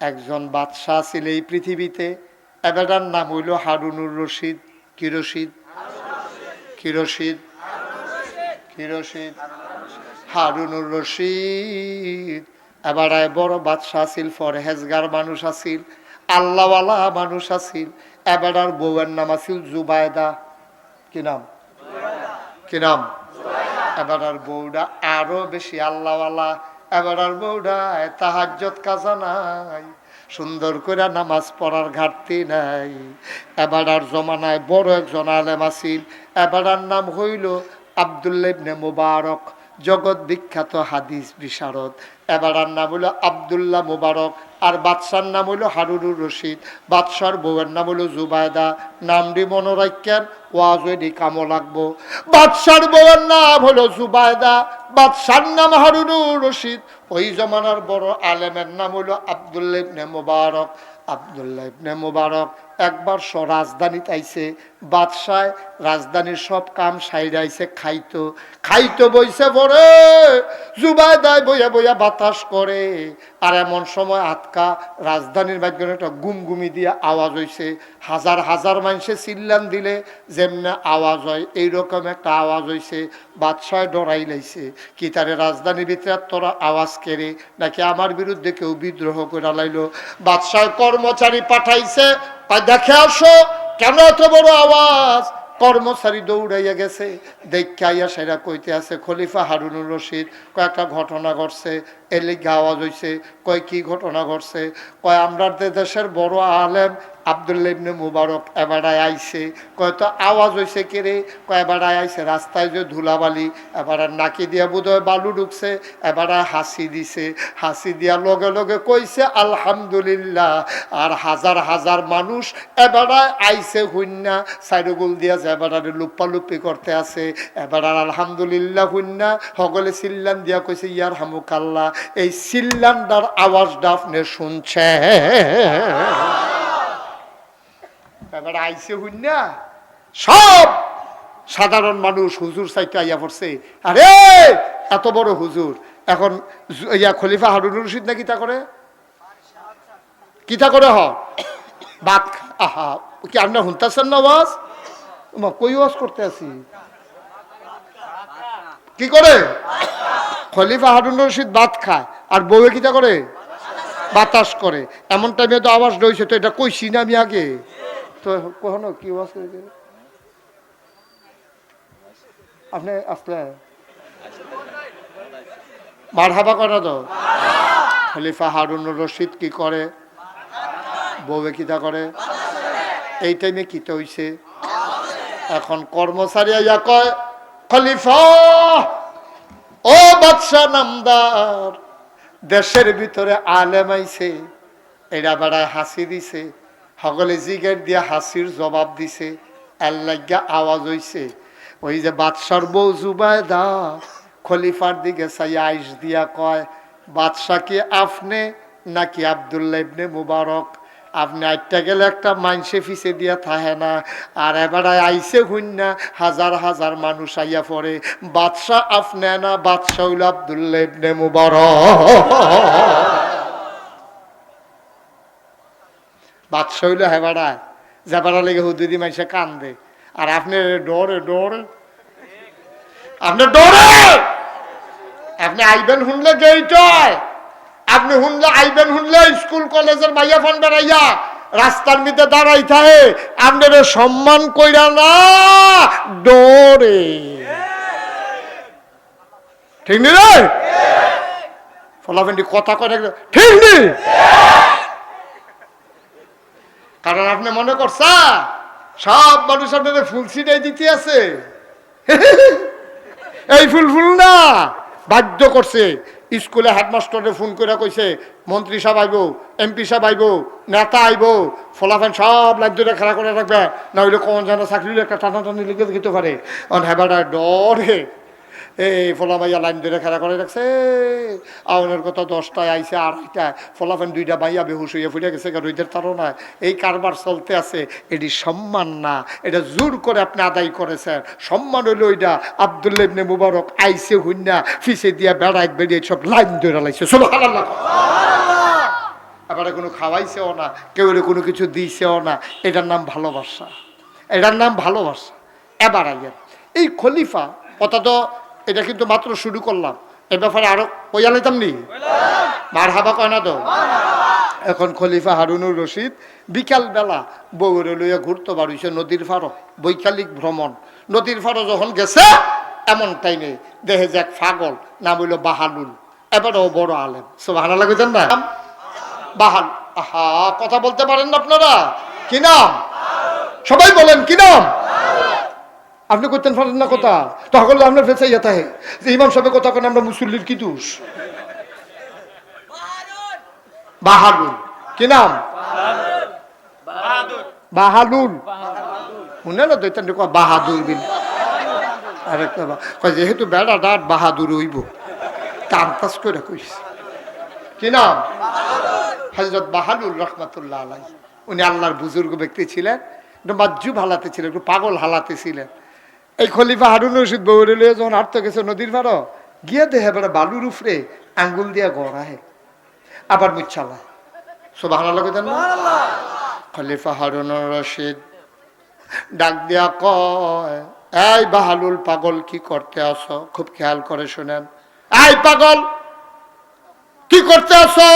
একজন বাদশাহ ছিল এই পৃথিবীতে, এবারটার নাম হইল হারুনুর রশিদ। কি রশিদ? কি রশিদ? কি রশিদ? হারুনুর রশিদ। এবার বড় বাদশাহ আছিল, ফরহেজগার মানুষ আছিল, আল্লাহওয়ালা মানুষ আছিল। এবার বউয়ের নাম আছিল জুবায়দা। কি নাম? কি নাম? এবার বউটা আরো বেশি আল্লাহওয়ালা। এবার বউটা তাহাজ্জুদ কাজা নাই, সুন্দর করে নামাজ পড়ার ঘাটতি নাই। এবার জমানায় বড় একজন আলেম আছিল, এবার নাম হইল আব্দুল্লাহ ইবনে মুবারক, জগৎ বিখ্যাত হাদিস বিশারদ। এবার নাম হইল আব্দুল্লাহ মুবারক, আর বাদশার নাম হইল হারুনুর রশিদ। বাদশার বউয়ের নাম হইল জুবায়দা। নামটি মনে রাখেন, ওয়াজ ওইটি কামো লাগবো। বাদশার বউয়ের নাম হলো জুবায়দা, বাদশার নাম হারুনুর রশিদ। ওই জমানার বড় আলেমের নাম হইল আব্দুল্লাহ ইবনে মুবারক। আব্দুল্লাহ ইবনে মুবারক একবার রাজধানীতে আইছে। বাদশাহ রাজধানীর সব কাম সাইরাইছে, খাইতো খাইতো বইছে পরে জুবায়দায় বইয়া বইয়া বাতাস করে। আর এমন সময় আটকা রাজধানীর মাধ্যমে একটা গুমগুমি দিয়ে আওয়াজ হইছে। হাজার হাজার মানুষে চিল্লান দিলে যেমনে আওয়াজ হয় এইরকম একটা আওয়াজ হইছে। বাদশাহ ডরাই লাইছে, কি তারে রাজধানীর ভিতরে তোরা আওয়াজ কেড়ে নাকি আমার বিরুদ্ধে কেউ বিদ্রোহ করে লাইলো। বাদশাহ কর্মচারী পাঠাইছে, দেখে আসো কেন এত বড় আওয়াজ। কর্মচারী দৌড়াইয়া গেছে, দেখাইয়া সেরা কইতে আছে খলিফা হারুনুর রশিদ কয়েকটা ঘটনা ঘটছে, এর লিগে আওয়াজ হইছে। কয় কি ঘটনা ঘটছে? কয় আমরা দেশের বড় আলেম আব্দুল্লাহ ইবনে মুবারক এবারায় আইছে। কয় তো আওয়াজ হইছে কে রে? কয় এবারায় আইছে রাস্তায় যে ধুলাবালি, এবার নাকি দিয়া বোধহয় বালু ঢুকছে, এবার হাসি দিছে। হাসি দিয়া লগে লগে কইছে আলহামদুলিল্লাহ। আর হাজার হাজার মানুষ এবারায় আইছে হুন্না সাইডগুল দিয়া যে এবারে লুপ্পালুপ্পি করতে আছে। এবার আলহামদুলিল্লাহ হুন্না হগলে সিল্লান দিয়া কইছে ইয়ার হামুকাল্লাহ। এই সিল্লানটার আওয়াজটা আপনি শুনছে? এবার আইসে হুন্না সব সাধারণ মানুষ হুজুর সাইতে আইয়া পড়ছে। আরে এত বড় হুজুর, এখন ইয়া খলিফা হারুনুর রশিদ না কিতা করে? কিতা করে? বাদ আহা কি আপনার শুনতেছেন না ওয়াজ? কই ওয়াজ করতে আছি? কি করে? খলিফা হারুনুর রশিদ ভাত খায় আর বউয়ে কিতা করে? বাতাস করে। এমন টাইমে তো আওয়াজ রয়েছে, তো এটা কইছি না আমি আগে? তো কখনো কি ওয়াজ করেছে আপনি আসলে মারহাবা করে তো। খলিফা হারুনুর রশিদ কি করে? বউয়ে কিতা করে? এই টাইমে কিতা হইছে? এখন কর্মচারী আইয়া কয় খলিফা ও বাদশা নামদার, দেশের ভিতরে আলেম আইছে, এরা বেড়ায় হাসি দিছে, সকলে জিগের দিয়া হাসির জবাব দিছে, আল্লাহ আওয়াজ হইছে। ওই যে বাদশার বউ জুবায়দা খলিফার দিকে চাই আইস দিয়া কয় বাদশা কি আপনি নাকি আব্দুল্লাহ ইবনে মুবারক? আপনি আইটা গেলে একটা মাইনসে ফিসে দিয়া থাহে না, আর এবারে আইসে হুন্না হাজার হাজার মানুষ আইয়া পড়ে। বাদশা আপনি না, বাদশা হইল আব্দুল্লাহ ইবনে মুবারক। বাদশা হইল হেবাড়ায় যাবারা লেগে হুদুদি মাইসে কান্দে, আর আপনি ডরে ডরে আপনি ডরে আপনি আইবেন শুনলে গেইটায়, আপনি শুনলে আইবেন শুনলে স্কুল কলেজের ভাইয়া ফোন বেড়াইয়া রাস্তার মধ্যে দাঁড়াই থাকে, আপনার সম্মান কইরা না ডরে। ঠিক নি রে? ফলাফেন্ডি কথা কয় ঠিক নি? কারণ আপনি মনে করছা সব মানুষ আপনাদের ফুল ছিটাই দিতে আছে। এই ফুল ফুল না, বাধ্য করছে। স্কুলে হেডমাস্টারে ফোন করে কইছে মন্ত্রী সাহেব আইব, এমপি সাহেব আইব, নেতা আইব, ফলাফেন সব লাইন ধরে খেলা করে রাখবে, না হইলে কোন যেন চাকরির একটা টানাটানি লিখে দিতে পারে। হেবাটা ডরে এই ফলা ভাইয়া লাইন ধরে খেলা করে রাখছে। আউনের কথা 10টায় আইসে 2:30টায় ফলাফেন 2টা ভাইয়া বেহুশ হইয়া ফুটে গেছে রইদের তারা। এই কারবার চলতে আছে, এটি সম্মান না, এটা জোর করে আপনি আদায় করেছেন। সম্মান হইল ওইটা আব্দুল্লাহ ইবনে মুবারক আইসে হুন্না ফিসে দিয়া বেড়ায় বেরিয়ে সব লাইন ধরে লাইছে। সুবহানাল্লাহ। এবারে কোনো খাওয়াইছেও না, কেউ কোনো কিছু দিছেও না, এটার নাম ভালোবাসা, এটার নাম ভালোবাসা। এবার আইয়ের এই খলিফা কথা তো এটা কিন্তু মাত্র শুরু করলাম, এ ব্যাপারে আরো কইয়া লাইতাম নি, মার হাবা কয় না তো। এখন খলিফা হারুনুর রশিদ বিকাল বেলা বউরে লইয়া ঘুরতে বাড়িছে নদীর ফারো, বৈকালিক ভ্রমণ। নদীর ফারো যখন গেছে এমন টাইমে দেখে যে এক পাগল, নাম হইল বাহালুল, এবারও বড় আলেম, সুবহানাল্লাহ কইতেন না, বাহাল। আহা, কথা বলতে পারেন না আপনারা, কি নাম? সবাই বলেন কি নাম? আপনি করতেন পারেন না কথা, তখন আপনার ফেসে যেতে হয় যে ইমাম সাহেব কথা কেন, আমরা মুসল্লির কি দোষ? বাহালুল, কি নাম? বাহালুল, শুনে না দৈতান বাহাদুর বিন, আরেকটা যেহেতু বেড়া ডাট বাহাদুর হইব, কান্তাস করে কইস। কি নাম? হযরত বাহালুল রহমাতুল্লাহ আলাইহি। উনি আল্লাহর বুজুর্গ ব্যক্তি ছিলেন, একটু মাজ্জুব হালাতে ছিলেন, একটু পাগল হালাতে ছিলেন। এই খলিফা হারুন রশিদ বউরে লইয়া যখন হাঁটতে গেছে নদীর পাড়ো, গিয়ে দেখে বেড়া বালুর উপরে আঙ্গুল দিয়া গড়ায়, আবার মুচ্ছালা। সুবহানাল্লাহ কইতেন না? খলিফা হারুন রশিদ ডাক দিয়া কয়, এই বাহালুল পাগল কি করতে আসো? খুব খেয়াল করে শোনেন, এই পাগল কি করতে আসো?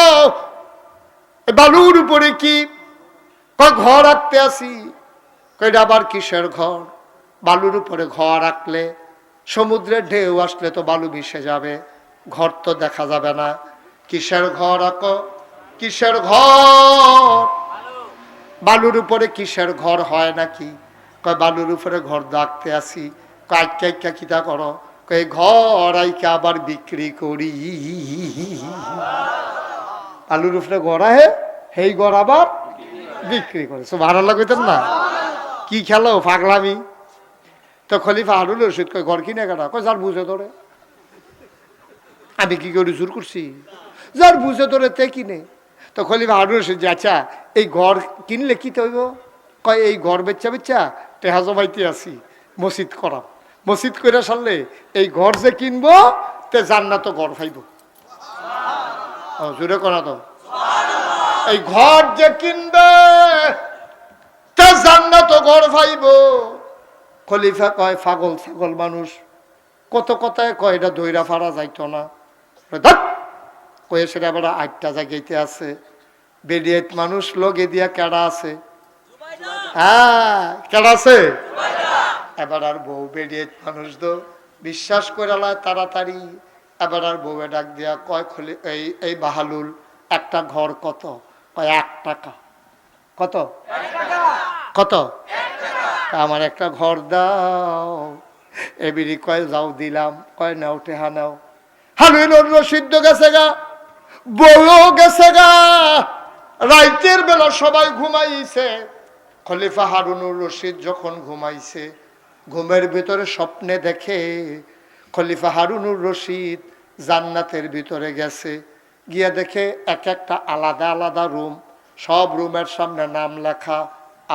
বালুর উপরে কি? ঘর রাখতে আসি। কইটা আবার কিসের ঘর? বালুর উপরে ঘর রাখলে সমুদ্রের ঢেউ আসলে তো বালু মিশে যাবে, ঘর তো দেখা যাবে না। কিসের ঘর রাখো? কিসের ঘর? বালুর উপরে কিসের ঘর হয় নাকি? কয় বালুর উপরে ঘর রাখতে আসি। কাইকা কিতা করো? কয় ঘর আইকা আবার বিক্রি করি। বালুর উপরে ঘর আহে, সেই ঘর আবার বিক্রি করে। সুবহানাল্লাহ কইতেন না? কি খেলো পাগলামি। তো খলিফা হারুন রশিদ কয় ঘর কিনে কাটা? কয় যার বুঝে ধরে। আমি কি করে জোর করছি? যার বুঝে ধরে তে কিনে। তো খলিফা হারুন রশিদ যে আচ্ছা এই ঘর কিনলে কি হইব? কয় এই ঘর বেচা বেচা টেহা জমাইতে আসি, মসজিদ করাম। মসজিদ করে সারলে এই ঘর যে কিনবো তে জান্নাত ঘর খাইব। জোরে করা তো, এই ঘর যে কিনবে তে জান্নাত ঘর খাইব। খলিফা কয় পাগল ছাগল মানুষ, কত কথায় কয় এটা দইরা ফাড়া যাইতো না। কয়ে সেটা আবার 8টা জায়গাতে আছে। বেডিয়েত মানুষ লগে দিয়া কেডা আছে? হ্যাঁ, কেডা আছে? এবার আর বউ বেডিয়েত মানুষ তো বিশ্বাস করে লায় তাড়াতাড়ি। এবার আর বউয়ে ডাক দিয়া কয় খলি এই বাহালুল একটা ঘর কত? কয় 1 টাকা। কত? কত? আমার একটা ঘর দাও। এবিরি কয় যাও দিলাম। কয় নাও টেহা নাও। হারুনুর রশিদ গেছে গা, বউ গেছে গা, রাইতের বেলা সবাই ঘুমাইছে। খলিফা হারুনুর রশিদ যখন ঘুমাইছে, ঘুমের ভিতরে স্বপ্নে দেখে খলিফা হারুনুর রশিদ জান্নাতের ভিতরে গেছে। গিয়া দেখে এক একটা আলাদা আলাদা রুম, সব রুমের সামনে নাম লেখা,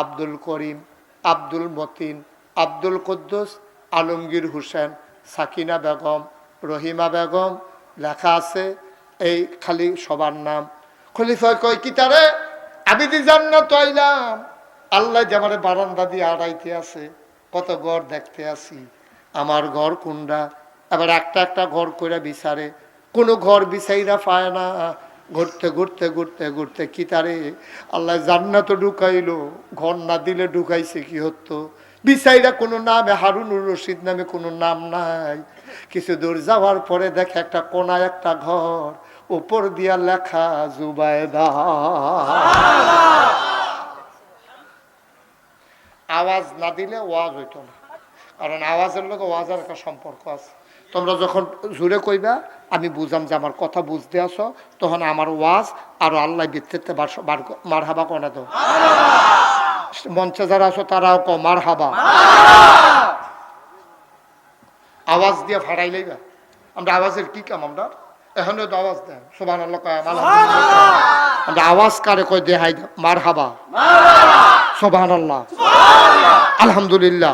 আব্দুল করিম, আব্দুল মতিন, আব্দুল কুদ্দুস, আলমগীর হোসেন, সাকিনা বেগম, রহিমা বেগম লেখা আছে। এই খালি সবার নাম। খলিফা কয় কি তারে? আমি দি জান্নাত আইলাম, আল্লাহ যে আমার বারান্দা দিয়ে আড়াইতে আছে, কত ঘর দেখতে আসি, আমার ঘর কোনটা? এবার একটা একটা ঘর করে বিচারে, কোনো ঘর বিচাইরা পায় না। ঘুরতে ঘুরতে ঘুরতে ঘুরতে কি তারে আল্লাহ জান্নাত ঢুকাইলো, ঘর না দিলে ঢুকাইছে কি হতো? বিচাইরা কোনো নামে হারুনুর রশিদ নামে কোনো নাম নাই। কিছু দূর যাওয়ার পরে দেখে একটা কোনায় একটা ঘর, উপর দিয়া লেখা জুবাইদা। আওয়াজ না দিলে ওয়াজ হইতো না, কারণ আওয়াজের লোক ওয়াজের একটা সম্পর্ক আছে। তোমরা যখন জোরে কইবা আমি বুঝাম যে আমার কথা বুঝতে আসো, তখন আমার ওয়াজ আরো আল্লাহ বিত্তে মার হাবা কনে তো। মঞ্চে যারা আছো তারাও ক মার হাবা। আওয়াজ দিয়ে ফাড়াই লইবা। আমরা আওয়াজের কি কাম? আমরা এখন তো আওয়াজ দেয় সুবহানাল্লাহ কয় আলহামদুলিল্লাহ। আমরা আওয়াজ কারে কয় দেহাই মার হাবা, সুবহানাল্লাহ, আলহামদুলিল্লাহ,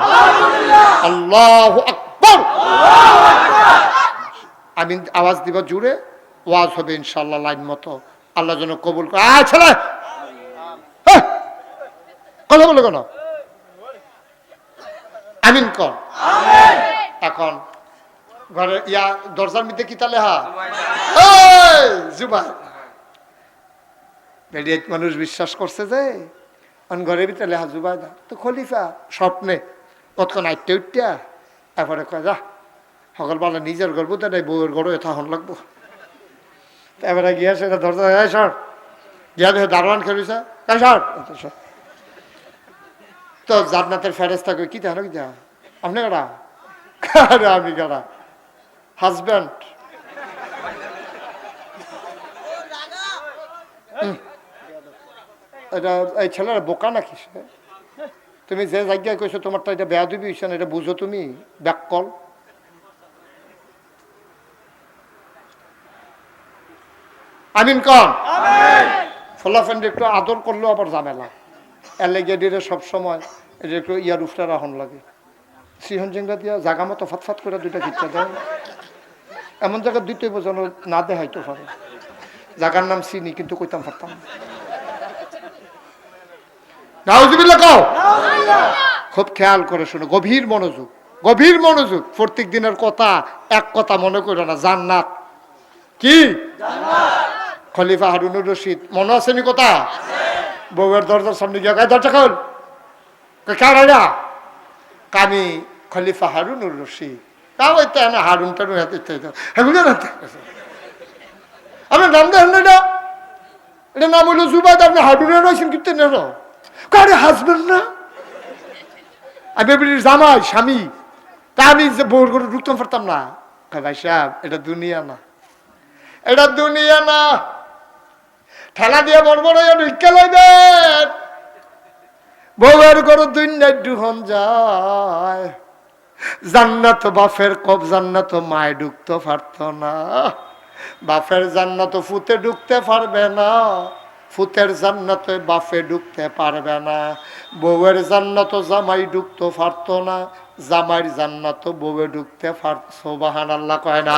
আল্লাহু আকবার। আমি আওয়াজ দিব জুড়ে, ওয়াজ হবে ইনশাআল্লাহ লাইন মতো। আল্লাহ যেন কবুল করে। ছেলে কথা বলো কেন? আমিন কর। এখন ঘরে ইয়া দরজার মধ্যে কি তালে হা জুবাই বেরিয়েত মানুষ বিশ্বাস করছে যে ঘরের ভিতরে লেহা জুবাইদা তো খলিফা স্বপ্নে কতক্ষণ আইটে উঠটা এরপরে কয় যা সকালবেলা নিজের গর্ব তো নাই বউয়ের গড়ে থাহন লাগবো। এবারে গিয়া সেটা দরজা সর গিয়া দেখে দারোয়ান খেলিছে সর তো জান্নাতের ফেরেস্তা কই কি দেন কি দেন আপনি কারা? আরে আমি কারা? হাজব্যান্ড। এটা এই ছেলেরা বোকা নাকি? তুমি যে জায়গায় কইছো তোমারটা এটা বেয়াদবি হইছে না, এটা বুঝো তুমি ব্যাককল। আমিন কন। ফলাফেন্ড একটু আদর করলেও আবার ঝামেলা। এর লেগে দিলে সবসময় এটা একটু ইয়ার উফটা রাহন লাগে। সিহন জিঙ্গা দিয়া জাগা মতো ফাতফাত করে দুইটা খিচ্ছা দেয়। এমন জায়গা দুইটাই বোঝানো না দেখাইতে পারে। জাগার নাম চিনি কিন্তু কইতাম পারতাম না। নাউজুবিল্লাহ কও। খুব খেয়াল করে শোনো, গভীর মনোযোগ, গভীর মনোযোগ। প্রত্যেক দিনের কথা এক কথা মনে করো না। জান্নাত কি? খলিফা হারুনুর রশিদ মনে আছে নি কথা? বউয়ের দরজার সামনে গিয়ে গায়ে দরজা খোল। কারা? আমি খলিফা হারুনুর রশিদ। তাও হইতে না হারুন টারুন আপনার নাম দেখেন না এটা? এটা নাম হইল জুবাইদ। আপনি হারুনের রয়েছেন কিন্তু কারে হাজবেন্ড না? আমি জামাই স্বামী। তা আমি যে বউর করে ঢুকতে পারতাম না। ভাই সাহেব এটা দুনিয়া না, এটা দুনিয়া না। ঠেলা দিয়ে বড় বড় ঢুকে লাইবেন। বউয়ের করে দুনিয়ায় ঢুকন যায়। জান্নাত বাপের কব জান্নাত মায় ঢুকতে পারত না। বাপের জান্নাত ফুতে ঢুকতে পারবে না, ফুতের জান্নাত বাপে ঢুকতে পারবে না। বউয়ের জান্নাত জামাই ঢুকতে পারত না, জামাইয়ের জান্নাত বউয়ে ঢুকতে পারত। সুবহানাল্লাহ কয় না?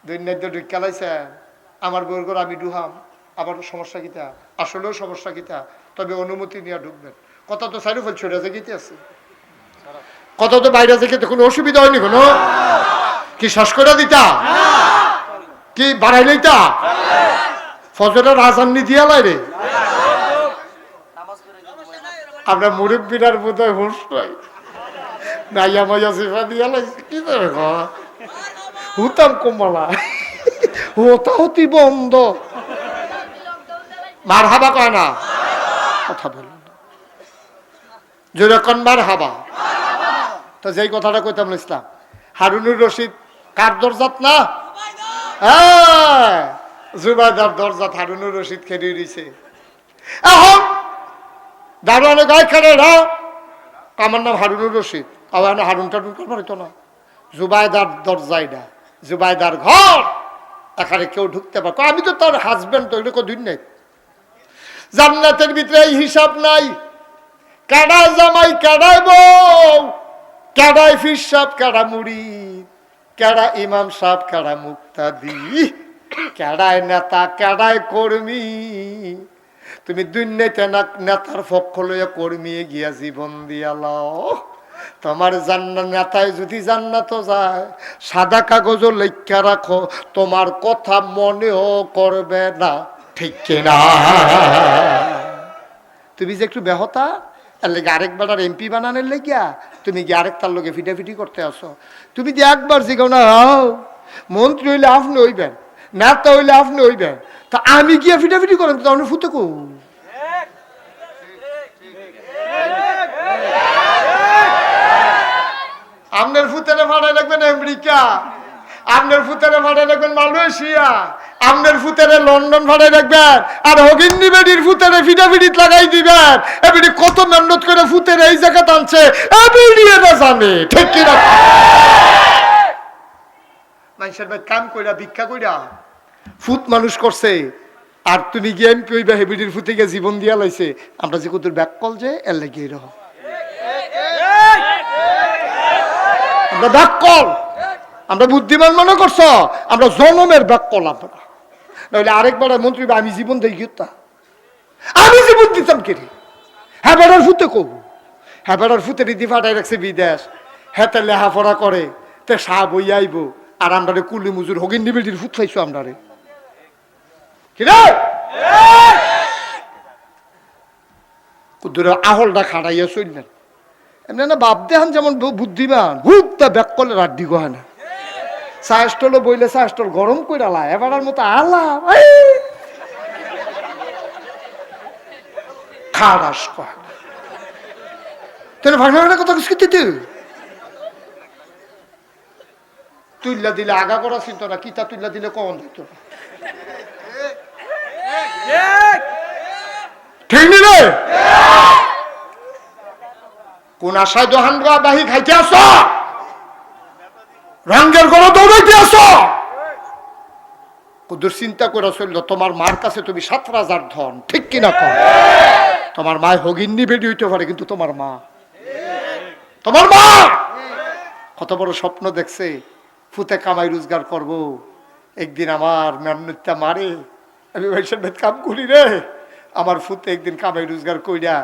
দুনিয়ায় তো ঢুকে লাইছে। আমার বউয়ের ঘর আমি ঢুহাম, আবার সমস্যা কিতা? আসলেও সমস্যা কিতা? তবে অনুমতি নিয়ে ঢুকবেন। কথা তো সাইড ফেল ছেড়ে যেতে আছে, কথা তো বাইরে থেকে তো কোনো অসুবিধা হয়নি। কোনো কি শ্বাস করে দিতা? কি বাড়াই লইতা? ফজরের আজান্নি দিয়া লাই রে। আমরা মুরব্বীরার বোধহয় হুঁশ নাই, নাইয়া মাইয়া সিফা দিয়া লাইছে। কি করে হুতাম কমলা হতাহতি বন্ধ। মার হাবা কয় না, কথা বল যেরকম মার হাবা। তো যেই কথাটা কইতাম ইসলাম, হারুনুর রশিদ কার দরজাত না? হ্যাঁ, জুবাইদার দরজাত হারুনুর রশিদ খেলে দিছে। এখন দারোয়ানে গায়ে খেলে না, আমার নাম হারুনুর রশিদ। আবার হারুন টারুন করবার হইতো না। জুবাইদার দরজাই না, জুবাইদার ঘর, এখানে কেউ ঢুকতে পারে। আমি তো তার হাজবেন্ড, তো এগুলো দিন নেই। জান্নাতের ভিতরে এই হিসাব নাই। কাডা জামাই, কাডায় বউ, কাডায় ফির সাহেব, কাডা মুরিদ, কাডা ইমাম সাহেব, কাডা মুক্তাদি, কাডায় নেতা, কাডায় কর্মী। তুমি দুনিয়াতে নেতার পক্ষ লইয়া কর্মী গিয়া জীবন দিয়া লাও। তোমার জান্নাত নেতায় যদি জান্নাত যায়, সাদা কাগজও লেখা রাখো, তোমার কথা মনেও করবে না। ঠিক কিনা? তুমি যে একটু বেহতা, এর লেগে আরেকবার আর এমপি বানানোর লেগিয়া তুমি গিয়ে আরেকটার লোকে ফিটাফিটি করতে আসো। তুমি যে একবার জিগাও না, মন্ত্রী হইলে আপনি হইবেন, নেতা হইলে আপনি হইবেন, তা আমি গিয়া ফিটাফিটি করেন তো আপনি ফুতে কো। আপনার ফুতেরে ভাড়ায় রাখবেন আমেরিকা, আপনার ফুতেরে ভাড়ায় রাখবেন মালয়েশিয়া, আপনার ফুতেরে লন্ডন ভাড়ায় রাখবেন, আর হগিন্নি বেডির ফুতেরে ফিটাফিটিত লাগাই দিবেন। এবিডি কত মেহনত করে ফুতেরে এই জায়গা টানছে, এবিডি এটা জানে। ঠিক কিনা? মানুষের ভাই কাম কইরা ভিক্ষা কইরা ফুত মানুষ করছে, আর তুমি গিয়ে এমপি হইবা, হেবিডির ফুতে গিয়ে জীবন দিয়া লাইছে। আমরা যে কত ব্যাক কল যে এর লাগিয়ে রহ, আমরা ব্যাক কল, আমরা বুদ্ধিমান মনে করছো? আমরা জনমের ব্যাক করলাম না, নইলে আরেকবার মন্ত্রী আমি জীবন দেখি আমি জীবন দিতাম কেড়ে। হ্যাঁ বেড়ার ফুতে কবু, হ্যাঁ বেড়ার ফুতে রীতি ফাটাই রাখছে বিদেশ, হ্যাঁ লেহাপড়া করে তে সাহ বই আইব, আর আমরা কুলি মুজুর হগিন নিবিটির ফুট খাইছো আমরা রে কিরে কুদুরে আহলটা খাড়াইয়া চললেন। এমনি না বাপ দেহান যেমন বুদ্ধিমান, হুপটা ব্যাক করলে রাড্ডি গো না, চাষটল বইলে চাষটল গরম করে আলা এবার মতো আলা খাড়াস কয় ভাষা কথা কিছু তুইলা দিলে আগা করা চিন্ত না, কিতা তুইলা দিলে কখন দিত না, ঠিক নিলে কোন আশায় দোহান বাহি খাইতে আস, রঙের গড় দৌড়াইতে আস, কুদুর চিন্তা করে চলল তোমার মার কাছে তুমি ৭,০০০ ধন, ঠিক কিনা কর? তোমার মায় হগিন্নি বেডি হইতে পারে, কিন্তু তোমার মা, তোমার মা কত বড় স্বপ্ন দেখছে, ফুতে কামাই রোজগার করব, একদিন আমার মেন্নুটা মারে আমি ভাইসের কাম করি রে, আমার ফুতে একদিন কামাই রোজগার কইরা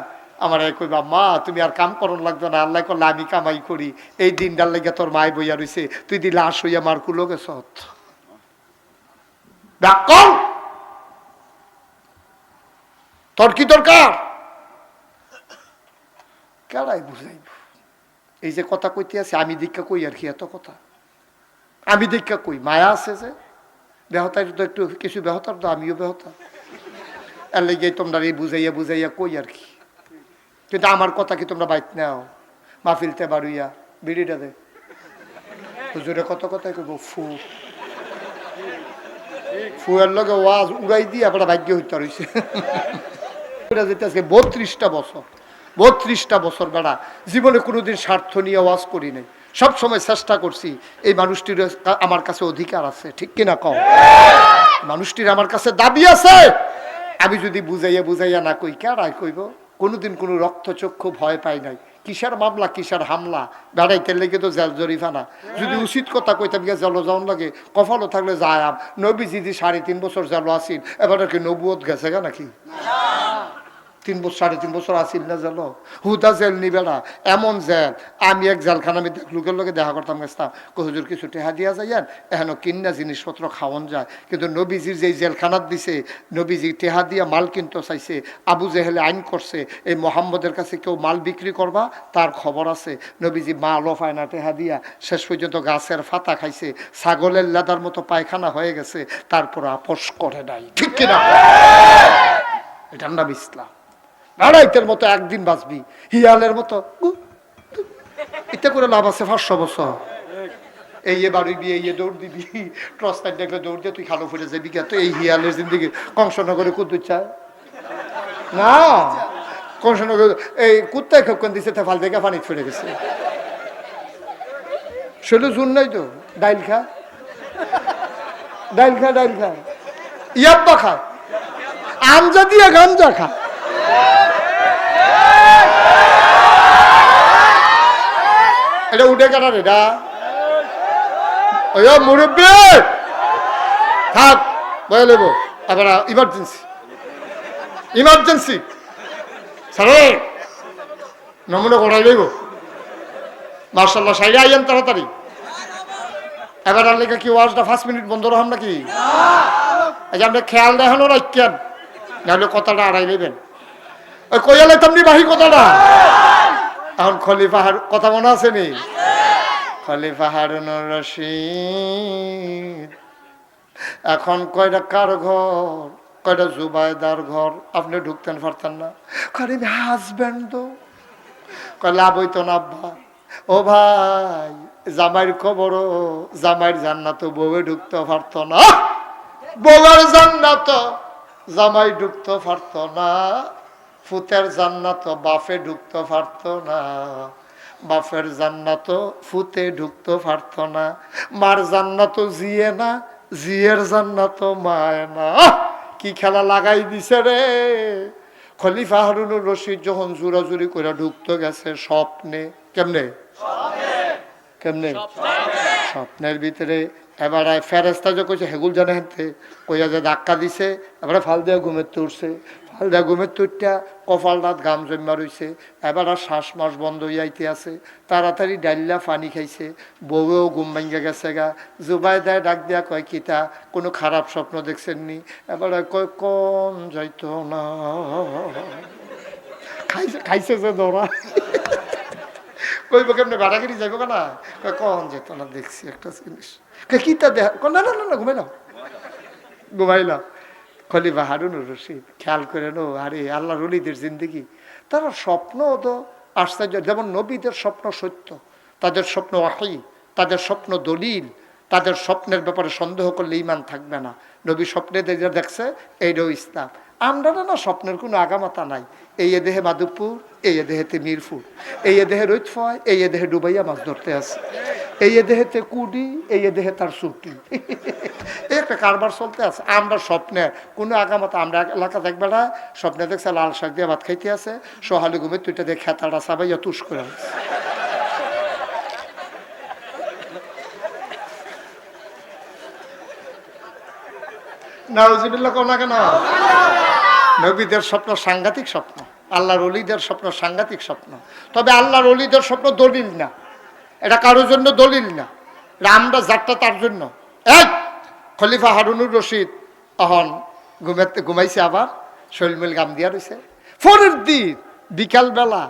আমার কইবা মা তুমি আর কাম করন লাগতো না, আল্লাহ করলে আমি কামাই করি, এই দিনটার লেগে তোর মায় বইয়া রইছে, তুই দি লাশ হইয়া মার কুলো গেছ, তোর কি দরকার? কেডাই বুঝাইব? এই যে কথা কইতে আছে আমি দীক্ষা কই আর কি, এত কথা আমি দীক্ষা কই, মায়া আছে যে বেহতার তো একটু কিছু বেহতার তো আমিও বেহতা, এর লেগে তোমরা এই বুঝাইয়া বুঝাইয়া কই আর কি, কিন্তু আমার কথা কি তোমরা বাইত নাও? মাহফিলতে বাড়ুইয়া বিড়িটা দে হুজুরে কত কথাই কইব, ফুয়ের লগে ওয়াজ উড়াই দিয়ে আপনার ভাগ্য হইতে রয়েছে। 32টা বছর 32টা বছর বেড়া জীবনে কোনোদিন স্বার্থ নিয়ে ওয়াজ করি নাই, সবসময় চেষ্টা করছি এই মানুষটির আমার কাছে অধিকার আছে, ঠিক কিনা কও? মানুষটির আমার কাছে দাবি আছে, আমি যদি বুঝাইয়া বুঝাইয়া না কই কেডাই কইব? কোনোদিন কোনো রক্তচক্ষু ভয় পাই নাই, কিসের মামলা কিসের হামলা, বেড়াইতে লেগে তো জেল জরিফানা, যদি উচিত কথা কইতাম গিয়ে জেল যাওয়ান লাগে, কপালও থাকলে যায়, নবীজি 3.5 বছর জেল আসিল, এবার কি নবুয়ত গেছে গা নাকি? 3.5 বছর আসিল না জেল, হুদা জেল নিবে না, এমন জেল আমি এক জেলখানা আমি লোকের লোকে দেখা করতাম, গেছতাম হুজুর কিছু টেহা দিয়া যাইয়ান এখন কিনা জিনিসপত্র খাওয়ান যায়, কিন্তু নবীজির যেই জেলখানাত দিছে, নবীজি টেহা দিয়া মাল কিনতে চাইছে, আবু জেহেলে আইন করছে এই মোহাম্মদের কাছে কেউ মাল বিক্রি করবা তার খবর আছে, নবীজি মালও পায় না টেহা দিয়া, শেষ পর্যন্ত গাছের ফাতা খাইছে, ছাগলের লাদার মতো পায়খানা হয়ে গেছে, তারপর আপোষ করে নাই, ঠিক কিনা? এটার নাম ইসলাম। বেড়াইতের মতো একদিন বাঁচবি, হিয়ালের মতো এটা করে লাভ আছে 500 বছর, এই বাড়িবি এই দৌড় দিবি, টর্চ লাইট দেখলে দৌড় দিয়ে তুই খালো ফুটে যাবি, তো এই হিয়ালের জিন্দিগি কংসনগরে কুদ্দুর চায় না, কংসনগর এই কুত্তায় খোকন দিছে তা ফাল দেখে পানি ফেলে গেছে, সেটা জুন নাই তো, ডাইল খা ডাইল খা ডাইল খা, ইয়াব্বা খা, আমজা দিয়া গাঞ্জা খা, এটা উঠে কাটার এটা মুরব্বী থাক বয়ে লেব, আবার ইমার্জেন্সি ইমার্জেন্সি সারে নমুনা করাই লইব, মার্শাল্লাহ সাইডে আইয়েন তাড়াতাড়ি, এবার আর লেগে কি ওয়াজটা 5 মিনিট বন্ধ রহম নাকি? আচ্ছা আপনি খেয়াল দেখানো রাখেন, নাহলে কথাটা আড়াই নেবেন, ওই কইয়া লাইতাম নি বাহি কথাটা, এখন খলিফাহার কথা মনে আছে নি? খলিফা হারুনুর রশিদ এখন কয়টা কার ঘর, কয়টা জুবাইদার ঘর, আপনি ঢুকতেন পারতেন না, কারণ হাজব্যান্ড তো কয় লাভ হইতো না আব্বা, ও ভাই জামাইর খবর, জামাইর জান্নাত বউয়ে ঢুকতে পারতো না, বউয়ের জান্নাত জামাই ঢুকতে পারতো না, ফুতের জান্নাত বাফে ঢুকতে পারতো না, বাফের জান্নাত ফুতে ঢুকতে পারতো না, মার জান্নাত জিয়ে না, জিয়ের জান্নাত মায় না, কি খেলা লাগাই দিছে রে। খলিফা হারুনুর রশিদ যখন জোরাজুরি করে ঢুকতে গেছে স্বপ্নে, কেমনে কেমনে স্বপ্নের ভিতরে এবারে ফেরেস্তা যে কইছে হেগুল জানে হেনতে কইয়া যে ধাক্কা দিছে, এবারে ফাল দিয়া ঘুমের তুলছে, ফাল দিয়া ঘুমের তুলটা কপাল রাত গাম জমা রইছে, এবার আর শ্বাস মাস বন্ধ হইয়াইতে আছে, তাড়াতাড়ি ডাইল্লা পানি খাইছে, বউয়েও ঘুম ভাঙ্গা গেছে গা। জুবাই দেয় ডাক দিয়া কয় কিতা কোনো খারাপ স্বপ্ন দেখছেননি? এবারে কয় কোন যাইতো না, খাইছে খাইছে যে দৌড়া কইব কেমনে ভাড়াগিরি যাইব না, কখন যেত না দেখছি একটা জিনিস, কিতা দেখ না না না ঘুমাইলাম ঘুমাইলাম। খলিফা হারুনুর রশিদ খেয়াল করে নো, আরে আল্লাহ রলিদের জিন্দিগি, তারা স্বপ্ন তো আশ্চর্য। যেমন নবীদের স্বপ্ন সত্য, তাদের স্বপ্ন ওয়াহী, তাদের স্বপ্ন দলিল, তাদের স্বপ্নের ব্যাপারে সন্দেহ করলে ঈমান থাকবে না। নবী স্বপ্নে দেখছে এইটাও ইসলাম। আমরা না স্বপ্নের কোনো আগামাতা নাই। এই দেহে মাধবপুর, এই দেহেতে মিরপুর, এই দেহে রৈতফয়, এই দেহে ডুবাইয়া মাছ ধরতে আছে, এই দেহেতে কুডি, এই দেহে তার ছুটি, এই একটা কারবার চলতে আছে। আমরা স্বপ্নের কোনো আগামাতা, আমরা এলাকা দেখবে না, স্বপ্নে দেখছে লাল শাক দিয়ে ভাত খাইতে আছে, সহালে ঘুমে তুইটা দিয়ে খেতাটা সাবাইয়া তুষ করে আছে। নাউজুবিল্লাহ কোন না কেন? নবীদের স্বপ্ন সাংঘাতিক স্বপ্ন, আল্লাহর ওলিদের স্বপ্ন সাংঘাতিক স্বপ্ন। তবে আল্লাহর ওলিদের স্বপ্ন দলিল না, এটা কারোর জন্য দলিল না, এটা আমরা যাত্রা তার জন্য। এক খলিফা হারুনুর রশিদ অহন ঘুমাইছে, আবার শৈলমিল গাম দিয়া রয়েছে। পরের দিন বিকালবেলা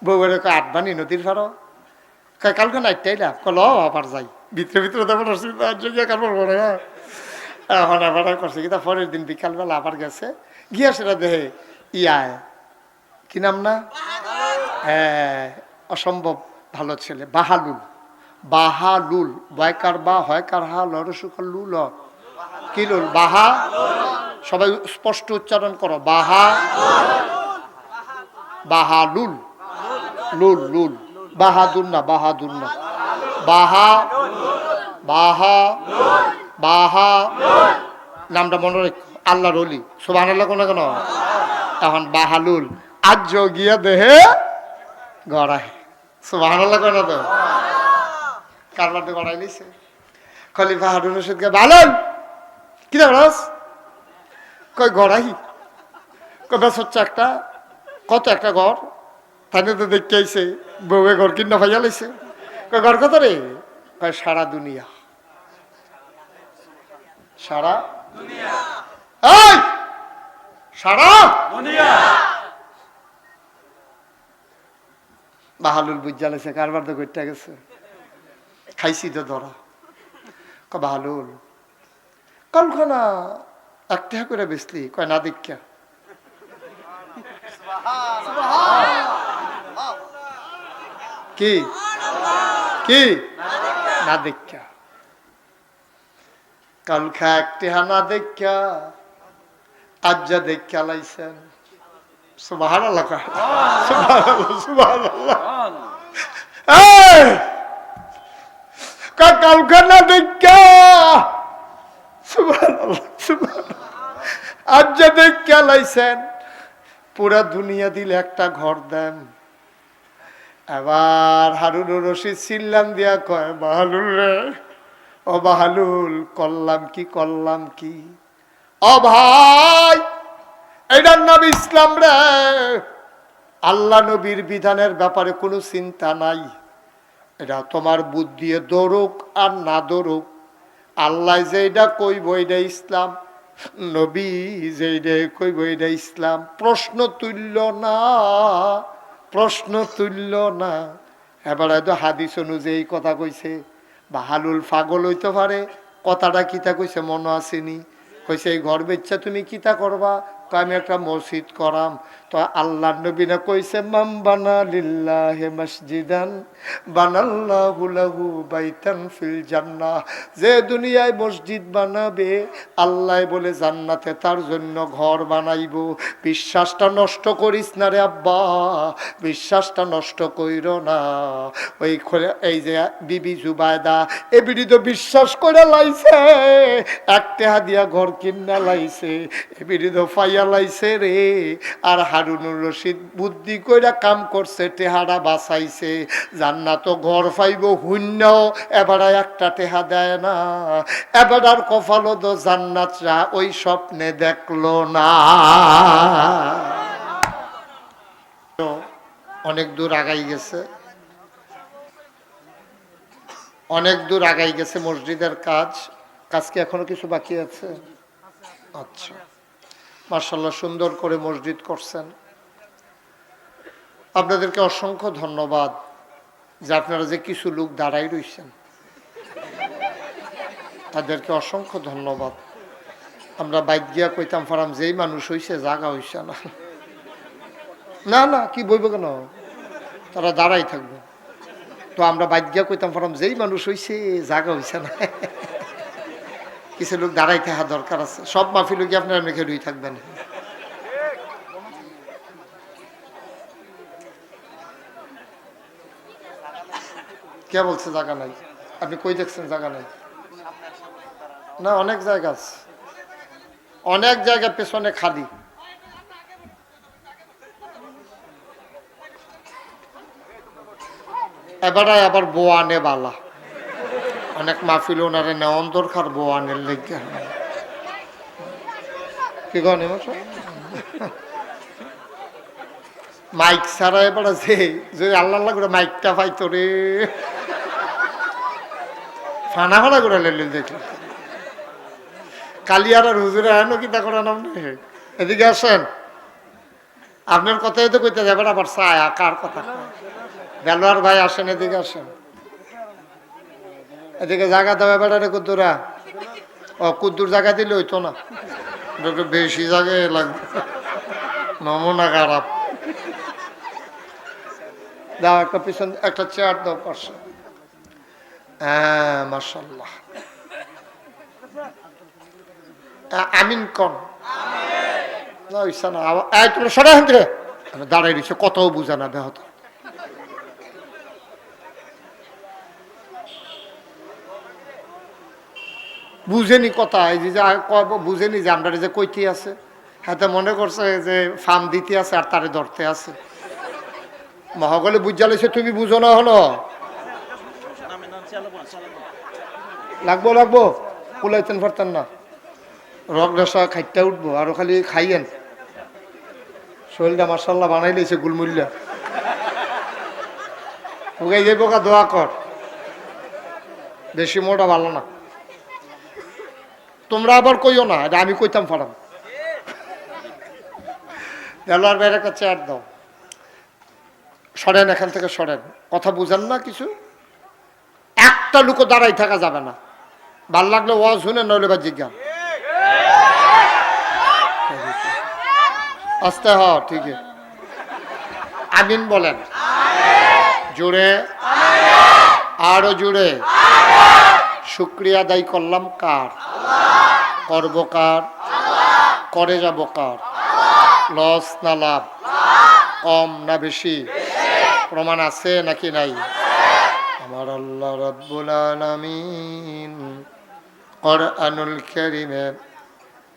বউয়ের কয় আটবানি নদীর ফারো, কয় কালকে নাইটাই না, কল আবার যাই ভিতরে ভিতরে দেবো কারবার বড় এখন আবার করছে কি। তা পরের দিন বিকালবেলা আবার গেছে, গিয়া সেটা দেহে ইয়ায় কি নাম না, হ্যাঁ অসম্ভব ভালো ছেলে, বাহালুল। বাহালুল, বয়কার বা হয়কার হা লরসুকার লুল, কি লুল? বাহা, সবাই স্পষ্ট উচ্চারণ করো, বাহা, বাহালুল, লুল লুল, বাহাদুর না, বাহাদুর না, বাহা, বাহা, বাহা, নামটা মনে রেখ, আল্লাহর ওলি, সুবহানাল্লাহ কোন কেন? এখন বাহালুল আজ গিয়া দেহে গড়াই, সুবহানাল্লাহ কেন? তো কারবারটা গড়াই নিছে। খলিফা হারুন রশিদকে বালন কি দেখস? কই গড়াই, কই বেশ হচ্ছে একটা, কত একটা ঘর, তাই তো দেখতে আইছে বউয়ে ঘর কিনা ভাইয়া লাইছে। কই ঘর কত রে? কয় সারা দুনিয়া, সারা দুনিয়া, এই সারা দুনিয়া। বাহালুল বুঝা লাইছে কারবার তো করতে গেছে, খাইছি তো ধরা। বাহালুল কলখানা একটা করে বেসলি? কয় না দীক্ষা। কি কি না দীক্ষা? কালখা একটি হানা দেখা আজ দেখা লাইছেন। সুবহানাল্লাহ, সুবহানাল্লাহ, সুবহানাল্লাহ। কালখা না দেখা সুবহানাল্লাহ, সুবহানাল্লাহ, আজ দেখা লাইছেন। পুরা দুনিয়া দিলে একটা ঘর দেন। এবার হারুনুর রশিদ চিল্লান দিয়া কয়, বাহালুল রে, ও বাহালুল, করলাম কি, করলাম কি? ও ভাই, এটার নাম ইসলাম রে। আল্লাহ নবীর বিধানের ব্যাপারে কোনো চিন্তা নাই, এটা তোমার বুদ্ধি দৌড়ুক আর না দৌড়ুক, আল্লাহ যেটা কইব এটা ইসলাম, নবী যেটা কইব এটা ইসলাম। প্রশ্ন তুলল না, প্রশ্ন তুলল না। এবার হয়তো হাদিস অনুযায়ী কথা কইছে। বাহালুল পাগল হইতে পারে, কথাটা কিতা কইছে মনে আসেনি। কইছে এই ঘর বেচ্ছা তুমি কিতা করবা? আমি একটা মসজিদ করাম। তো আল্লাহ নবী না কইছে, মাম বানা লিল্লাহি মসজিদান বানাল্লাহু লাহু বাইতান ফিল জান্নাহ। যে দুনিয়ায় মসজিদ বানাবে, আল্লাহ বলে জান্নাতে তার জন্য ঘর বানাইব। বিশ্বাসটা নষ্ট করিস না রে আব্বা, বিশ্বাসটা নষ্ট কইর না। ওই এই যে বিবি জুবায়দা, এ বিড়ি তো বিশ্বাস করে লাইছে, এক টাকা দিয়া ঘর কিনা লাইছে, এ বিড়ি তো পাইয়া লাইছে রে। আর হারুনুর রশিদ বুদ্ধি কইরা কাম করছে, টেহারা বাঁচাইছে, জান্নাত ঘর পাইব শূন্য, এবার একটা টেহা দেয় না। এবার আর কপালত জান্নাতরা ওই স্বপ্নে দেখলো না। অনেক দূর আগাই গেছে, অনেক দূর আগাই গেছে মসজিদের কাজ। কাজ কি এখনো কিছু বাকি আছে? আচ্ছা, মাশাআল্লাহ, সুন্দর করে মসজিদ করছেন। আপনাদেরকে অসংখ্য ধন্যবাদ যে আপনারা যে কিছু লোক দাঁড়াই রইছেন, তাদেরকে অসংখ্য ধন্যবাদ। আমরা বাইক গিয়া কইতাম ফারাম যেই মানুষ হইছে জাগা হইছে না, না না কি বইব কেন, তারা দাঁড়াই থাকবে। তো আমরা বাইক গিয়া কইতাম ফারাম যেই মানুষ হইছে জাগা হইছে না, কিছু লোক দাঁড়াই থাকা দরকার আছে। সব মাহফিল কি আপনারা মেখে রই থাকবেন? কে বলছে জায়গা নাই? আপনি কই দেখছেন জায়গা নাই? না, অনেক জায়গা আছে, অনেক জায়গা পেছনে খালি। এবারে আবার বোয়ানে বালা, অনেক মাহফিল ওনারে নেওয়ান দরকার বোয়ানের লেগে। কি কন মাইক ছাড়া এবারে যে আল্লাহ আল্লাহ করে মাইকটা পাইতো রে, ফানা ফানা করে লেলে দেখল। কালিয়ার আর হুজুরে আনো কি তা করা নাম নেই। এদিকে আসেন, আপনার কথাই তো কইতে যাবেন, আবার চায় কার কথা। বেলোয়ার ভাই আসেন, এদিকে আসেন, এদিকে জায়গা দেওয়া বেড়ারে কুদ্দুরা। ও কুদ্দুর জায়গা দিলে হইতো না, একটু বেশি জায়গায় লাগবে, নমুনা খারাপ। দাও একটা পিছন, একটা চেয়ার দাও পাশে। হ্যাঁ মাশাআল্লাহ, আমিন কন না ইচ্ছা না। তোমরা সরাই হান থেকে দাঁড়াই দিচ্ছে, কতও বুঝা না ব্যাহত। বুঝেনি কথা, এই যে বুঝেনি যে আমরা যে কইতে আছে, হাতে মনে করছে যে ফার্ম দিতে আছে আর তারে ধরতে আছে। মহাগলে বুঝা লেছে, তুমি বুঝো না, হলো লাগবো লাগবো কুলাইতেন পারতেন না, রক রসা খাইতে উঠবো, আরো খালি খাইয়েন। শরীরটা মার্শাল্লাহ বানাই লেছে গুলমুল্লা, উগাই যাইব কা, দোয়া কর, বেশি মোটা ভালো না। তোমরা আবার কইও না, এটা আমি কইতাম ফারাম। দেলোয়ার ভাইয়ের একটা চেয়ার দাও, সরেন এখান থেকে সরেন, কথা বুঝেন না কিছু। একটা লোকও দাঁড়াই থাকা যাবে না, ভাল লাগলে ওয়াজ শুনে, নইলে বা জিজ্ঞান আস্তে হ, ঠিক আছে। আমিন বলেন জোরে, আরো জোরে। শুকরিয়া আদায় করলাম কার? করব কার? করে যাব কার? লস না লাভ? কম না বেশি? প্রমাণ আছে নাকি নাই? আমার আল্লাহ রাব্বুল আলামিন কোরআনুল কারীমে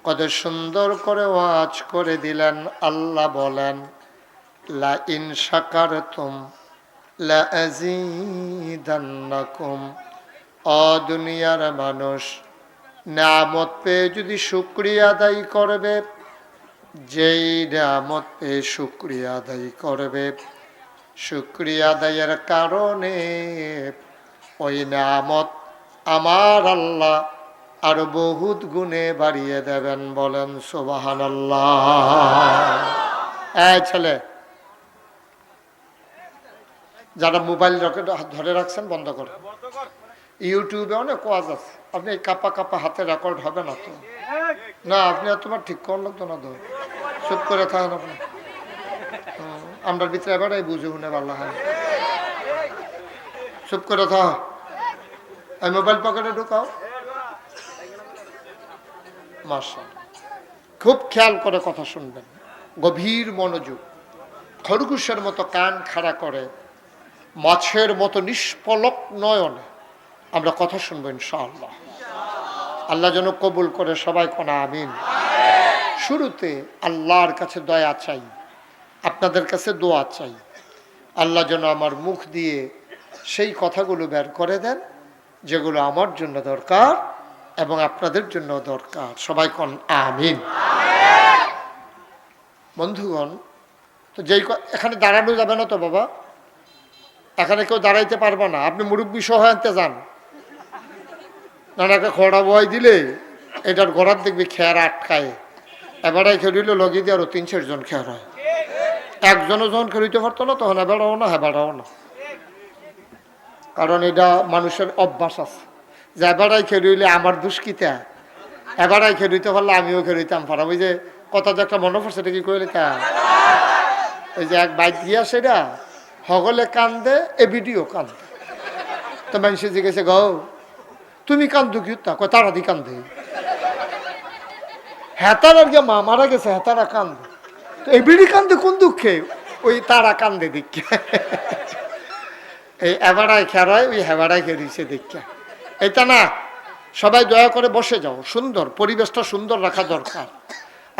কত সুন্দর করে ওয়াজ করে দিলেন। আল্লাহ বলেন, লা ইন শাকারতুম লা আযীদান্নাকুম। ও দুনিয়ার মানুষ, নিয়ামত পেয়ে যদি শুকরিয়া আদায় করবে, যেই নিয়ামত পেয়ে শুকরিয়া আদায় করবে, শুকরিয়া আদায়ের কারণে ওই নিয়ামত আমার আল্লাহ আরো বহুত গুণে বাড়িয়ে দেবেন। বলেন সুবহানাল্লাহ। এই ছেলে, যারা মোবাইল ধরে রাখছেন বন্ধ করেন। ইউটিউবে অনেক ওয়াজ আছে, আপনি এই কাপা কাপা হাতে রেকর্ড হবে না তো? না, আপনি তোমার ঠিক করলো তো না, তো চুপ করে থাকেন আপনি। আমরা ভিতরে এবারে বুঝে শুনে ভালো হয়, চুপ করে থাক। এই মোবাইল পকেটে ঢুকাও। মাশাআল্লাহ, খুব খেয়াল করে কথা শুনবেন, গভীর মনোযোগ, খরগোশের মতো কান খাড়া করে, মাছের মতো নিষ্পলক নয়নে আমরা কথা শুনবো ইনশাআল্লাহ। আল্লাহ যেন কবুল করে, সবাই কোনা আমিন। শুরুতে আল্লাহর কাছে দয়া চাই, আপনাদের কাছে দোয়া চাই, আল্লাহ যেন আমার মুখ দিয়ে সেই কথাগুলো বের করে দেন যেগুলো আমার জন্য দরকার এবং আপনাদের জন্য দরকার। সবাই কোন আমিন। বন্ধুগণ, তো এখানে দাঁড়ানো যাবে না তো বাবা, এখানে কেউ দাঁড়াইতে পারবে না। আপনি মুরব্বী সহ আনতে যান, নানাকে খড়া বয় দিলে এটার গোড়ার দেখবি খেয়ার আটকায়, এবারে খেলিলে লগে দিয়ে আরো 3-4 জন খেয়ার হয়। একজনও যখন খেলিতে পারতো না তখন এবারও না হেবারাও না, কারণ এটা মানুষের অভ্যাস আছে যে এবারাই খেলিলে আমার দুষ্কিতা, এবারাই খেলিতে পারলে আমিও খেলিতাম পারাম। ওই যে কথা যে একটা মনে পড়ছে, এটা কি কইলে তা ওই যে এক বাইক গিয়া সেটা হগলে কান্দে এ ভিডিও কান্দে, তো মানুষে জিজ্ঞেসে গো তুমি কান্দু কি তা কয় তারা দি কান্দে, হেতার আর গিয়ে মা মারা গেছে হেতারা কান্দে, তো এই বিড়ি কান্দে কোন দুঃখে, ওই তারা কান্দে দীক্ষা। এই এবারায় খেরায় ওই হেবারায় খেরিছে দীক্ষা, এটা না। সবাই দয়া করে বসে যাও, সুন্দর পরিবেশটা সুন্দর রাখা দরকার।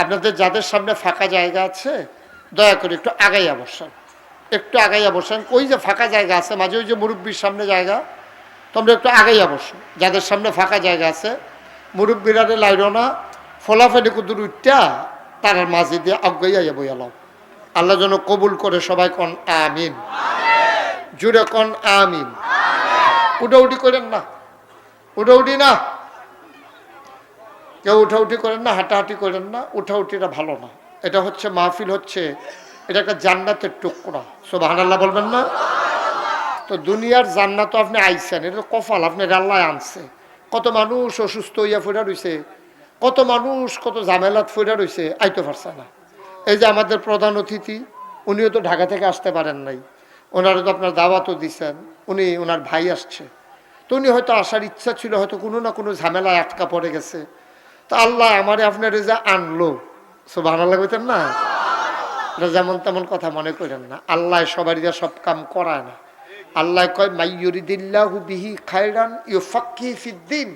আপনাদের যাদের সামনে ফাঁকা জায়গা আছে দয়া করে একটু আগাইয়া বসেন, একটু আগাইয়া বসেন। ওই যে ফাঁকা জায়গা আছে মাঝে, ওই যে মুরব্বীর সামনে জায়গা, তোমরা একটু আগাইয়া বসো। যাদের সামনে ফাঁকা জায়গা আছে মুরব্বীরারে লাইরো না, ফলাফেলি কুদুর উঠটা তার মাঝে দিয়ে আগাইয়া বইয়ালাও। আল্লাহ যেন কবুল করে। সবাই কোন আমিন, জুড়ে কোন আমিন। উঠাউঠি করেন না, উঠাউঠি না, কেউ উঠাউঠি করেন না, হাঁটাহাঁটি করেন না, উঠাউঠিটা ভালো না। এটা হচ্ছে মাহফিল, হচ্ছে এটা একটা জান্নাতের টুকরা। সুবহানাল্লাহ বলবেন না? তো দুনিয়ার জান্নাত আপনি আইছেন, এটা কপাল আপনার আল্লাহ আনছে। কত মানুষ অসুস্থ হইয়া ফেরা রয়েছে, কত মানুষ কত ঝামেলাত ফেরা রয়েছে, আইতে পারছে না। এই যে আমাদের প্রধান অতিথি, উনিও তো ঢাকা থেকে আসতে পারেন নাই, ওনারও তো আপনার দাওয়াতও দিচ্ছেন, উনি ওনার ভাই আসছে, তো উনি হয়তো আসার ইচ্ছা ছিল, হয়তো কোনো না কোনো ঝামেলায় আটকা পড়ে গেছে। তো আল্লাহ আমারে আপনার যা আনলো, সুবহানাল্লাহ কইতেন না? এটা যেমন তেমন কথা মনে করেন না, আল্লাহ সবারই যা সব কাম করায় না। আল্লাহ কয় মাইয়ুরিদিল্লাহু বিহি খায়রান ইউফাক্কিহু ফিদ্দিন,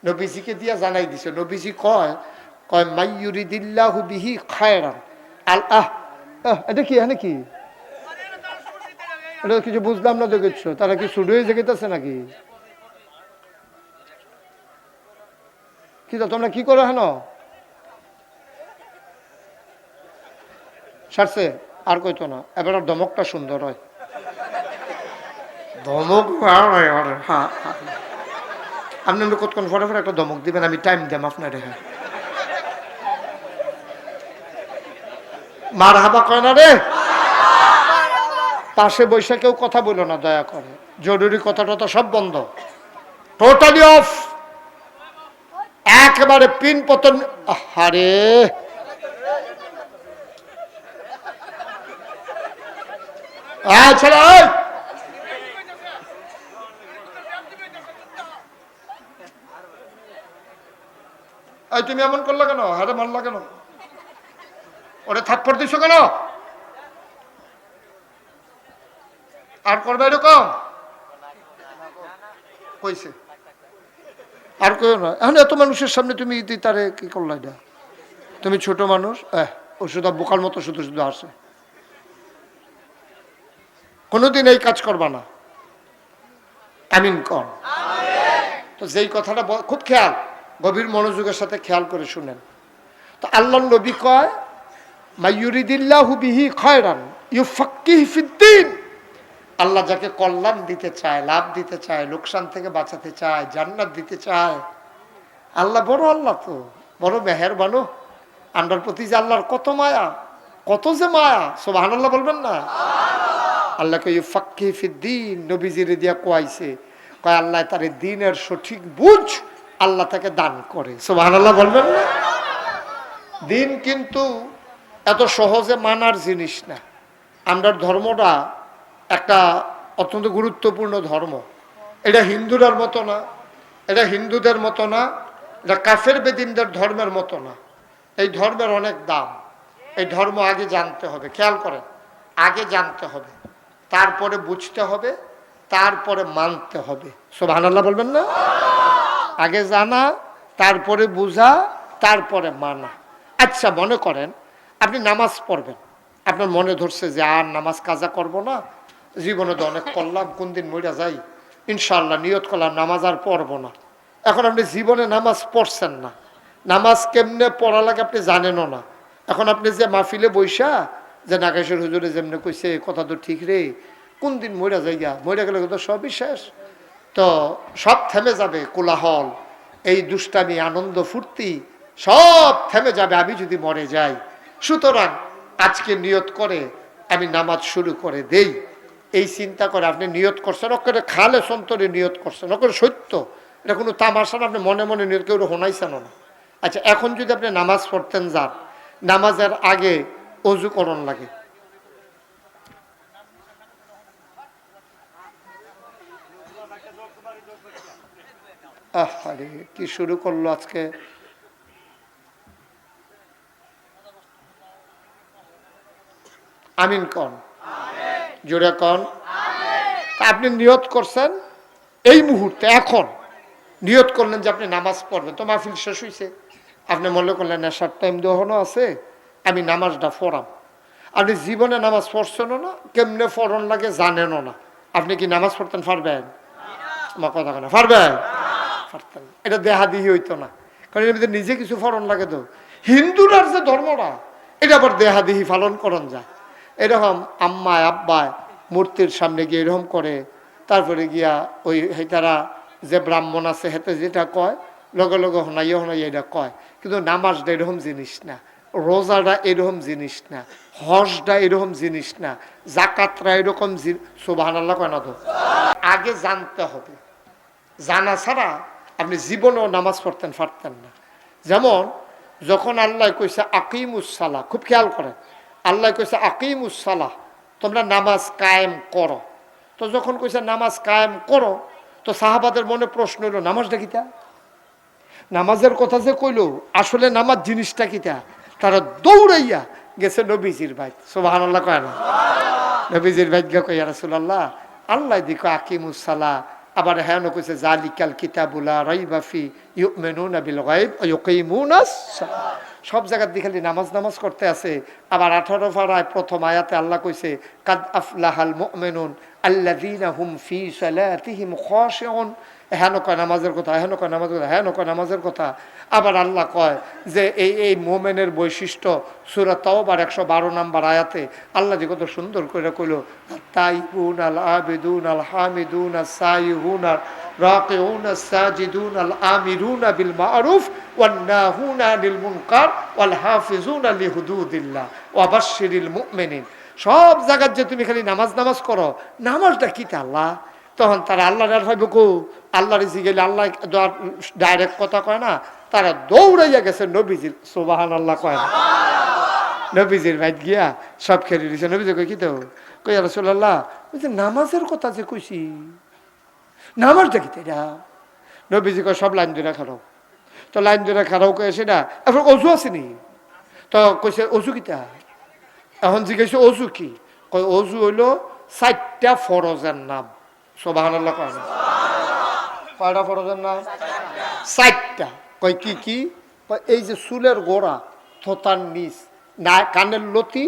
নবীজিকে দিয়া জানাই দিছে। নবীজি কয় মাইয়ুরিদিল্লাহু বিহি খায়রান আল্লাহ। এটা কি এখানে কি এটা কিছু বুঝলাম না, দেখেছো তারা কি শুরু হয়ে যেতেছে নাকি? কি তোমরা কি করো হেন সারছে আর কইতো না, এবার ধমকটা সুন্দর হয়, ধমক আপনি কতক্ষণ ফটাফট একটা ধমক দিবেন, আমি টাইম দেব আপনার। হ্যাঁ মার হাবা কয় না রে, পাশে বৈশা কেউ কথা বলো না দয়া করে, জরুরি কথা টথা সব বন্ধ, টোটালি অফ, একেবারে পিন পতন। আরে ছেলে তুমি এমন করলো কেন, হারে মারলা কেন, ওরে থাপ্পড় দিছো কেন, আর করবে এরকম কইছে আর কেউ না। এখন এত মানুষের সামনে তুমি তারে কি করলা, এটা তুমি ছোট মানুষ, ও শুধু বোকার মতো শুধু শুধু আসে, কোনোদিন এই কাজ করবা না। আমিন কর। তো যেই কথাটা খুব খেয়াল, গভীর মনোযোগের সাথে খেয়াল করে শুনেন। তো আল্লাহর নবী কয় মাইয়ুরিদিল্লাহু বিহি খায়রান ইউফাক্কিহু ফিদ্দিন, আল্লাহ যাকে কল্যাণ দিতে চায়, লাভ দিতে চায়, লোকসান থেকে বাঁচাতে চায়, জান্নাত দিতে চায়, আল্লাহ বড়, আল্লাহ তো বড় মেহেরবানু। আমরার প্রতি যে আল্লাহর কত মায়া, কত যে মায়া, সুবহানাল্লাহ বলবেন না? আল্লাহকে ইউফাক্কিহু ফিদ্দিন নবীজিরে দিয়া কোয়াইছে, কয় আল্লাহ তার দ্বীনের সঠিক বুঝ আল্লাহ তাকে দান করে। সুবহানাল্লাহ বলবেন না? দ্বীন কিন্তু এত সহজে মানার জিনিস না। আমরার ধর্মটা একটা অত্যন্ত গুরুত্বপূর্ণ ধর্ম। এটা হিন্দুদের মতো না, এটা হিন্দুদের মতো না, এটা কাফের বেদিনদের ধর্মের মতো না। এই ধর্মের অনেক দাম। এই ধর্ম আগে জানতে হবে, খেয়াল করেন, আগে জানতে হবে, তারপরে বুঝতে হবে, তারপরে মানতে হবে। সুবহানাল্লাহ বলবেন না? আগে জানা, তারপরে বুঝা, তারপরে মানা। আচ্ছা মনে করেন আপনি নামাজ পড়বেন, আপনার মনে ধরছে যে আর নামাজ কাজা করব না, জীবনে তো অনেক করলাম, কোন দিন মরে যাই, ইনশাআল্লাহ নিয়ত করলাম নামাজ আর পড়বো না। এখন আপনি জীবনে নামাজ পড়ছেন না, নামাজ কেমনে পড়া লাগে আপনি জানেনও না। এখন আপনি যে মাহফিলে বৈশা যে নাগেশ্বর হুজুরে যেমনি কইছে কথা তো ঠিক রে, কোন দিন মরে যাই, মরে গেলে তো সবই শেষ, তো সব থেমে যাবে, কোলাহল, এই দুষ্টামি, আনন্দ, ফুর্তি সব থেমে যাবে আমি যদি মরে যাই। সুতরাং আজকে নিয়ত করে আমি নামাজ শুরু করে দেই, এই চিন্তা করে আপনি নিয়ত করছেন, ওকে খালে সন্তরে নিয়ত করছেন, ওকে সত্য, এটা কোনো তামাশা না, আপনি মনে মনে নিয়ত কেউ শোনাইছেন না। আচ্ছা, এখন যদি আপনি নামাজ পড়তেন যান, নামাজের আগে অজু করণ লাগে, আরে কি শুরু করলো আজকে। আমিন কন, জোরে কন। আপনি নিয়ত করছেন এই মুহূর্তে, এখন নিয়ত করলেন যে আপনি নামাজ পড়বেন, তো মাহফিল শেষ হয়েছে, আপনি মনে করলেন নেশার টাইম দেওয়ানো আছে, আমি নামাজটা পড়াম। আপনি জীবনে নামাজ পড়ছেনও না, কেমনে পড়ন লাগে জানেনও না, আপনি কি নামাজ পড়তেন পারবেন? আমার কথা কেন পারবেন? পারতেন। এটা দেহাদিহি হইতো না, কারণ এর ভিতরে নিজে কিছু ফরন লাগে। তো হিন্দুরার যে ধর্মটা, এটা আবার দেহাদিহি পালন করন যায়। এরকম আম্মায় আব্বায় মূর্তির সামনে গিয়ে এরকম করে, তারপরে গিয়া ওই হেতারা যে ব্রাহ্মণ আছে হেতে যেটা কয় লগে লগে হনাইয়া এটা কয়, কিন্তু নামাজটা এরকম জিনিস না, রোজাটা এরকম জিনিস না, হজটা এরকম জিনিস না, জাকাতরা এরকম সুবহানাল্লাহ কয় না। তো আগে জানতে হবে, জানা ছাড়া আপনি জীবনেও নামাজ পড়তেন পারতেন না। যেমন যখন আল্লাহ কইছে আকিমুসসালাহ, খুব খেয়াল করেন, আল্লাহ কইছে আকিমুসসালাহ, তোমরা নামাজ কায়েম করো। তো যখন কইছে নামাজ কায়েম করো, তো সাহাবাদের মনে প্রশ্ন হইল নামাজটা কিতা, নামাজের কথা যে কইলো আসলে নামাজ জিনিসটা কিতা। তারা দৌড়াইয়া গেছে নবীজির বাইত, সুবহানাল্লাহ কয় না, নবীজির বাইত গিয়া কই ইয়া রাসূলুল্লাহ, আল্লাহ দিকো আকিমুসসালাহ, আবার হ্যাঁ কইছে জালিকাল কিতাবুলা রাইবা ফি ইউমিনুনা বিল গায়ব ওয়া ইউকিমুনাস সালাহ। সব জায়গায় খালি নামাজ নামাজ করতে আছে। আবার 18 পারায় প্রথম আয়াতে আল্লাহ কইছে কাদ আফলাহাল মুমিনুন আল্লাযীনা হুম ফি সালাতিহিম খাশিউন। হ্যাঁ কয় নামাজের কথা, হ্যাঁ কয় নামাজের কথা, হ্যাঁ কয় নামাজের কথা। আবার আল্লাহ কয় যে এই মোমেনের বৈশিষ্ট্য সূরা তাওবার 112 নম্বর আয়াতে আল্লাহ যে কত সুন্দর করে কইল, তাইবুন আল আবিদুন আল হামিদুন আস সাইহুন আল রাকিউন আস সাজিদুন আল আমিরুনা বিল মারুফ ওয়ান নাহুনা আনিল মুনকার ওয়াল হাফিজুনা লিহুদুদিল্লাহ ওয়া বাশশিরিল মুমিনিন। সব জায়গায় যে তুমি খালি নামাজ নামাজ করো, নামাজটা কি আল্লাহ? তখন তারা আল্লাহর আর ভাইব কো, আল্লাহর ইসি গেলে আল্লাহ ডাইরেক্ট কথা কয় না, তারা দৌড়াইয়া গেছে নবীজির, সুবহানাল্লাহ কয় না, নবীজির ভাই গিয়া সব খেলে দিছে। নবীজি কই কি তো কই ইয়া রাসূলুল্লাহ, ওই যে নামাজের কথা যে কইছি, নামাজটা কি এটা? নবীজি কয় সব লাইন ধরে খারাও। তো লাইন ধরে খারাও কয়ে সেটা এখন অজু আসেনি, তো কইছে অজু কিতা? এখন জিজ্ঞেস অজু কি? কয় অজু হইল 4টা ফরজের নাম, সুবহানাল্লাহ কয় না, কয়টা ফরজের নাম? 4টা। কয় কি কি? কয় এই যে চুলের গোড়া, থোতার নিচ, না কানের লতি,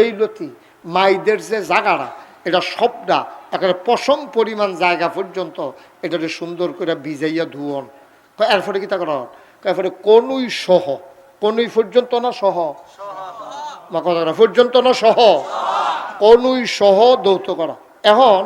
এই লতি, মাইদের যে জায়গাটা, এটা সবটা একেবারে পশম পরিমাণ জায়গা পর্যন্ত এটাকে সুন্দর করে ভিজাইয়া ধুয়ন। এরপরে কি তা কর? এরপরে কনুই সহ, কনুই পর্যন্ত না সহ, কথা পর্যন্ত না সহ, কনুই সহ দৌত করা। এখন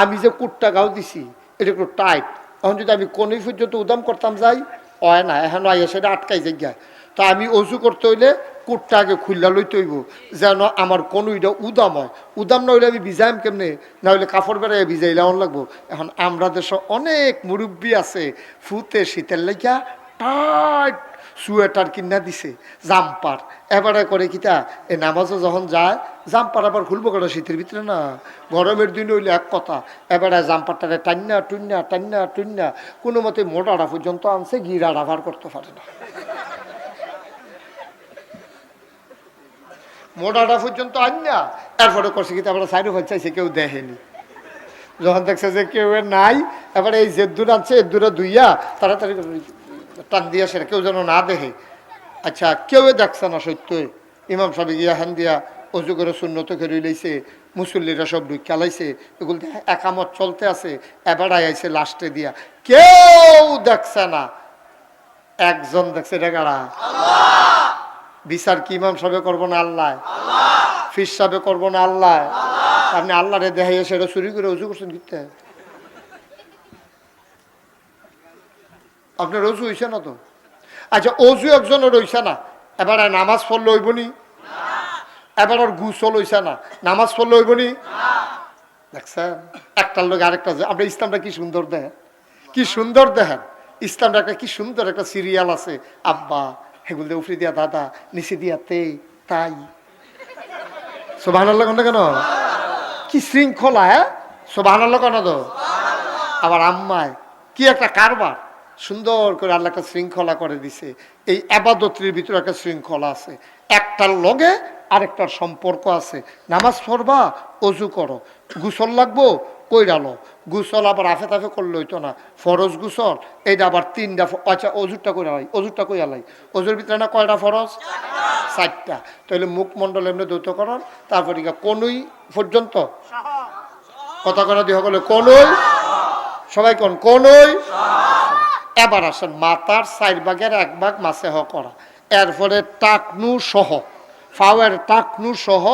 আমি যে কুটটা গাও দিছি এটা একটু টাইট, এখন যদি আমি কনুই পর্যন্ত উদাম করতাম যাই হয় না, এখন আইয়া সেটা আটকাই যায়। তো আমি অজু করতে হইলে কুটটা আগে খুললা লইতে হইব, যেন আমার কনুইটা উদাম হয়। উদাম না হইলে আমি ভিজাইম কেমনে? না হইলে কাপড় বেড়াই ভিজাইলে এমন লাগবো। এখন আমরা দেশে অনেক মুরব্বী আছে, ফুতে শীতের লেগা টাইট সোয়েটার কিনা দিছে, জাম্পার। এবারে করে কিতা এই নামাজও যখন যায় জাম্পার আবার খুলবো কেন শীতের ভিতরে না, গরমের দিন হইলে এক কথা। এবারে জাম্পারটারে টান্না টুন্না টান্না টুন্না কোনো মতে মোটাটা পর্যন্ত আনছে, গিরা রাভার করতে পারে না, মোটাটা পর্যন্ত আননা। এরপরে করছে কি তারপরে সাইডে হচ্ছে সে কেউ দেখেনি। যখন দেখছে যে কেউ নাই, এবারে এই জেদ্দুর আনছে, এদ্দুরা ধুইয়া তাড়াতাড়ি টান দিয়া সেটা কেউ যেন না দেখে। আচ্ছা কেউ দেখছে না সত্যই, ইমাম সাহেব গিয়া হ্যান দিয়া অজু করে শূন্যত করে লইছে, মুসল্লিরা সব ঢুকিয়া লাইছে, এগুলো একামত চলতে আছে, এবারে আইছে লাস্টে দিয়া, কেউ দেখছে না, একজন দেখছে, এটা কারা? বিচার কি ইমাম সাহেব করবো না আল্লাহ? ফির সাহেব করবো না আল্লাহ? আপনি আল্লাহ রে দেখাইয়া সেটা চুরি করে অজু করছেন কিতে? আপনার অজু হইছে না তো? আচ্ছা, অজু একজনের রইছে না, এবার নামাজ পড়লে হইব নি? এবার ওর গুসল হইছে না, নামাজ পড়লে হইব নি? দেখছেন, একটার লোক আরেকটা, আপনার ইসলামটা কি সুন্দর দেখেন, কি সুন্দর দেখেন। ইসলামটা একটা কি সুন্দর একটা সিরিয়াল আছে, আব্বা হেগুল দিয়ে উফরি দিয়া দাদা, নিচে দিয়া তে তাই। সুবহানাল্লাহ কোনটা কেন? কি শৃঙ্খলা, হ্যাঁ সুবহানাল্লাহ কেন তো? আবার আম্মায় কি একটা কারবার, সুন্দর করে আল্লাহ একটা শৃঙ্খলা করে দিছে। এই আবাদতের ভিতরে একটা শৃঙ্খলা আছে, একটার লগে আরেকটার সম্পর্ক আছে। নামাজ পড়বা, অজু করো, গোসল লাগবো কইরালো, গোসল আবার আফে তাফে করলে হইতো না, ফরজ গোসল এইটা আবার 3টা। আচ্ছা, অজুরটা কইরা লাই, অজুরটা কইয়া লাই, অজুর ভিতরে না কয়টা ফরজ? 4টা। তাহলে মুখমণ্ডল এমনি দ্বৈত করন, তারপরে কোনই পর্যন্ত কথা করা দিয়ে সকলে কোনই, সবাই কোনই। এবার আসেন, মাথার 4 ভাগের 1 ভাগ মাসে হ করা, এরপরে টাকনু সহ, ফাওয়ার টাকনু সহ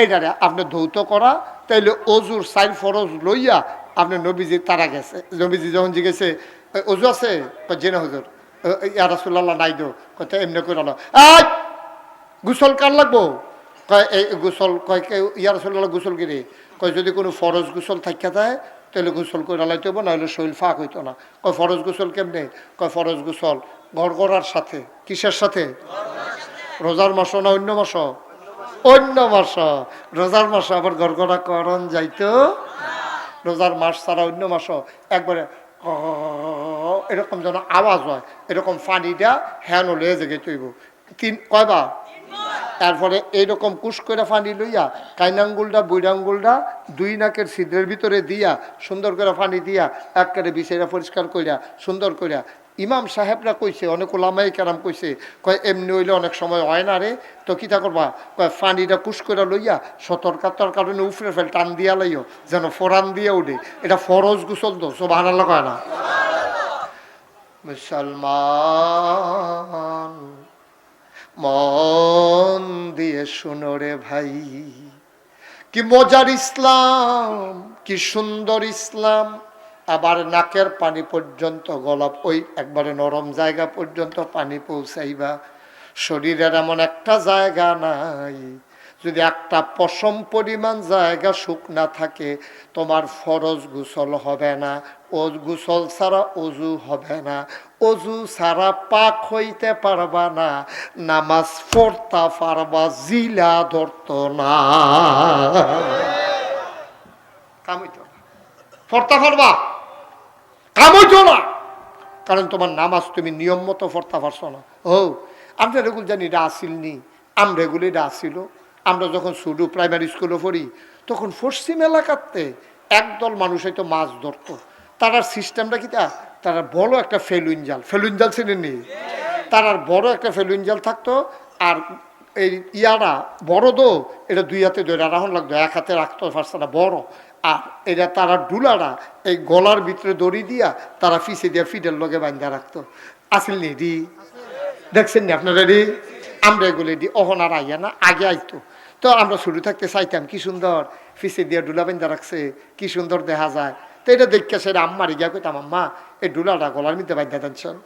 এটারে আপনি ধৌত করা। তাইলে অজুর 4 ফরজ লইয়া আপনি নবীজি তারা গেছে। নবীজি যখন জিজ্ঞেসে অজু আছে, জেনে হুজুর, ইয়া রাসূলুল্লাহ নাই দো, কথা এমনি করে গোসল কার লাগবো? কয় এই গোসল, কয় ইয়া রাসূলুল্লাহ গোসল কিরে? কয় যদি কোনো ফরজ গোসল থাকিয়া যায় তাহলে গোসল করে লাইতে হবো, নাহলে শরীর ফাঁক হইতো না। কয় ফরজ গোসল কেমনে? কয় ফরজ গোসল গড়গড়ার সাথে। কিসের সাথে? রোজার মাস না অন্য মাস? অন্য মাস। রোজার মাস আবার গড়গড়া করণ যাইতো, রোজার মাস ছাড়া অন্য মাস একবারে এরকম যেন আওয়াজ হয়, এরকম পানিটা হ্যান লয়ে জেগে তৈব। কয়বার? তারপরে এইরকম কুশ করে পানি লইয়া কাইনাঙ্গুলটা বুইরাঙ্গুলটা 2 নাকের ছিদ্রের ভিতরে দিয়া সুন্দর করে পানি দিয়া একবারে বিছাইয়া পরিষ্কার কইরা সুন্দর কইরা। ইমাম সাহেবরা কইছে, অনেক ওলামায়ে কেরাম কইছে, কয় এমনি হইলে অনেক সময় হয় না রে, তো কিতা করবা? কয় পানিটা কুশ করে লইয়া সতর্কতার কারণে উফরে ফেল টান দিয়া লাইও, যেন ফোরান দিয়ে উঠে। এটা ফরজ গোসল তো, সুবহানাল্লাহ কয় না? মুসলমান মন দিয়ে শুনো রে ভাই, কি মজার ইসলাম, কি সুন্দর ইসলাম। আবার নাকের পানি পর্যন্ত, গলা ওই একবারে নরম জায়গা পর্যন্ত পানি পৌঁছাইবা। শরীরের এমন একটা জায়গা নাই, যদি একটা পশম পরিমাণ জায়গা শুকনা থাকে তোমার ফরজ গোসল হবে না, ও গোসল ছাড়া অজু হবে না, অজু ছাড়া পাক হইতে পারবা না, নামাজ পড়তে পারবা, জিলা ধরত না, কামিত না, পড়তে পারবা, কামিত না, কারণ তোমার নামাজ তুমি নিয়ম মতো পড়তে পারছো না। ও আমরা এগুলো জানি, এটা আসিল নি, আমরা এগুলো এটা আসিল। আমরা যখন শুরু প্রাইমারি স্কুলে পড়ি তখন পশ্চিম এলাকাতে একদল মানুষ হয়তো মাছ ধরতো। তার সিস্টেমটা কি, তারা বড় একটা ফেলুইন জাল, ফেলুইন জাল ছিলেন নি, তার বড় একটা ফেলুইন জাল থাকতো। আর এই ইয়ারা বড় দো, এটা 2 হাতে ধরে রাখুন লাগতো, 1 হাতে রাখতো পারছে না, বড়। আর এটা তারা ডুলারা এই গলার ভিতরে দড়ি দিয়া তারা ফিসে দিয়া ফিডের লগে বান্ধা রাখতো। আসিল নি রি? দেখছেন নি আপনারা রি? আমরা এগুলো দি অহন আর আইয়া না, আগে আইতো। তো আমরা শুরু থাকতে চাইতাম, কি সুন্দর ফিসে দিয়া ডুলা বান্ধা রাখছে, কি সুন্দর দেখা যায়। তো এটা দেখে সেটা আম্মার গিয়া কইতাম, আম্মা এই ডুলাটা গলার মধ্যে বান্ধা দেনছেন?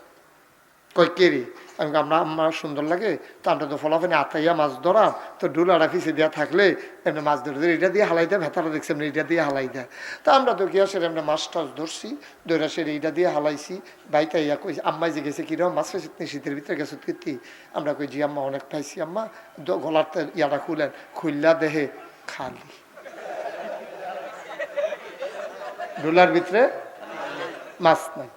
কই কে রে? আমি আমরা আম্মা সুন্দর লাগে, তো আমরা তো ফলাফেনে আতাইয়া মাছ ধরাম, তো ডুলাটা ফিসে দেওয়া থাকলে এমনি মাছ ধরে এটা দিয়ে হালাই দেয়, ভেতারা দেখছি এমনি এটা দিয়ে হালাই দেয়। তা আমরা তো গিয়া সেটা এমনি মাছ টাছ ধরছি, ধরা সেটা এটা দিয়ে হালাইছি। বাইকা ইয়া কইছি, আম্মাই যে গেছে কিরম মাছ পাইছি, শীতের ভিতরে গেছে কীর্তি? আমরা কই জি আম্মা অনেক পাইছি আম্মা। গলার ইয়াটা খুলেন, খুললা দেহে খালি, ডুলার ভিতরে মাছ নাই।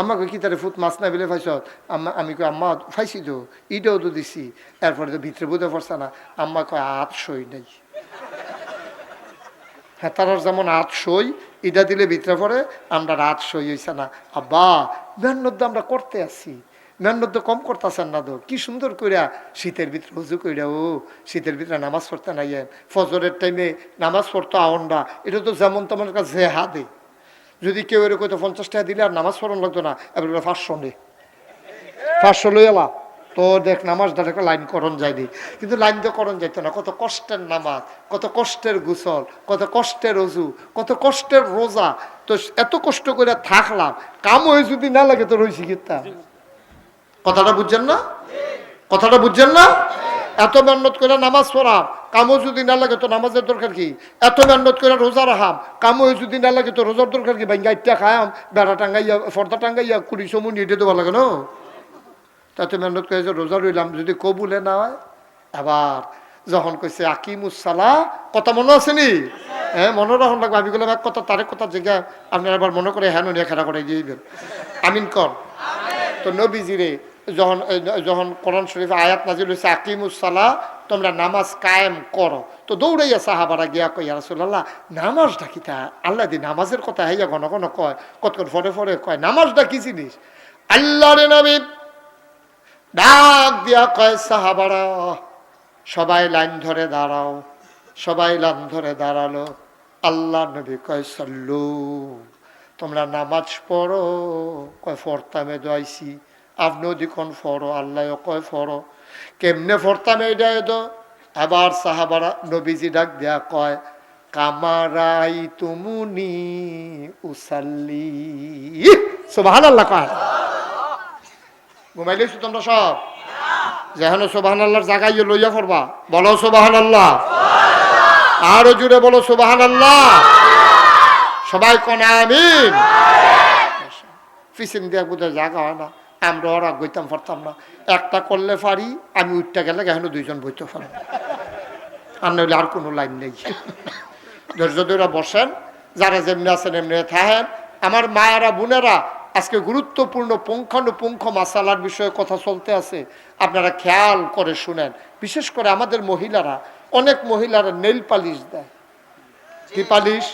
আম্মা কই কি তারে ফুট মাছ না বেলে পাইছ? আম্মা আমি কই আম্মা পাইছি তো, ইটাও তো দিছি, এরপরে তো ভিতরে বুঝতে পারছে না। আম্মা কয় হাত সই নাই। হ্যাঁ, তার যেমন হাত সই, ইটা দিলে ভিতরে পড়ে, আমরা হাত সই হইছে না। আব্বা মেহনত আমরা করতে আসি, মেহনত তো কম করতেছেন না তো, কি সুন্দর কইরা শীতের ভিতরে হুজু কইরা, ও শীতের ভিতরে নামাজ পড়তে নাই, ফজরের টাইমে নামাজ পড়তো আওয়ান্ডা, এটা তো যেমন তোমার কাছে হাদে। যদি কেউ এরকম 50 টাকা দিলে আর নামাজ পড়ানো লাগতো না, এবার 500 নে, 500 লই এলা তো দেখ নামাজটা একটা লাইন করণ যায়নি। কিন্তু লাইন তো করণ যাইতো না, কত কষ্টের নামাজ, কত কষ্টের গোসল, কত কষ্টের অজু, কত কষ্টের রোজা। তো এত কষ্ট করে থাকলাম, কাম হয়ে যদি না লাগে তো রয়েছি কিতা। কথাটা বুঝছেন না? কথাটা বুঝছেন না? এত মেহনত করে নামাজ পড়াম, কামও যদি না লাগে তো নামাজের দরকার কি? এত মেহনত করে রোজা রাখাম, কামও যদি না লাগে তো রোজার দরকার কি? ভাই গাইটা খায়াম, বেড়া টাঙ্গাইয়া, ফর্দা টাঙ্গাইয়া, কুড়ি সমুনি, এটা তো ভালো লাগে না? তাতে মেহনত করে যে রোজা রইলাম, যদি কবুলে না হয়। আবার যখন কইছে আকিমুসালা, কথা মনে আছে নি? হ্যাঁ, মনে রাখুন লাগবে। আমি বললাম এক কথা, তারেক কথা জায়গা আপনারা আবার মনে করে হ্যাঁ নিয়ে খেলা করে দিয়ে দিবেন। আমিন কর। তো নবীজিরে যখন যখন কোরআন শরীফে আয়াত নাজিল হয়েছে আকিমুসালা, তোমরা নামাজ কায়েম করো, তো দৌড়াইয়া সাহাবারা গিয়া কই, ইয়া রাসূলুল্লাহ নামাজটা কি? তা আল্লাহ দি নামাজের কথা হইয়া ঘন ঘন কয়, কতক্ষণ ফরে ফরে কয়, নামাজটা কি জিনিস? আল্লাহর নবী ডাক দিয়া কয়, সাহাবারা সবাই লাইন ধরে দাঁড়াও। সবাই লাইন ধরে দাঁড়ালো। আল্লাহ নবী কয়, সাল্লু, তোমরা নামাজ পড়ো। কয় ফরতামে দোয়াইছি, আপনিও দিখন ফরো, আল্লাহ কয় ফরো। কেমনে ফরতামে দেয় দো? আবার সাহাবারা নবীজি ডাক দেয়া কয়, কামারাই তুমুনি উসাল্লি। সুবহানাল্লাহ কয়। ঘুমাইলেছো তোমরা সব? যেন সুবহানাল্লাহর জায়গায় লইয়া পড়বা। বলো সুবহানাল্লাহ। আরো জুড়ে বলো সুবহানাল্লাহ। সবাই কোন আমিন। পিছন দিয়ে বোধহয় জায়গা হয় না, আমরা ওরা গইতাম পারতাম না। একটা করলে পারি, আমি উঠতে গেলে এখনো দুইজন বইতে পারি, আর নইলে আর কোনো লাইন নেই। ধৈর্য ধরে বসেন, যারা যেমনি আছেন এমনি থাকেন। আমার মায়েরা বোনেরা, আজকে গুরুত্বপূর্ণ পুঙ্খানুপুঙ্খ মাসালার বিষয়ে কথা চলতে আছে, আপনারা খেয়াল করে শুনেন। বিশেষ করে আমাদের মহিলারা, অনেক মহিলারা নেইল পালিশ দেয়। কি পালিশ?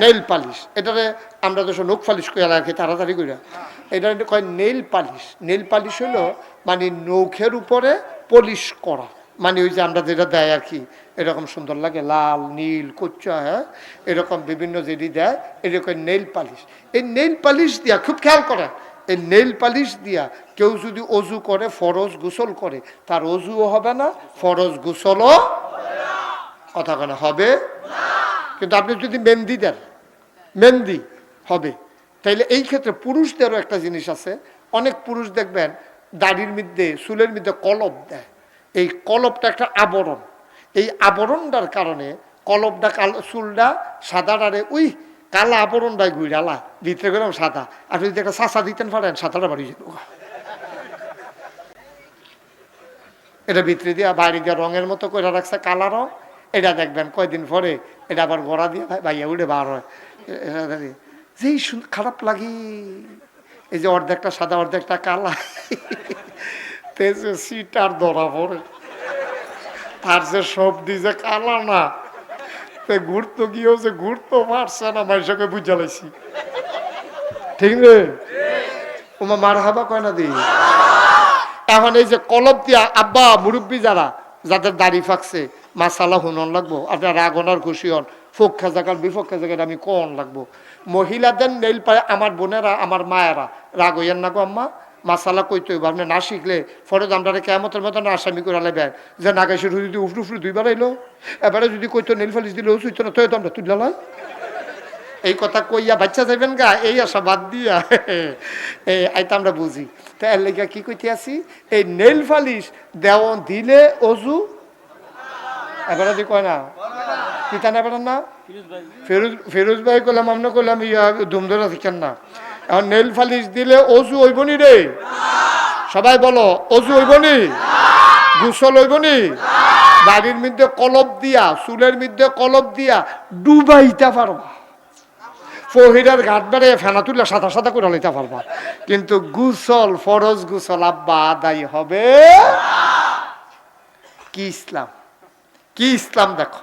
Nail polish. এটারে আমরা তো নখ পালিশ করে রাখি তাড়াতাড়ি করে, এটা কয় নেইল পালিশ। নেইল পালিশ হলো মানে নখের উপরে পলিশ করা, মানে ওই যে আমরা যেটা দেয় আর কি, এরকম সুন্দর লাগে, লাল নীল কোচ্চা, হ্যাঁ, এরকম বিভিন্ন যেটি দেয়, এরকম নেইল পালিশ। এই নেইল পালিশ দিয়া খুব খেয়াল করেন, এই নেইল পালিশ দিয়া কেউ যদি অজু করে, ফরজ গোসল করে, তার অজুও হবে না, ফরজ গোসলও কথা কেন হবে। কিন্তু আপনি যদি মেহেন্দি দেন, মেহেন্দি হবে। তাইলে এই ক্ষেত্রে পুরুষদেরও একটা জিনিস আছে, অনেক পুরুষ দেখবেন দাড়ির মধ্যে, চুলের মধ্যে কলপ দেয়। এই কলপটা একটা আবরণ, এই আবরণটার কারণে কলপটা কালো, চুলটা সাদাটারে ওই কালা আবরণটাই ঘুরালা ভিতরে গেলাম সাদা। আপনি যদি একটা চাষা দিতেন পারেন, সাদাটা বাড়ি যেত। এটা ভিতরে দিয়া বাইরে দিয়া রঙের মতো করে রাখছে, কালা রং। এটা দেখবেন কয়দিন পরে এটা আবার গড়া দিয়ে ভাইয়া উঠে বার হয়। যেই খারাপ লাগে, এই যে অর্ধেকটা সাদা অর্ধেকটা কালা, তেজে সিটার ধরা পড়ে। তার যে সব দিছে কালা না, ঘুরতো গিয়েও যে ঘুরতো পারছে না, মানুষকে বুঝা লাইছি। ঠিক রে? ওমা মার হাবা কয় না দি। এখন এই যে কলপ দিয়া আব্বা মুরব্বী যারা, যাদের দাড়ি ফাঁকছে, মাসালা হুনন লাগবো, আপনার রাগ হনার খুশি হন, পক্ষে জায়গার বিপক্ষে জায়গায় আমি কোন লাগবো। মহিলাদের নেইল পায়, আমার বোনেরা, আমার মায়েরা রাগ হইয়েন না গো আম্মা, মাসালা কইতে হইব। আপনি না শিখলে ফরজ আমরা কেমতের মতো না আসামি করে লাইবেন যে না গাইছে যদি উফরু উফরু দুইবার এলো, এবারে যদি কইতো নেইল ফালিশ দিলে উচিত না, তো আমরা তুললা এই কথা কইয়া বাচ্চা যাবেন গা, এই আশা বাদ দিয়া আইতা আমরা বুঝি। তো এর লেগে কি কইতে আসি, এই নেইল ফালিশ দেওয়ন দিলে অজু এবারে দি কয় না, কিতা না এবার না, ফেরুজ ভাই করলাম, আমরা করলাম ইয়া ধুমধরা শিখেন না। এখন নেইল ফালিশ দিলে অজু হইবনি রে, সবাই বলো অজু হইবনি, গোসল হইবনি। দাড়ির মধ্যে কলপ দিয়া, চুলের মধ্যে কলপ দিয়া ডুবাইতে পারবা, ফহিরার ঘাট বেড়ে ফেনা তুললে সাদা সাদা করে লইতে পারবা, কিন্তু গুসল, ফরজ গুসল আব্বা আদায় হবে। কি ইসলাম, কি ইসলাম দেখো।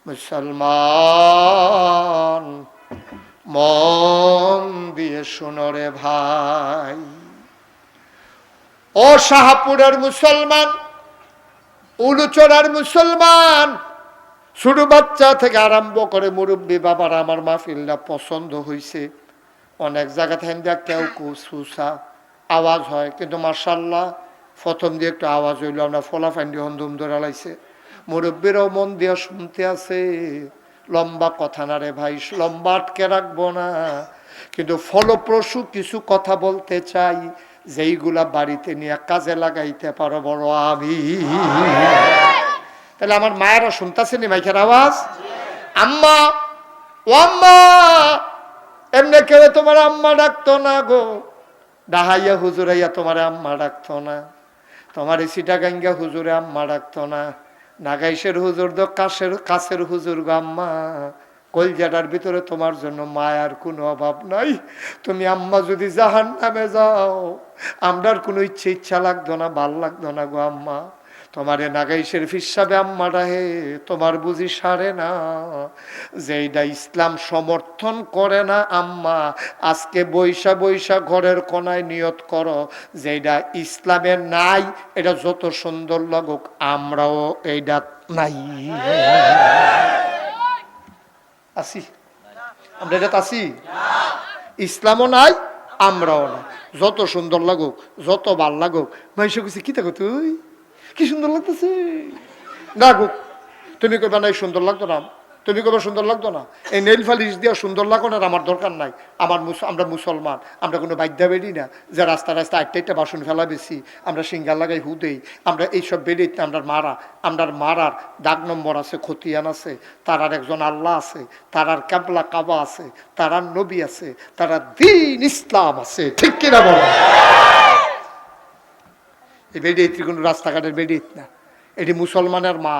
মুসলমান মন দিয়ে শোনো রে ভাই, ও শাহপুরের মুসলমান, উলুচড়ার মুসলমান, ছোট বাচ্চা থেকে আরম্ভ করে মুরব্বী বাবার আমার মাহফিলটা পছন্দ হয়েছে। অনেক জায়গা থেকে কেউ সুসা আওয়াজ হয়, কিন্তু মার্শাল্লাহ প্রথম দিয়ে একটু আওয়াজ হইলো, আমরা ফলাফান্ডি হন্দুম ধরে লাইছে। মুরব্বীরাও মন দিয়া শুনতে আছে। লম্বা কথা না রে ভাই, লম্বা আটকে রাখবো না, কিন্তু ফলপ্রসূ কিছু কথা বলতে চাই, যেইগুলা বাড়িতে নিয়ে কাজে লাগাইতে পারো বড় আমি। তাহলে আমার মায়েরা শুনতেছেন মাইকের আওয়াজ? আম্মা, ও আম্মা, এমনি কেউ তোমার আম্মা ডাকতো না গো, ডাহাইয়া হুজুরাইয়া তোমার আম্মা ডাকতো না, তোমার সিটা গাঙ্গা হুজুরে আম্মা ডাকতো না, নাগাইশের হুজুর তো কাছের হুজুর গো আম্মা, কলজাটার ভিতরে তোমার জন্য মায়ার কোনো অভাব নাই। তুমি আম্মা যদি জাহান্নামে যাও, আমরার কোনো ইচ্ছা লাগতো না, ভাল লাগতো না গো আম্মা। তোমার এ নাগাইশের ফিসাবে আম্মাটা হে তোমার বুঝি সারে না, যেইটা ইসলাম সমর্থন করে না আম্মা, আজকে বৈশা বৈশা ঘরের কোনায় নিয়ত করো, যেইটা ইসলামের নাই, এটা যত সুন্দর লাগুক আমরাও এইটা নাই আসি, আমরা এটা আসি, ইসলামও নাই আমরাও না, যত সুন্দর লাগুক যত ভাল লাগুক। মাইশা কইছে কি থাকো তুই, কি সুন্দর লাগতেছে লাগুক, তুমি কইবা না সুন্দর লাগতো না, তুমি কইবা সুন্দর লাগতো না, এই নেল ফালিশ দিয়া সুন্দর লাগো না, আমার দরকার নাই। আমরা মুসলমান, আমরা কোনো বাদ্যা বেরি না যে রাস্তা রাস্তা একটা বাসন ফেলা বেশি, আমরা সিঙ্গার লাগাই হুদেই, আমরা এইসব বেরিয়ে আমরা মারার দাগ নম্বর আছে, খতিয়ান আছে, তার আর একজন আল্লাহ আছে, তার আর কাবলা কাবা আছে, তার আর নবী আছে, তার আর দ্বীন ইসলাম আছে, ঠিক কিনা বলো? এই বেডিয়ে কোনো রাস্তাঘাটের বেডিয়ে না, এটি মুসলমানের মা,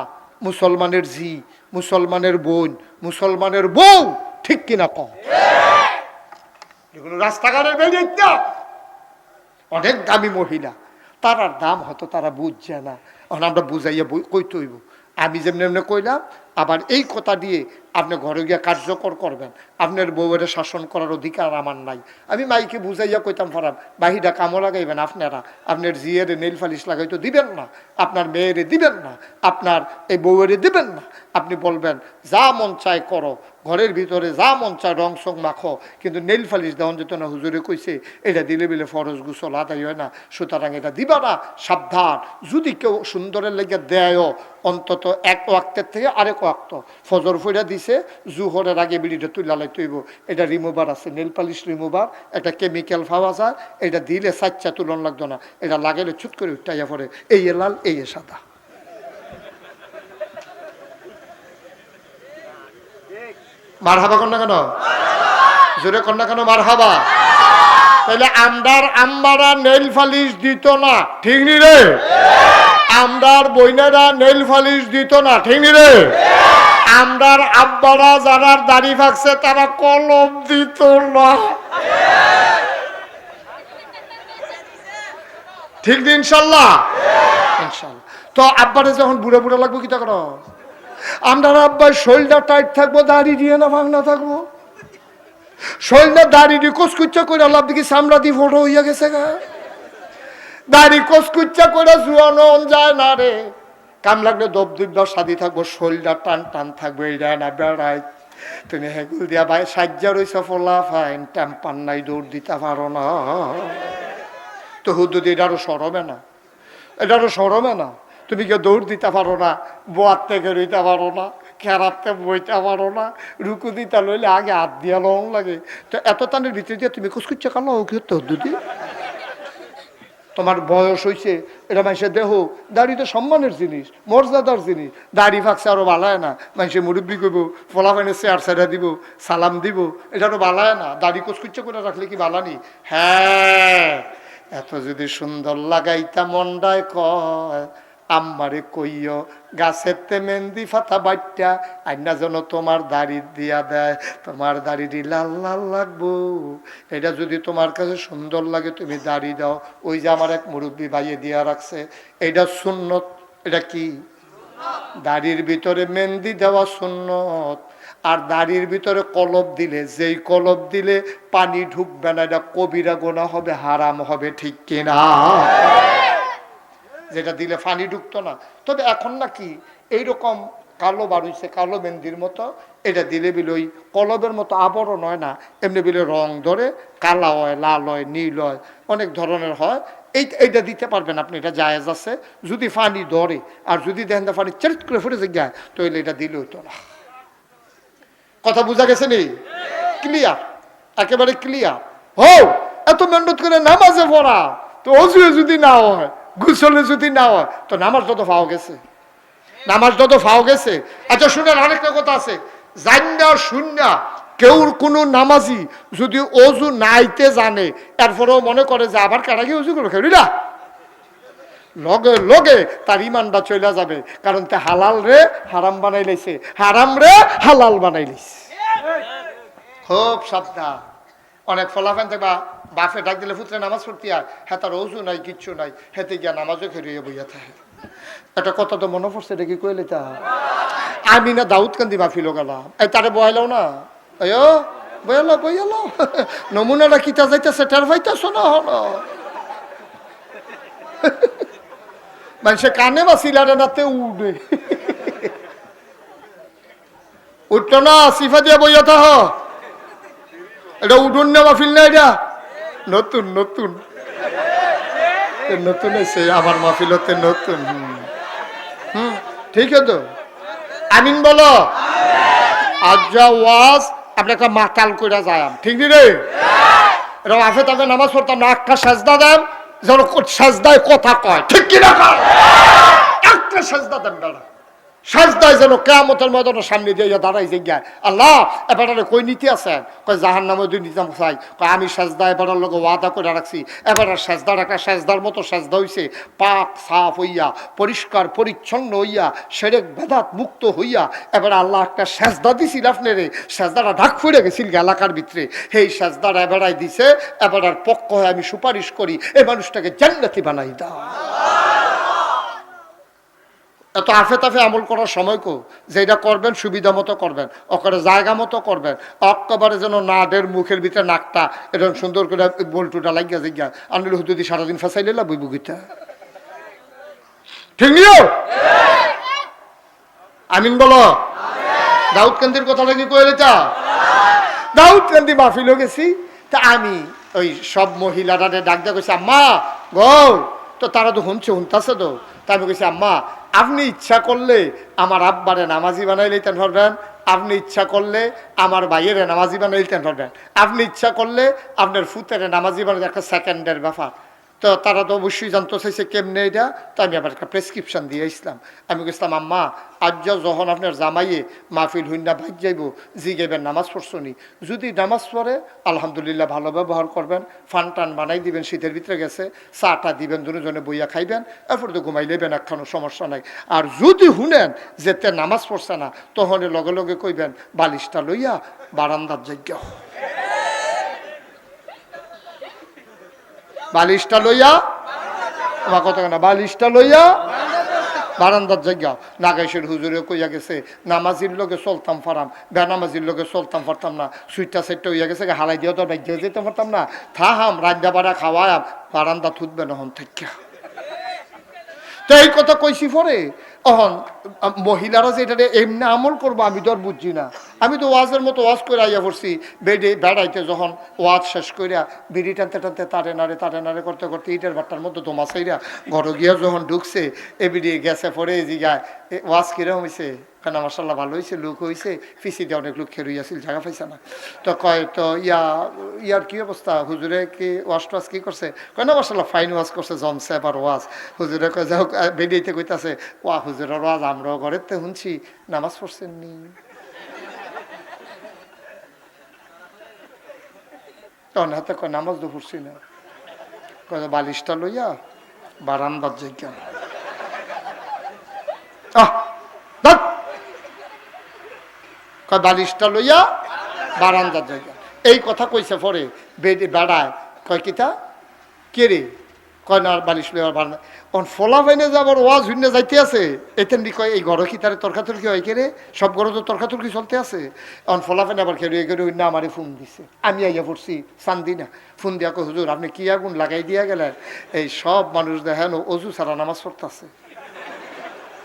মুসলমানের জি, মুসলমানের বোন, মুসলমানের বউ, ঠিক কিনা কম? রাস্তাঘাটের বেরিয়ে না, অনেক দামি মহিলা, তার আর দাম হয়তো তারা বুঝছে না, আমরা বুঝাইয়া কইতে হইব। আমি যেমনি এমনি কইলাম, আবার এই কথা দিয়ে আপনি ঘরে গিয়ে কার্যকর করবেন, আপনার বউয়ের শাসন করার অধিকার আমার নাই। আমি মাইকে বুঝাইয়া কইতাম ফারাম, বাহিরা কামও লাগাইবেন আপনারা, আপনার জিয়ের নেল ফালিশ লাগাইতো দিবেন না, আপনার মেয়েরে দিবেন না, আপনার এই বউয়েরে দিবেন না। আপনি বলবেন যা মন চায় করো, ঘরের ভিতরে যা মন চায় রং সং মাখো, কিন্তু নেল ফালিশ দেওয়ান যেত না, হুজুরে কইছে এটা দিলে বিলে ফরজ গোসল আদায় হয় না, সুতরাং এটা দিবা না, সাবধান। যদি কেউ সুন্দরের লেগে দেয়ও, অন্তত এক ওয়াক্তের থেকে আরেক ওয়াক্ত, ফজর ফইরা দিছে, জুহরের আগে বিড়িটা তুই লালাই তৈব, এটা রিমুভার আছে, নেল পালিশ রিমুভার, একটা কেমিক্যাল পাওয়া যায়, এটা দিলে সাচ্চা তুলন লাগতো না, এটা লাগাইলে ছুট করে উঠাইয়া পড়ে, এই এ লাল এই এ সাদা। মার হাবা কর না কেন, জোরে কর না কেন মার হাবা? তাহলে আমরার আম্মারা নেল ফালিশ দিত না, ঠিক নি রে? আমরার বইনারা নেল ফালিশ দিত না, ঠিক নি রে? আমরার আব্বারা যারা দাড়ি ফাঁকছে তারা কলম দিত না, ঠিক নি? ইনশাল্লাহ ইনশাল্লাহ। তো আব্বারে যখন বুড়ো বুড়ো লাগবো কি তা করো, আমরা আব্বার শরীরটা টাইট থাকবো, দাড়ি দিয়ে না ভাঙনা থাকবো, শরীরটা দাড়ি দিয়ে কুচকুচ্চা করে আল্লাহ দিকে চামড়া দিয়ে ফটো হইয়া গেছে গা, দাড়ি কুচকুচ্চা করে জুয়ানো যায় না রে, কাম লাগলে দব দুবার সাদি থাকবো, শরীরটা টান টান থাকবো, এইটা না বেড়াই। তুমি হেগুল দিয়া ভাই সাজ্জা রয়েছে ফোলা ফাইন, টেম্পান নাই, দৌড় দিতে পারো না, তো হুদুদ এটারও সরমে না, এটারও সরমে না, তুমি কেউ দৌড় দিতে পারো না, বোয়ার থেকে রইতে পারো না, খেরাতে বইতে পারো না, রুকু দিতে লইলে আগে হাত দিয়া লং লাগে, তো এত টানের ভিতরে দিয়ে তুমি কুচকুচ্চা কালো কি হতো দুদি? তোমার বয়স হয়েছে, এটা মানুষের দেহ, দাড়ি তো সম্মানের জিনিস, মর্যাদার জিনিস, দাড়ি ফাঁকছে আরো বালায় না, মানুষের মুরব্বী করবো, ফলা ফাইনে চেয়ার চেরা দিব, সালাম দিব, এটা তো বালায় না, দাড়ি কুচকুচ্চা করে রাখলে কি বালানি? হ্যাঁ, এত যদি সুন্দর লাগাইতা মন্ডায় কয়, আম্মারে কইও গাছেতে মেহেন্দি ফাতা বাইটা আইনা যেন তোমার দাড়ি দিয়া দেয়, তোমার দাড়িটি লাল লাল লাগবো, এটা যদি তোমার কাছে সুন্দর লাগে তুমি দাড়ি দাও। ওই যে আমার এক মুরব্বী ভাইয়ে দিয়া রাখছে, এটা সুন্নত। এটা কি? দাড়ির ভিতরে মেহেন্দি দেওয়া সুন্নত, আর দাড়ির ভিতরে কলব দিলে, যেই কলব দিলে পানি ঢুকবে না, এটা কবিরা গোনা হবে, হারাম হবে, ঠিক কিনা? যেটা দিলে পানি ঢুকতো না। তবে এখন নাকি এইরকম কালো বাড়ুইছে, কালো মেহেন্দির মতো, এটা দিলে বিলে ওই কলবের মতো আবরণ হয় না, এমনি বিলে রং ধরে, কালা হয়, লাল হয়, নীল হয়, অনেক ধরনের হয়। এইটা দিতে পারবেন আপনি, এটা জায়েজ আছে যদি পানি ধরে। আর যদি দেখেন পানি চেরিট করে ফুটে যায়, তো এটা দিলে হইতো না। কথা বোঝা গেছে নি? ক্লিয়ার, একেবারে ক্লিয়ার। হো, এত মেহনত করে নামাজে পড়া, তো অজুয়ে যদি না হয়, গোসলে যদি না হয়, তো নামাজ যত ফাও গেছে, নামাজ যত ফাও গেছে। আচ্ছা শুনেন, আরেকটা কথা আছে, জান্না শুননা কেউ কোনো নামাজি যদি অজু নাইতে জানে, এরপরেও মনে করে যে আবার কারাগে অজু করে খেলি না, লগে লগে তার ইমানটা চলে যাবে। কারণ তে হালাল রে হারাম বানাই লাইছে, হারাম রে হালাল বানাই লাইছে। খুব সাবধান। অনেক ফলাফান থাকবা, বাফে ডাক দিলে ফুতরে নামাজ পড়তে আর হ্যাঁ তার অজু নাই, কিচ্ছু নাই, হেতে গিয়া নামাজও খেরিয়ে বইয়া থাকে। একটা কথা তো মনে পড়ছে, এটা কি কইলে তা আমি না দাউদ কান্দি মাহফিল গেলাম, এই তারে বয়ালাও না, আয়ো বয়ালো বয়ালো, নমুনাটা কিতা যাইতেছে টের পাইতেছ না? হলো মানুষে কানে বা সিলারে নাতে উঠে উঠতো না, সিফা দিয়ে বইয়া থাহ। এটা উঠুন না মাহফিল না, এটা নতুন নতুন নতুন এসে আমার মাহফিলতে নতুন। ঠিক আছে, আমিন বলো। আজ যা ওয়াজ আপনি একটা মাতাল করে যায়, ঠিক নি রে? এরকম আফে তাফে নামাজ পড়তাম না, একটা সাজদা দেন যেন সাজদায় কথা কয়, ঠিক কিনা? একটা সাজদা দেন দাঁড়া, সাজদায় যেন কিয়ামতের ময়দানের সামনে দিয়ে দাঁড়াই যে গিয়া আল্লাহ এবারে কই নিতে আছেন? কয় জাহান্নামে দুই নিতাম চাই। কয় আমি সাজদা এবারের লোক ওয়াদা করে রাখছি, এবার সাজদার একটা সাজদার মতো সাজদা হইছে, পাক সাফ হইয়া পরিষ্কার পরিচ্ছন্ন হইয়া সেরেক বেদাত মুক্ত হইয়া এবার আল্লাহ একটা সাজদা দিছিল আপনি রে, সাজদাটা ঢাক ফুড়ে গেছিল এলাকার ভিতরে, সেই সাজদাটা এবারাই দিছে, এবারের পক্ষ হয়ে আমি সুপারিশ করি এই মানুষটাকে জান্নাতি বানাই দাও। এত আফে তাফে আমল করার সময় কো, যেটা করবেন সুবিধা মতো করবেন, ওখানে জায়গা মতো করবেন, একেবারে যেন নাদের মুখের ভিতরে নাকটা এরকম সুন্দর করে বল্টুটা লাগিয়া জিজ্ঞা আনলে যদি সারাদিন ফেসাইলে বই বুকিটা, ঠিক নিও? আমিন বলো। দাউদ কান্দির কথাটা কি কয়ে রেখা? দাউদ কান্দি মাহফিল গেছি, তা আমি ওই সব মহিলারা ডাক দিয়া কইছি আম্মা গো, তো তারা তো শুনতাছে তো, তা আমি কইছি আম্মা আপনি ইচ্ছা করলে আমার আব্বারে নামাজি বানাই লইতেন পারবেন, আপনি ইচ্ছা করলে আমার ভাইয়েরে নামাজি বানাই লইতেন পারবেন, আপনি ইচ্ছা করলে আপনার ফুতেরে নামাজি বানাই, একটা সেকেন্ডের ব্যাপার। তো তারা তো অবশ্যই জানতে চাইছে কেমনে এটা, তো আমি আবার একটা প্রেসক্রিপশন দিয়ে ইসলাম। আমি বলছিলাম আম্মা আজ যখন আপনার জামাইয়ে মাহফিল হুন্না ভাই যাইব জিগেবেন নামাজ পড়ছো নি, যদি নামাজ পড়ে আলহামদুলিল্লাহ ভালো ব্যবহার করবেন, ফান টান বানাই দিবেন, শীতের ভিতরে গেছে চাটা দিবেন, দুজনে বইয়া খাইবেন, এরপর তো ঘুমাই লেবেন, একখানো সমস্যা নাই। আর যদি শুনেন যে তে নামাজ পড়ছে না, তখন লগে লগে কইবেন বালিশটা লইয়া বারান্দার জায়গা, বালিশটা লইয়া, আমার কথা না, বালিশটা লইয়া বারান্দার জায়গা। নাগাইশের হুজুরে কইয়া গেছে নামাজির লোকে চলতাম পারাম, বেনামাজির লোকে চলতাম পারতাম না, সুইটটা সেটটা হইয়া গেছে হালাই দিয়ে তো বাইক যেতে পারতাম না, থাহাম রান্না বাড়া খাওয়ায়াম, বারান্দা থুতবে নহন থেকে। তো এই কথা কইছি পরে তখন মহিলারা যে এটা এমনি আমল করবো আমি তো আর বুঝছি না। আমি তো ওয়াজের মতো ওয়াজ করে আইয়া পড়ছি, বেড়াইতে যখন ওয়াজ শেষ করিয়া বিড়ি টানতে টানতে তারে নাড়ে করতে করতে ইটের ভাট্টার মধ্যে দোমা চাইরা ঘরে গিয়া যখন ঢুকছে এ বিড়ি গেছে পরে জিগায় ওয়াজ কিরম হয়েছে, কেন মাসাল্লাহ ভালো হয়েছে, লোক হয়েছে, ফিসি দিয়ে অনেক লোক খেয়ে আসছিল, জায়গা পাইছে না। তো কয় তো ইয়ার কি অবস্থা, হুজুরে কি ওয়াজ টোয়াজ কি করছে? কয় না মাসাল্লাহ ফাইন ওয়াজ করছে, জমছে এবার ওয়াজ। হুজুরে কয় যাই হোক বেরিয়েতে কইতাছে ওয়া হুজুরের ওয়াজ আমরাও ঘরের তো শুনছি, নামাজ পড়ছেন নি? তখন হাতে কয় নামাজ তো পড়ছি না, কয় বালিশটা লইয়া বারান্দার জায়গা, কয় বালিশটা লইয়া বারান্দার জায়গা। এই কথা কইছে পরে বেড়ায় কয় কিতা কে রে, কয় না বালিশ লই আর বারান্দা অন ফলা ফাইনে যাবার ওয়াজ হইনে যাইতে আছে এতেন কয় এই ঘর কি তার তর্কাতর্কি হয় কেরে সব ঘরে তো তর্কাতর্কি চলতে আছে অন ফলা ফাইনে আবার খেয়ে গেলে না আমারে ফোন দিছে আমি আইয়া পড়ছি চান্দি না ফোন দিয়া কয় হুজুর আপনি কি আগুন লাগাই দিয়া গেলেন এই সব মানুষ দেখেন অজু ছাড়া নামাজ পড়তেছে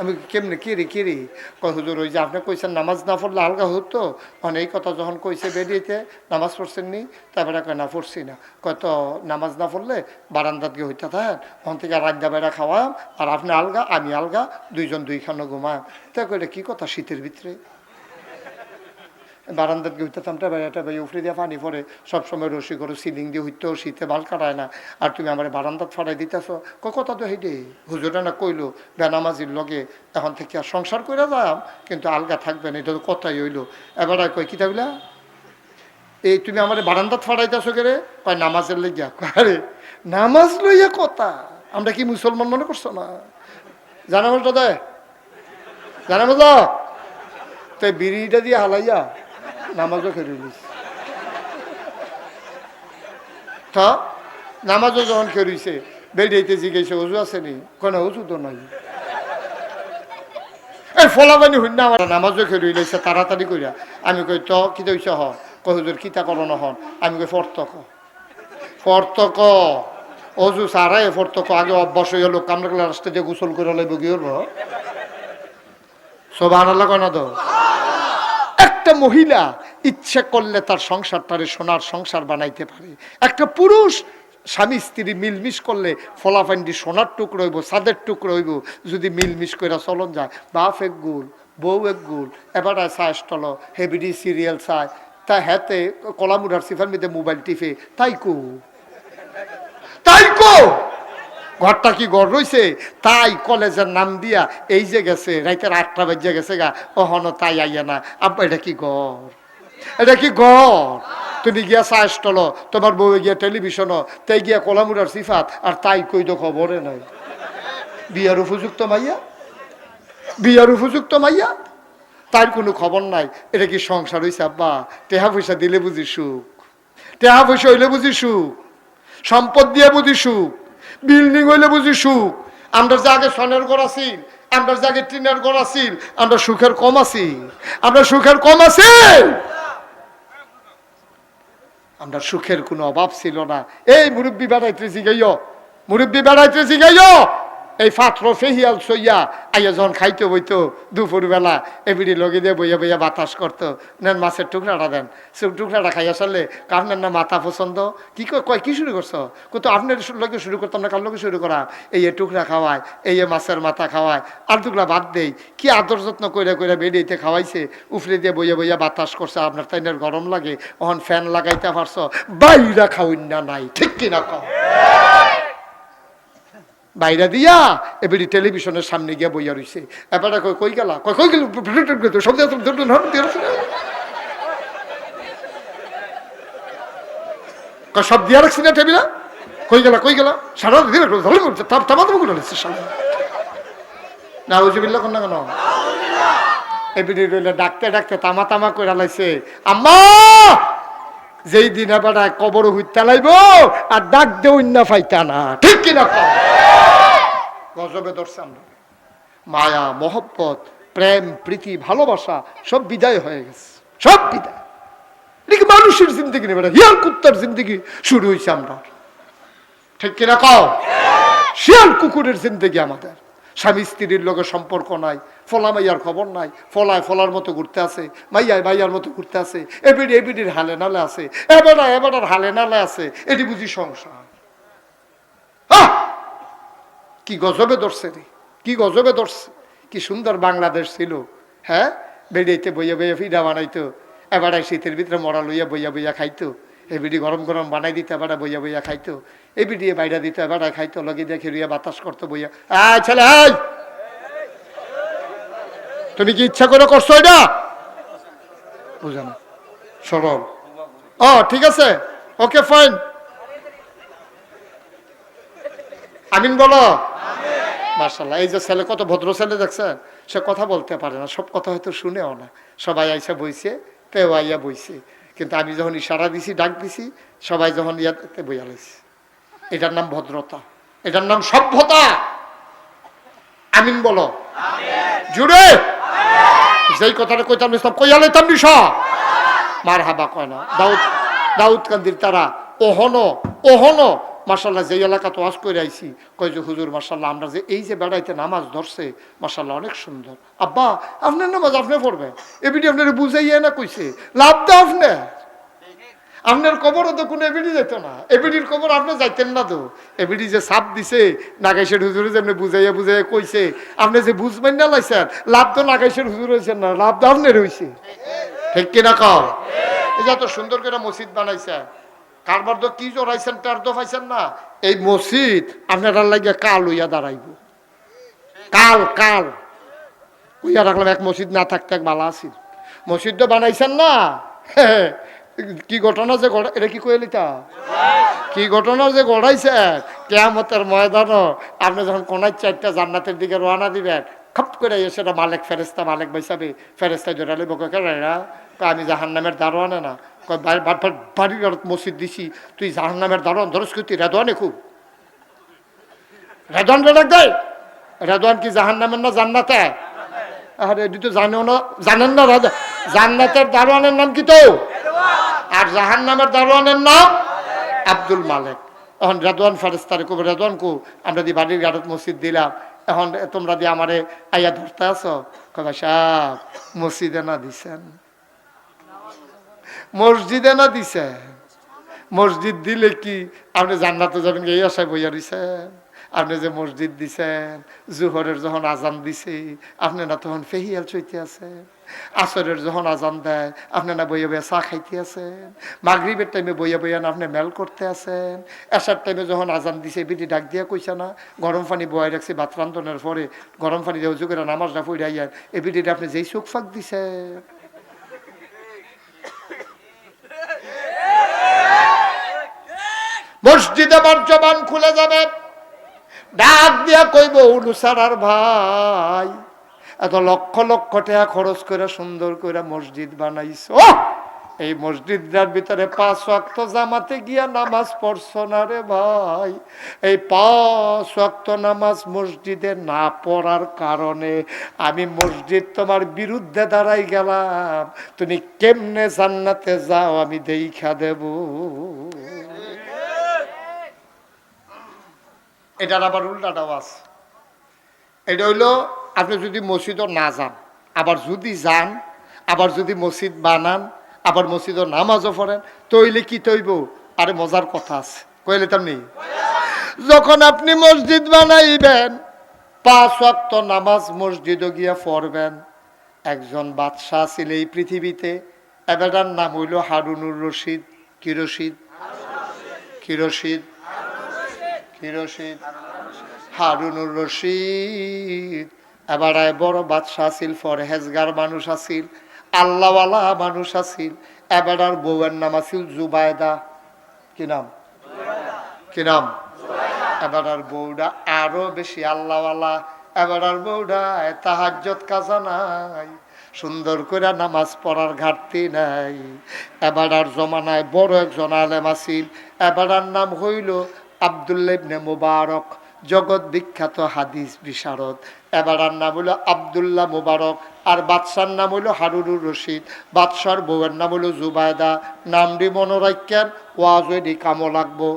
আমি কেমনে কিরি কয় হুজুর ওই যে আপনি কইছেন নামাজ না পড়লে আলগা হতো অনেক কথা যখন কইছে বেরিয়েতে নামাজ পড়ছেন নি তারপরে কয় না পড়ছি না কয় তো নামাজ না পড়লে বারান্দাত গিয়ে হইতে থাকেন ওখান থেকে রাজ্যা বেড়া খাওয়াম আর আপনি আলগা আমি আলগা দুইজন দুইখানো ঘুমাম তা কইলে কি কথা শীতের ভিতরে বারান্দাত গিয়ে হইতাম বেড়াটা ভাই উফরে দিয়ে পানি পড়ে সবসময় রসি করো সিলিং দিয়ে হইতেও শীতে বাল কাটায় না আর তুমি আমার বারান্দাত ফাটাই দিতেছ কথা তো হেঁটে হুজুরা না কইলো বেনামাজির লগে এখন থেকে আর সংসার করে যাম কিন্তু আলগা থাকবেন এটা তো কথাই হইলো এবার কই কিতা বলা এই তুমি আমার বারান্দাত ফাটাইতেছো কে কয় নামাজের লেগিয়া আরে নামাজ লইয়া কথা আমরা কি মুসলমান মনে করছো না জানামাজটা দেয় জানামাজ তাই বিড়িটা দিয়ে হালাইয়া নামাজও খেয়ে নিস তা নামাজও যখন খেয়েছে বেরিয়েতে জিজ্ঞেসে অজু আসেনি কেন অজু তো নাই এই ফলাবানি হইন না আমার নামাজও খেয়ে রইলেছে তাড়াতাড়ি কইরা আমি কই তো কি হইছে হ কহুজুর কিতা করো নহন আমি কই ফর্তক অজু সারাই ফর্তক আগে অভ্যাস হয়ে গেল কামড়া রাস্তা দিয়ে গোসল করে লাগবে কি হলো সব আনাল্লা কয় না তো একটা মহিলা ইচ্ছে করলে তার সংসারটারে সোনার সংসার বানাইতে পারে একটা পুরুষ স্বামী স্ত্রী মিলমিশ করলে ফলাফান্ডি সোনার টুকরো হইব সাদের টুকরো হইব যদি মিলমিশ করে চলন যায় বাপ এক গুল বউ এক গুল এবার চায় স্টল হেবিডি সিরিয়াল চায় তা হেতে কলামুড়ার সিফার মধ্যে মোবাইল টিপে তাই কো ঘরটা কি ঘর রয়েছে তাই কলেজের নাম দিয়া এই যে গেছে রাইতের 8টা বাজে গেছে গা ওহনো তাই আইয়া না আব্বা এটা কি ঘর তুমি গিয়া চা স্টল তোমার বউ গিয়া টেলিভিশনও তাই গিয়া কলামুড়ার সিফাত আর তাই কই তো খবরে নাই বিয়ার উপযুক্ত মাইয়া তার কোনো খবর নাই এটা কি সংসার হইছে আব্বা টেহা পয়সা দিলে বুঝি সুখ টেহা পয়সা হইলে বুঝি সুখ সম্পদ দিয়ে বুঝি সুখ বিল্ডিং হইলে বুঝি সুখ আমরা যে আগে সনের ঘর আছিল আমরা যে আগে টিনের ঘর আছিল আমরা সুখের কম আছি আমরা সুখের কোনো অভাব ছিল না এই মুরব্বী বেড়াইতে জিগাইও এই ফাত্র ফেহিয়াল সইয়া আইয়া যখন খাইতে বইতো দুপুর বেলা এবিডি লগে দিয়ে বইয়া বইয়া বাতাস করতো নেন মাছের টুকরাটা দেন সে টুকরাটা খাইয়া সারলে আপনার না মাথা পছন্দ কি কয় কি শুরু করছো কত আপনার লগে শুরু করতাম না কার লগে শুরু করা এই টুকরা খাওয়ায় এই মাছের মাথা খাওয়ায় আর টুকরা বাদ দেই কি আদর যত্ন কইরা বেরিয়েতে খাওয়াইছে উফরে দিয়ে বইয়া বইয়া বাতাস করছে আপনার তাইনের গরম লাগে ওখান ফ্যান লাগাইতে পারছো বাইরা খাওয়াই না নাই ঠিক কিনা কও বাইরে দিয়া এবারে টেলিভিশনের সামনে গিয়া বইয়া রইছে এবারে কই গেল সব সব দিয়া রাখছি না টেবিলা কই গেল সারা না উজুবিল্লা কোন না কেন এবারে রইলে ডাকতে তামা করে লাইছে আম্মা যেই দিন এবার কবর হইতে লাইব আর ডাক দেও না ফাইতা না ঠিক কিনা গজবে ধরছে আমরা মায়া মহব্বত প্রেম প্রীতি ভালোবাসা সব বিদায় হয়ে গেছে সব বিদায় এদিকে মানুষের জিন্দগি নেবে হিয়াল কুত্তার জিন্দগি শুরু হয়েছে আমরা ঠিক কিনা কও শিয়াল কুকুরের জিন্দগি আমাদের স্বামী স্ত্রীর লোকের সম্পর্ক নাই ফলা মাইয়ার খবর নাই ফলার মতো ঘুরতে আছে মাইয়ার মতো ঘুরতে আছে এবিডির হালে নালে আছে এবার হালে নালে আছে এটি বুঝি সংসার কি গজবে ধরছে রে কি সুন্দর বাংলাদেশ ছিল হ্যাঁ বেড়াইতে বইয়া ফিডা বানাইতো এবার শীতের ভিতরে মরা লইয়া বইয়া খাইতো এবিডি গরম বানাই দিতে এবার বইয়া খাইতো এবিডি বাইরা দিত এবার খাইতো লগে দিয়ে খেলিয়া বাতাস করতো বইয়া ছেলে তুমি কি ইচ্ছা করে করছো এটা বুঝা না সরল ঠিক আছে ওকে ফাইন আমিন বলো মাশাআল্লাহ এই যে ছেলে কত ভদ্র ছেলে দেখছেন সে কথা বলতে পারে না সব কথা হয়তো শুনেও না সবাই আইসা বইছে তেও আইয়া বইছে কিন্তু আমি যখন ইশারা দিছি ডাক দিছি সবাই যখন ইয়াতে বইয়া লাইছে এটার নাম ভদ্রতা এটার নাম সভ্যতা। আমিন বলো জুড়ে। যেই কথাটা কইতাম সব কইয়া লইতাম নিশ মার হাবা কয় না। দাউদ কান্দির তারা ওহনো মাশাল্লাহ যে এলাকা তো আজ করে আইছি কয় যে হুজুর মাশাল্লাহ আমরা যে এই যে বেড়াইতে নামাজ ধরছে মাশাল্লাহ অনেক সুন্দর। আব্বা আপনার নামাজ আপনি পড়বেন এবিডি আপনার বুঝাইয়া না কইছে লাভ দাও আপনার কবরও তো কোনো এবিডি যেত না। এবিডির কবর আপনি যাইতেন না তো। এবিডি যে সাপ দিছে নাগাইশের হুজুরে যে আপনি বুঝাইয়া কইছে আপনি যে বুঝবেন না লাইছেন লাভ তো নাগাইশের হুজুর হয়েছেন না, লাভ তো আপনার হয়েছে। ঠিক কিনা কও? এই যে এত সুন্দর করে মসজিদ বানাইছে কারবার তো কি জড়াইছেন তার তো পাইছেন না। এই মসজিদ আপনার লাগিয়া কাল হইয়া দাঁড়াইব। কাল হইয়া রাখলাম এক মসজিদ না থাকতে এক বালা আছিল। মসজিদ তো বানাইছেন না কি ঘটনা যে এটা কি কইলি তা কি ঘটনা যে গড়াইছে কিয়ামতের ময়দানও আপনি যখন কোনায় চারটা জান্নাতের দিকে রওনা দিবেন খপ করে সেটা মালিক মালিক বাইসাবে ফেরেস্তায় জোরালে বকে কেনা আমি জাহান্নামের দারোয়ানে না বাড়ির মসজিদ দিছি তুই জাহান্নামের দারোয়ান ধরস তুই রেদওয়ানে খুব রেদওয়ান ডাক দেয়। রেদওয়ান কি জাহান্নামের না জান্নাতে? আরে এটি তো জানেন না জান্নাতের দারোয়ানের নাম কি তো আর জাহান্নামের দারোয়ানের নাম আব্দুল মালিক। এখন রেদওয়ান ফেরেস্তারে কবে রেদওয়ান কো আমরা দি বাড়ির গাড়ত মসজিদ দিলাম এখন তোমরা দিয়ে আমারে আইয়া ধরতে আসো কবা সাহ মসজিদে না দিছেন মসজিদে না দিছেন মসজিদ দিলে কি আপনি জান্নাতে যাবেন এই আশায় বইয়া দিছেন। আপনি যে মসজিদ দিছেন জোহরের যখন আজান দিছে আপনি না তখন ফেহিয়াল চইতে আছেন। আসরের যখন আজান দেয় আপনি না বইয়া বইয়া চা খাইতে আছেন। মাগরিবের টাইমে বইয়া না আপনি মেল করতে আছেন। এসার টাইমে যখন আজান দিছে বিটি ডাক দিয়া কইছে না গরম পানি বয়াই রাখছি ভাত রান্ধনের পরে গরম পানি দিয়ে উজু করে নামাজটা পড়াইয়া এই বিটিটা আপনি যেই চোখ ফাঁক দিছেন। মসজিদে আমার জবান খুলে যাবে ডাক দিয়া কইব উলুসারার ভাই এত লক্ষ লক্ষ টাকা খরচ করে সুন্দর করে মসজিদ বানাইছো এই মসজিদটার ভিতরে 5 ওয়াক্ত জামাতে গিয়া নামাজ পড়ছো না রে ভাই। এই 5 ওয়াক্ত নামাজ মসজিদে না পড়ার কারণে আমি মসজিদ তোমার বিরুদ্ধে দাঁড়াই গেলাম। তুমি কেমনে জান্নাতে যাও আমি দেইখা দেব। এটার আবার উল্টাটাও আছে। এটা হইলো আপনি যদি মসজিদও না যান আবার যদি যান আবার যদি মসজিদ বানান আবার মসজিদও নামাজও পড়েন তইলে কি তৈব। আরে মজার কথা আছে কইলে তেমনি যখন আপনি মসজিদ বানাইবেন 5 ওয়াক্ত নামাজ মসজিদও গিয়া পড়বেন। একজন বাদশাহ ছিল এই পৃথিবীতে এটার নাম হইল হারুনুর রশিদ। কি রশিদ? কি রশিদ? কি রশিদ? হারুনুর রশিদ এবার বড় বাদশাহ আছিল ফরহেজগার মানুষ আছিল আল্লাহওয়ালা মানুষ আছিল। এবার বউয়ের নাম আছিল জুবায়দা। কি নাম? কি নাম? এবার বউটা আরো বেশি আল্লাহওয়ালা। এবার বউটা তাহাজ্জুদ কাজা নাই সুন্দর করে নামাজ পড়ার ঘাটতি নাই। এবার জমানায় বড় একজন আলেম আছিল এবার নাম হইল আব্দুল্লাহ ইবনে মুবারক জগৎ বিখ্যাত হাদিস বিশারদ। এবার নাম হলো আব্দুল্লাহ মুবারক আর বাদশার নাম হইল হারুনুর রশিদ। বাদশার বউয়ের নাম হলো জুবায়দা। নামটি মনে রাখেন ওয়াজ ওইটি কামো লাগবো।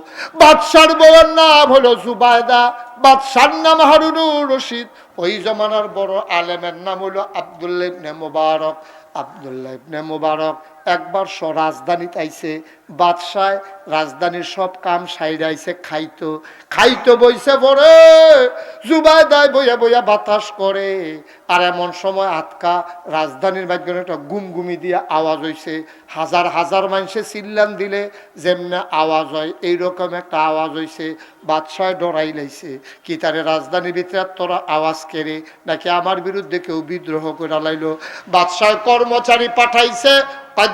বাদশার বউয়ের নাম হলো জুবায়দা বাদশার নাম হারুনুর রশিদ। ওই জমানার বড় আলেমের নাম হইল আব্দুল্লাহ ইবনে মুবারক। আব্দুল্লাহ ইবনে মুবারক একবার রাজধানীতে আইছে। বাদশাহ রাজধানীর সব কাম সাইরাইছে খাইতো বইছে পরে জুবায়দায় বইয়া বইয়া বাতাস করে। আর এমন সময় আটকা রাজধানীর মাধ্যমে একটা গুমগুমি দিয়ে আওয়াজ হইছে। হাজার হাজার মানুষে চিল্লান দিলে যেমনে আওয়াজ হয় এইরকম একটা আওয়াজ হইছে। বাদশাহ ডরাই লাইছে কি তারে রাজধানীর ভিতরে তোরা আওয়াজ কেড়ে নাকি আমার বিরুদ্ধে কেউ বিদ্রোহ করে লাইলো। বাদশাহ কর্মচারী পাঠাইছে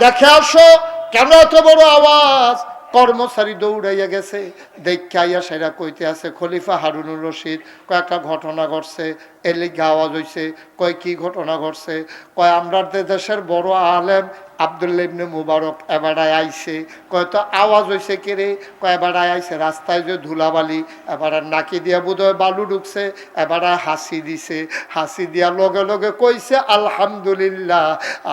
দেখে আসো কেন এত বড় আওয়াজ। কর্মচারী দৌড়াইয়া গেছে দেখা আইয়া সেরা কইতে আছে খলিফা হারুনুর রশিদ কয়েকটা ঘটনা ঘটছে। এর লিগে আওয়াজ হয়েছে। কয় কি ঘটনা ঘটছে? কয় আমরা দেশের বড় আলেম আব্দুল্লাহ ইবনে মুবারক এবারায় আইছে। কয় তো আওয়াজ হয়েছে কে রে? কয় এবারায় আইছে, রাস্তায় যে ধুলাবালি, এবার নাকি দিয়া বোধহয় বালু ঢুকছে, এবারায় হাসি দিছে, হাসি দিয়া লগে লগে কইছে আলহামদুলিল্লাহ।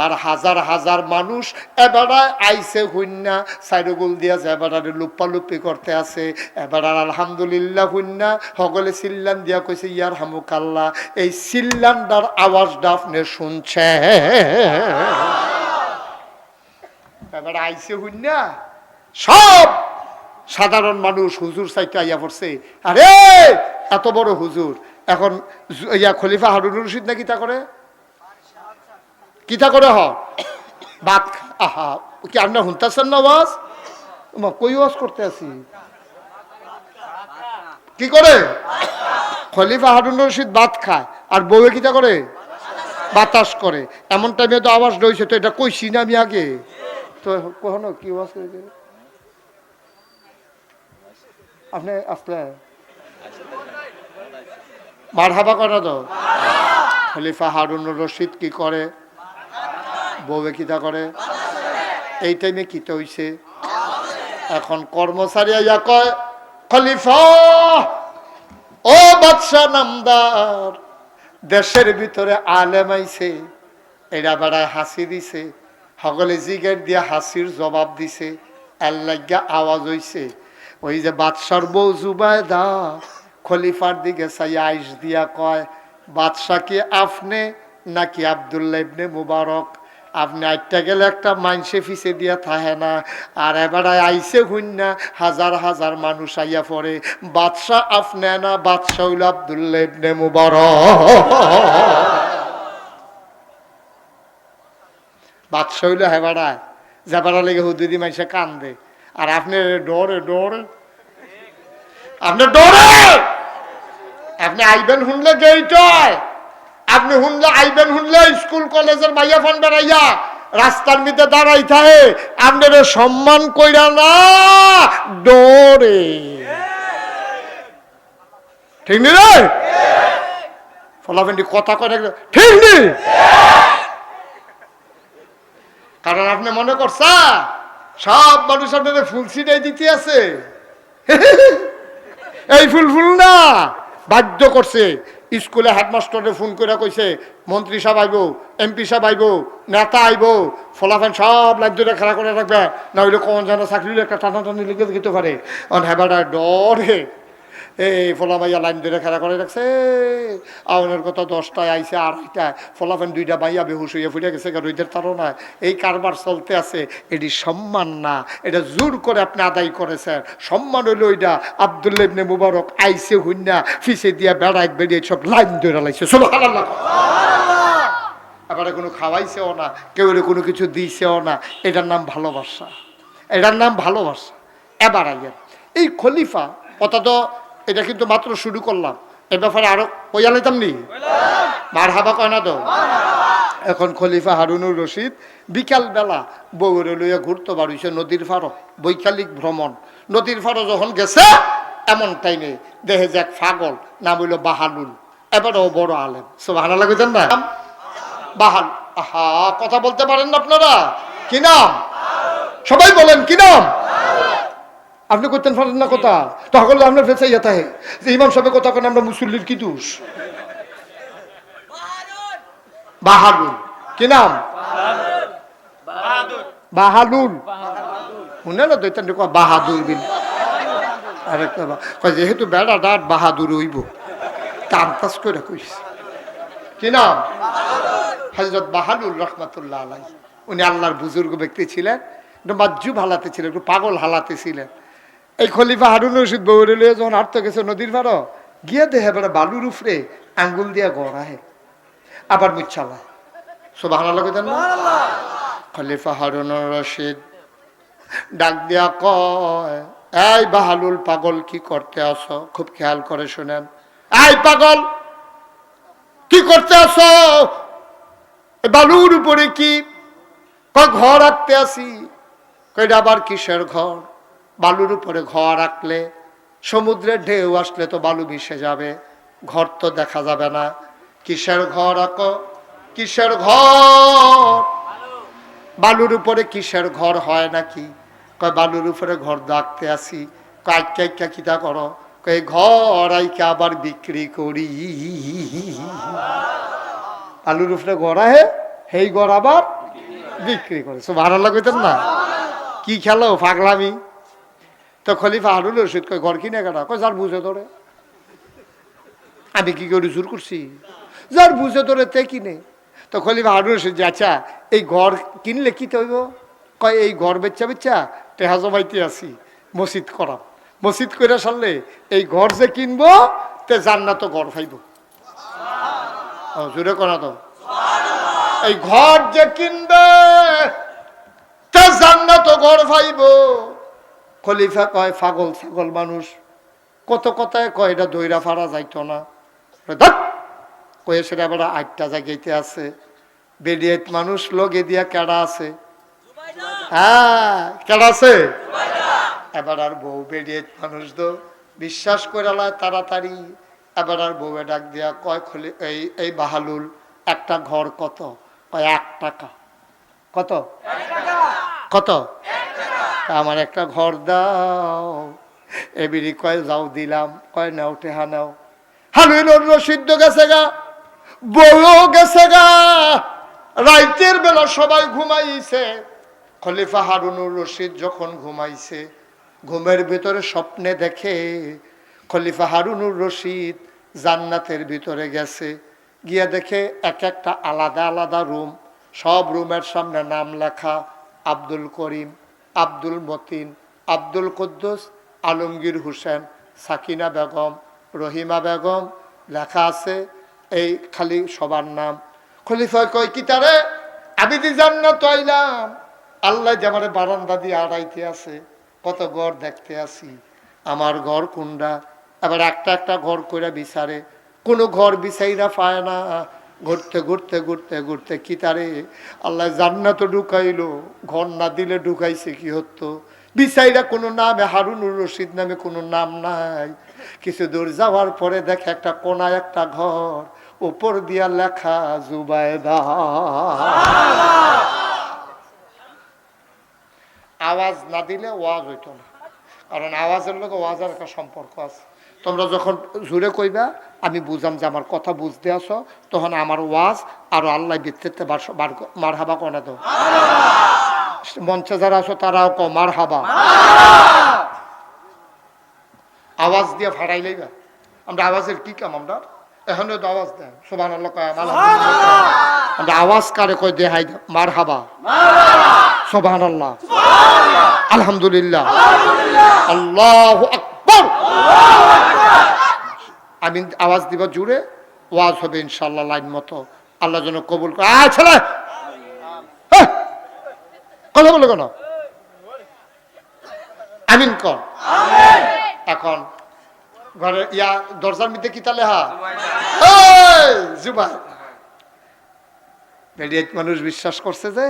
আর হাজার হাজার মানুষ এবারায় আইছে হুন্না সাইরগুল দিয়া যে এবারে লুপ্পালুপ্পি করতে আছে, এবার আলহামদুলিল্লাহ হুন্না হগলে সিল্লান দিয়া কইছে ইয়ার হামুকাল্লাহ। এই সিল্লানটার আওয়াজটা আপনি শুনছে? এবার আইসে হুন্না সব সাধারণ মানুষ হুজুর সাইতে আইয়া পড়ছে। আরে এত বড় হুজুর, এখন ইয়া খলিফা হারুনুর রশিদ না কিতা করে, কিতা করে বাত, আহা কি আপনার শুনতেছেন না আওয়াজ? কই ওয়াজ করতে আছি? কি করে খলিফা হারুনুর রশিদ ভাত খায় আর বউয়ে কিতা করে? বাতাস করে। এমন টাইমে তো আওয়াজ রয়েছে, তো এটা কইছি না আমি আগে? তো কখনো কি ওয়াজ করেছে আপনি আসলে মারহাবা করে তো। খলিফা হারুনুর রশিদ কি করে? বউয়ে কিতা করে? এই টাইমে কিতা হইছে? এখন কর্মচারী আইয়া কয় খলিফা ও বাদশা নামদার, দেশের ভিতরে আলেম আইছে, এরা বেড়ায় হাসি দিছে, সকলে জিগের দিয়া হাসির জবাব দিছে, আল্লাহ আওয়াজ হইছে। ওই যে বাদশার বউ জুবায়দা খলিফার দিকে চাই আইস দিয়া কয় বাদশা কি আপনি নাকি আব্দুল্লাহ ইবনে মুবারক? আপনি আইটা গেলে একটা মাইনসে ফিসে দিয়া থাহে না, আর এবারে আইসে হুন্না হাজার হাজার মানুষ আইয়া পড়ে। বাদশাহ আপনি না, বাদশাহ হইল আব্দুল্লাহ ইবনে মুবারক। বাদশাহ হইল হেবাড়ায় যাবারা লেগে হুদুদি মাইসে কান্দে, আর আপনি ডরে ডরে, আপনি ডরে, আপনি আইবেন শুনলে গেইটায়, আপনি শুনলে আইবেন শুনলে স্কুল কলেজের মাইয়া ফান বেড়াইয়া রাস্তার মধ্যে দাঁড়াই থাকে, আপনার সম্মান কইরা না ডরে। ঠিক নি রে? ফলাফেন্ডি কথা কয় ঠিক নি? কারণ আপনি মনে করছা সব মানুষ আপনাদের ফুল ছিটাই দিতে আছে। এই ফুল ফুল না, বাধ্য করছে। স্কুলে হেডমাস্টারে ফোন করে কইছে মন্ত্রী সাহেব আইব, এমপি সাহেব আইব, নেতা আইব, ফলাফেন সব লাইন ধরে খেলা করে রাখবে, না হইলে কোন যেন চাকরির একটা টানাটানি লিখে দিতে পারে। হেবাটা ডরে এই ফলা ভাইয়া লাইন ধরে খেলা করে রাখছে। আউনের কথা 10টায় আইসে, 2:30টায় ফলাফেন 2টা ভাইয়া বেহুশ হইয়া ফুটে গেছে, রইদের তাড়নায় এই কারবার চলতে আছে। এটি সম্মান না, এটা জোর করে আপনি আদায় করেছেন। সম্মান হইল ওইটা আব্দুল্লাহ ইবনে মুবারক আইসে হুন্না ফিসে দিয়া বেড়ায় বেরিয়ে সব লাইন ধরে লাইছে। সুবহানাল্লাহ। এবারে কোনো খাওয়াইছেও না, কেউ কোনো কিছু দিছেও না। এটার নাম ভালোবাসা, এটার নাম ভালোবাসা। এবার আইয়ের এই খলিফা কথা তো এটা কিন্তু মাত্র শুরু করলাম, এ ব্যাপারে আরো কইয়া লাইতাম নি? মারহাবা কয় না তো? এখন খলিফা হারুনুর রশিদ বিকাল বেলা বউরে লইয়া ঘুরতে বাড়িছে নদীর ফারো, বৈকালিক ভ্রমণ। নদীর ফারো যখন গেছে এমন টাইমে দেখে যে এক পাগল, নাম হইল বাহালুল, এবারও বড় আলেম। সুবহানাল্লাহ কইতেন না? বাহাল, আহা কথা বলতে পারেন না আপনারা? কি নাম? সবাই বলেন কি নাম? আপনি করতেন পারেন না কথা? তখন আপনার ফেসে যেতে হয় যে ইমাম সাহেব কথা কেন, আমরা মুসল্লির কি দোষ? বাহালুল। কি নাম? বাহালুল। শুনে না দৈতান বাহাদুর বিন, আরেকটা যেহেতু বেড়া ডাট বাহাদুর হইব, কান্তাস করে কইস। কি নাম? হযরত বাহালুল রহমাতুল্লাহ আলাইহি। উনি আল্লাহর বুজুর্গ ব্যক্তি ছিলেন, একটু মাজ্জুব হালাতে ছিলেন, একটু পাগল হালাতে ছিলেন। এই খলিফা হারুনুর রশিদ বউরে লইয়া যখন হাঁটতে গেছে নদীর পাড়ো, গিয়ে দেখে বেড়া বালুর উপরে আঙ্গুল দিয়া গড়ায়, আবার মুচ্ছালা। সুবহানাল্লাহ কইতেন না? খলিফা হারুনুর রশিদ ডাক দিয়া কয়, এই বাহালুল পাগল কি করতে আসো? খুব খেয়াল করে শুনেন। এই পাগল কি করতে আসো? বালুর উপরে কি? ঘর রাখতে আসি। কইটা আবার কিসের ঘর? বালুর উপরে ঘর রাখলে সমুদ্রের ঢেউ আসলে তো বালু মিশে যাবে, ঘর তো দেখা যাবে না। কিসের ঘর আক? কিসের ঘর? বালুর উপরে কিসের ঘর হয় নাকি? কয় বালুর উপরে ঘর দেখতে আসি। কাইকা কিতা করো? কয় ঘর আইকা আবার বিক্রি করি। বালুর উপরে ঘর আহে, সেই ঘর আবার বিক্রি করে। সুবহানাল্লাহ কইতেন না? কি খেলো পাগলামি। তো খলিফা হারুন রশিদ কয় ঘর কিনে কেনা? কয় যার বুঝে ধরে। আমি কি করে জোর করছি? যার বুঝে ধরে তে কিনে। তো খলিফা হারুন রশিদ যে আচ্ছা এই ঘর কিনলে কি হইব? কয় এই ঘর বেচা বেচা টেহা জমাইতে আসি, মসজিদ করাম। মসজিদ করে সারলে এই ঘর যে কিনবো তে জান্নাত ঘর পাইব। জোরে করা তো। এই ঘর যে কিনবে তে জান্নাত ঘর পাইব। খলিফা কয় পাগল ছাগল মানুষ, কত কথায় কয় এটা দইরা ফাড়া যাইতো না। কয়ে সেটা আবার 8টা জায়গাতে আছে। বেডিয়েত মানুষ লগে দিয়া কেডা আছে? হ্যাঁ কেডা আছে? এবার আর বউ বেডিয়েত মানুষ তো বিশ্বাস করে লাই তাড়াতাড়ি। এবার আর বউয়ে ডাক দিয়া কয় খলি এই বাহালুল একটা ঘর কত? কয় 1 টাকা। কত? কত? আমার একটা ঘর দাও। এবিরি কয় যাও দিলাম। কয় নাও টেহা নাও। হারুনুর রশিদ গেছে গা, বউ গেছে গা। রাইতের বেলা সবাই ঘুমাইছে। খলিফা হারুনুর রশিদ যখন ঘুমাইছে, ঘুমের ভিতরে স্বপ্নে দেখে খলিফা হারুনুর রশিদ জান্নাতের ভিতরে গেছে। গিয়া দেখে এক একটা আলাদা আলাদা রুম। সব রুমের সামনে নাম লেখা, আব্দুল করিম, আব্দুল মতিন, আব্দুল কুদ্দুস, আলমগীর হোসেন, সাকিনা বেগম, রহিমা বেগম লেখা আছে। এই খালি সবার নাম। খলিফা কয় কি তারে? আমি দি জান্নাত আইলাম, আল্লাহ যে আমার বারান্দা দিয়ে আড়াইতে আছে, কত ঘর দেখতে আসি, আমার ঘর কোনটা? আবার একটা একটা ঘর করে বিচারে, কোনো ঘর বিচাইরা পায় না। ঘুরতে ঘুরতে ঘুরতে ঘুরতে কি তারে আল্লাহ জান্নাত ঢুকাইলো। ঘর না দিলে ঢুকাইছে কি হতো? বিচাইরা কোনো নামে হারুনুর রশিদ নামে কোনো নাম নাই। কিছু দূর যাওয়ার পরে দেখে একটা কোনায় একটা ঘর, উপর দিয়া লেখা জুবাইদা। আওয়াজ না দিলে ওয়াজ হইতো না, কারণ আওয়াজের লোক ওয়াজের একটা সম্পর্ক আছে। তোমরা যখন জোরে কইবা আমি বুঝাম যে আমার কথা বুঝতে আসো, তখন আমার ওয়াজ আরো আল্লাহ বিত্তে মার হাবা কনে দাও। মঞ্চে যারা আছো তারাও কো মার হাবা। আওয়াজ দিয়ে ফাড়াই লইবা। আমরা আওয়াজের কি কাম? আমরা এখনো তো আওয়াজ দেয় সুবহানাল্লাহ কয় আলহামদুলিল্লাহ। আমরা আওয়াজ কারে কই দেখাই মার হাবা, সুবহানাল্লাহ, আলহামদুলিল্লাহ, আল্লাহু আকবার। আমি আওয়াজ দিব জুড়ে, ওয়াজ হবে ইনশাআল্লাহ লাইন মতো। আল্লাহ যেন কবুল করে। ছেলে কথা বলো কেন? আমিন কর। এখন ঘরে ইয়া দরজার মধ্যে কি তালে হা জুবাই বেডিয়েত মানুষ বিশ্বাস করছে যে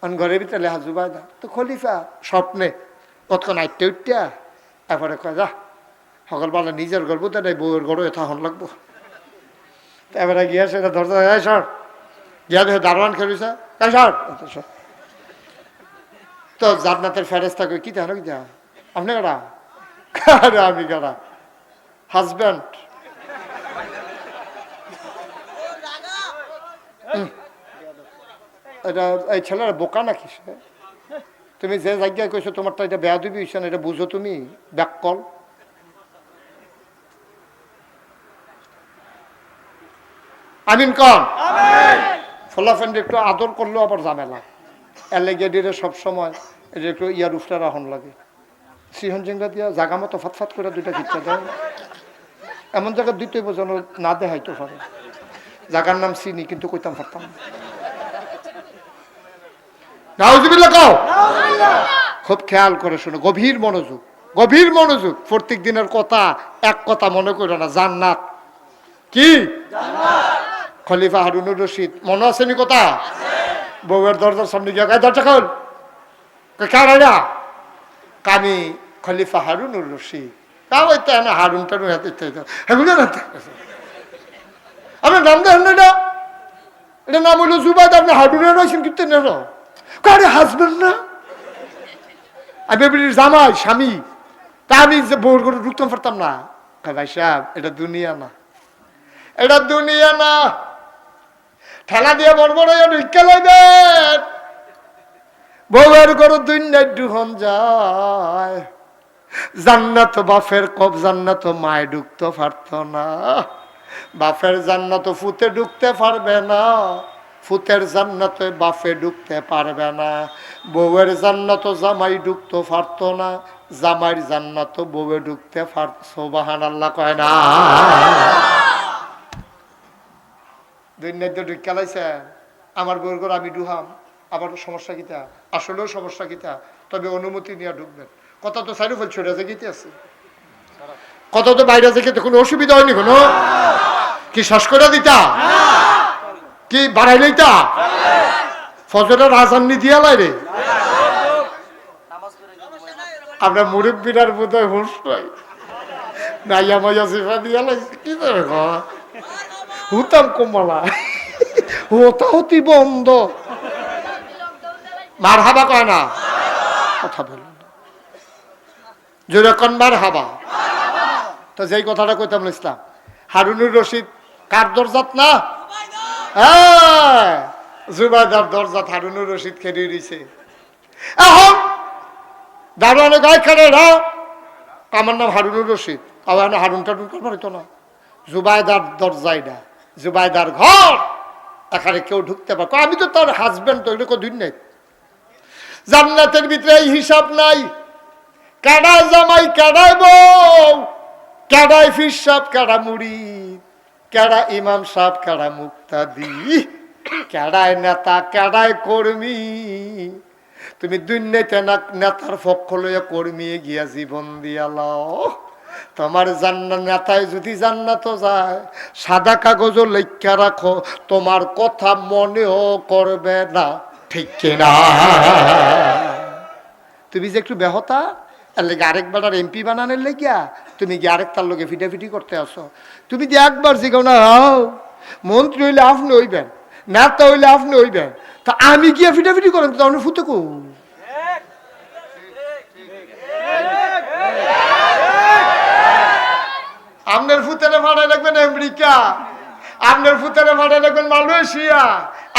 ঘরের ভিতরে লেহা জুবাইদা। তো খলিফা স্বপ্নে কতক্ষণ আইটে উঠটা এরপরে কয় যা সকালবেলা নিজের গর্ব তো নাই, বউয়ের গড়ে থাহন লাগবো। এবারে গিয়া সেটা দরজা সর গিয়া দেখে দারোয়ান খেলিছে সর। তো জান্নাতের ফেরেস্তা কই কি দেন? কি দেন আপনি কারা? আরে আমি কারা? হাজব্যান্ড। এটা এই ছেলেরা বোকা নাকি? তুমি যে জায়গায় কইছো তোমারটা এটা বেয়াদবি হইছে না, এটা বুঝো তুমি ব্যাককল। আমিন কন। ফলাফেন্ড একটু আদর করলেও আবার ঝামেলা। এলেগেডিরে সবসময় এটা একটু ইয়ার উফটা রাহন লাগে। সিহন জিঙ্গা দিয়া জাগা মতো ফাতফাত করে দুইটা খিচ্ছা দেয়। এমন জায়গা দুইটাই বোঝানো না দেখাইতে পারে। জাগার নাম চিনি কিন্তু কইতাম পারতাম না। নাউজুবিল্লাহ কও। খুব খেয়াল করে শোনো, গভীর মনোযোগ, গভীর মনোযোগ। প্রত্যেক দিনের কথা এক কথা মনে করো না। জান্নাত কি? খলিফা হারুনুর রশিদ মনে আছেনি কথা? বউয়ের দরজার সামনে গিয়ে দরজা খোল। কারা? আমি খলিফা হারুনুর রশিদ। তাও হারুন টারুন আপনার নাম দেখেন না এটা? এটা নাম হইলো জুবাইদ। আপনি হাডুনে রয়েছেন কিন্তু কারে হাজবেন্ড না, আমি জামাই স্বামী। তা আমি যে বোর করে ঢুকতে পারতাম না। ভাই সাহেব, এটা দুনিয়া না, এটা দুনিয়া না। ঠেলা দিয়ে বড় বড় ঢুকে লাইবেন, বউয়ের গরু দুনিয়ায় ডুহন যায়। জান্নাত বাপের কব, জান্নাত মায় ঢুকতে পারত না। বাপের জান্নাত ফুতে ঢুকতে পারবে না, ফুতের জান্নাত বাপে ঢুকতে পারবে না। বউয়ের জান্নাত জামাই ঢুকতে পারত না, জামাইয়ের জান্নাত বউয়ে ঢুকতে পারত। সুবহানাল্লাহ কয় না? দুনিয়ায় তো ঢুকে লাইছে। আমার বউয়ের ঘর আমি ঢুহাম, আবার সমস্যা কিতা? আসলেও সমস্যা কিতা? তবে অনুমতি নিয়ে ঢুকবেন। কথা তো সাইড ফেল ছোট গীতে আছে, কথা তো বাইরে থেকে তো কোনো অসুবিধা হয়নি কোনো? কি শ্বাস করে দিতা? কি বাড়াই লইতা? ফজরের আজান দিয়া লাই রে। আমরা মুরব্বীরার বোধ হয় হুঁশ নাই, নাইয়া মাইয়া সিফা দিয়া লাইছে। কি করে হুতাম কমলা হতাহতি বন্ধ। মার হাবা কয় না, কথা বল যেরকম মার হাবা। তো যেই কথাটা কইতাম ইসলাম, হারুনুর রশিদ কার দরজাত না? হ্যাঁ, জুবাইদার দরজাত হারুনুর রশিদ খেলে দিছে। এখন দারোয়ানে গায়ে খেলে না, আমার নাম হারুনুর রশিদ। আবার হারুন টারুন করবার হইতো না। জুবাইদার দরজাই না, জুবাইদার ঘর, এখানে কেউ ঢুকতে পারে। আমি তো তার হাজবেন্ড, তো এগুলো দিন নেই। জান্নাতের ভিতরে এই হিসাব নাই, কাডা জামাই কাডায় বউ, কাডায় ফির সাপ, কাডা মুড়ি, কাডা ইমাম সাপ, কাডা মুক্তাদি, কাডায় নেতা, কাডায় কর্মী। তুমি দুনিয়াতে নেতার পক্ষ লইয়া কর্মী গিয়া জীবন দিয়া লাও। তোমার জান্নাত নেতায় যদি জান্নাত যায়, সাদা কাগজও লেখা রাখো, তোমার কথা মনেও করবে না। ঠিক কিনা? তুমি যে একটু বেহতা, এর লেগে আরেকবার আর এমপি বানানোর লেগিয়া তুমি গিয়ে আরেকটার লোকে ফিটাফিটি করতে আসো। তুমি যে একবার জিগাও না, মন্ত্রী হইলে আপনি হইবেন, নেতা হইলে আপনি হইবেন, তা আমি গিয়া ফিটাফিটি করেন তো আপনি ফুটে কো? আপনার ফুতেরে ভাড়ায় রাখবেন আমেরিকা, আপনার ফুতেরে ভাড়ায় রাখবেন মালয়েশিয়া,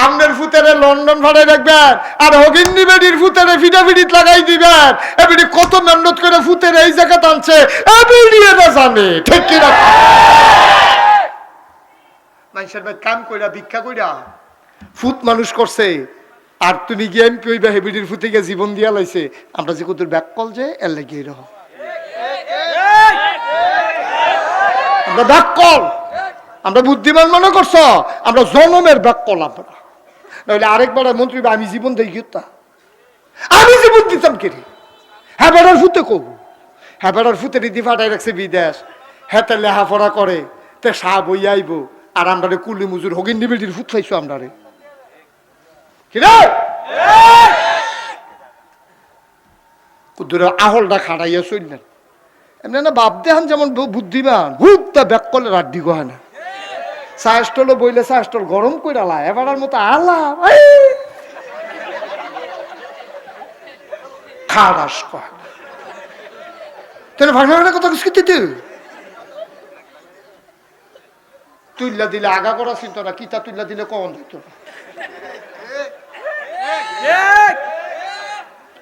আপনার ফুতেরে লন্ডন ভাড়ায় রাখবেন, আর হগিন্নি বেডির ফুতেরে ফিটাফিটিত লাগাই দিবেন। এবিডি কত মেহনত করে ফুতেরে এই জায়গা টানছে, এবিডি এটা জানে। ঠিক কিনা? মানুষের ভাই কাম কইরা ভিক্ষা কইরা ফুত মানুষ করছে, আর তুমি গিয়ে এমপি হইবা, হেবিডির ফুতে গিয়ে জীবন দিয়া লাইছে। আমরা যে কত ব্যাক কল যে এর লাগিয়ে রহ, আমরা ব্যাক কল, আমরা বুদ্ধিমান মনে করছো, আমরা জনমের ব্যাক কল। আমরা নইলে আরেকবার মন্ত্রী আমি জীবন দেই গিয়া, আমি জীবন দিতাম কেড়ে। হ্যাঁ বেড়ার ফুতে কব, হ্যাঁ বেড়ার ফুতে রীতি ফাটাই রাখছে বিদেশ, হেতে লেহাপড়া করে, তে সাহ বই আইব, আর আমরা রে কুলি মুজুর হগিন নিবিটির ফুট খাইছো আমরা রে। কিরে কুদুর আহলটা খাটাইয়া চললেন। এমনি না বাপ দেহান যেমন বুদ্ধিমান, হুপটা ব্যাক করলে রাড্ডি গো না। চা স্টল বইলে চা স্টল গরম করে আলা, এবার মতো আলা খারাস কয়। ভাষা কথা কিস্কিতে তুইলা দিলে আগা করা চিন্ত না, কিতা তুইলা দিলে কখন দিত না।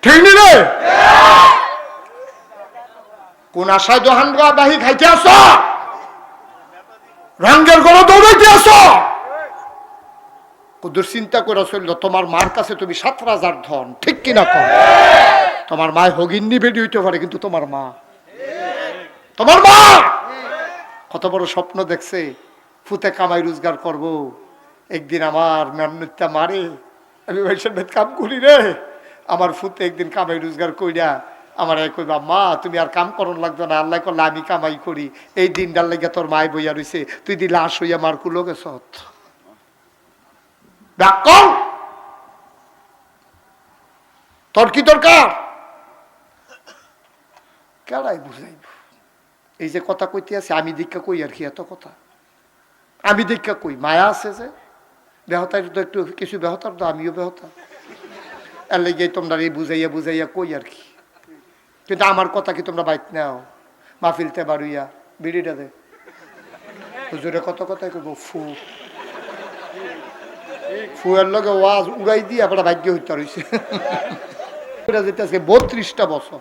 ঠিক নি রে? কোন আশায় দোহান বাহি খাইতে আস, রঙের গড় দৌড়াইতে আস। কুদুর চিন্তা করে চলল, তোমার মার কাছে তুমি ৭,০০০ ধন। ঠিক কিনা কম? তোমার মায় হগিন্নি বেডি হইতে পারে, কিন্তু তোমার মা, তোমার মা কত বড় স্বপ্ন দেখছে, ফুতে কামাই রোজগার করব। একদিন আমার মেন্নুটা মারে, আমি ওইসব কাম করি রে, আমার ফুতে একদিন কামাই রোজগার কইরা আমার কইবা, মা তুমি আর কাম করন লাগবে না, আল্লাহ করলে আমি কামাই করি। এই দিনটার লেগে তোর মায় বইয়া রইছে, তুই দি লাশ হইয়া মার কুলো গেছ। তোর কি দরকার? কেডাই বুঝাইব? এই যে কথা কইতে আছে আমি দীক্ষা কই আর কি এত কথা। আমি দেখা কই মায়া আছে যে বেহতার তো একটু কিছু বেহতার তো আমিও বেহতা এর লেগে তোমরা এই বুঝাইয়া বুঝাইয়া কই আর কি। কিন্তু আমার কথা কি তোমরা বাইত নাও মাহফিলতে বাড়ুইয়া বিড়িটা দে হুজুরে কত কথাই কইব ফু ফুয়ের লগে ওয়াজ উড়াই দিয়ে আপনার ভাগ্য হইতে রয়েছে। 32টা বছর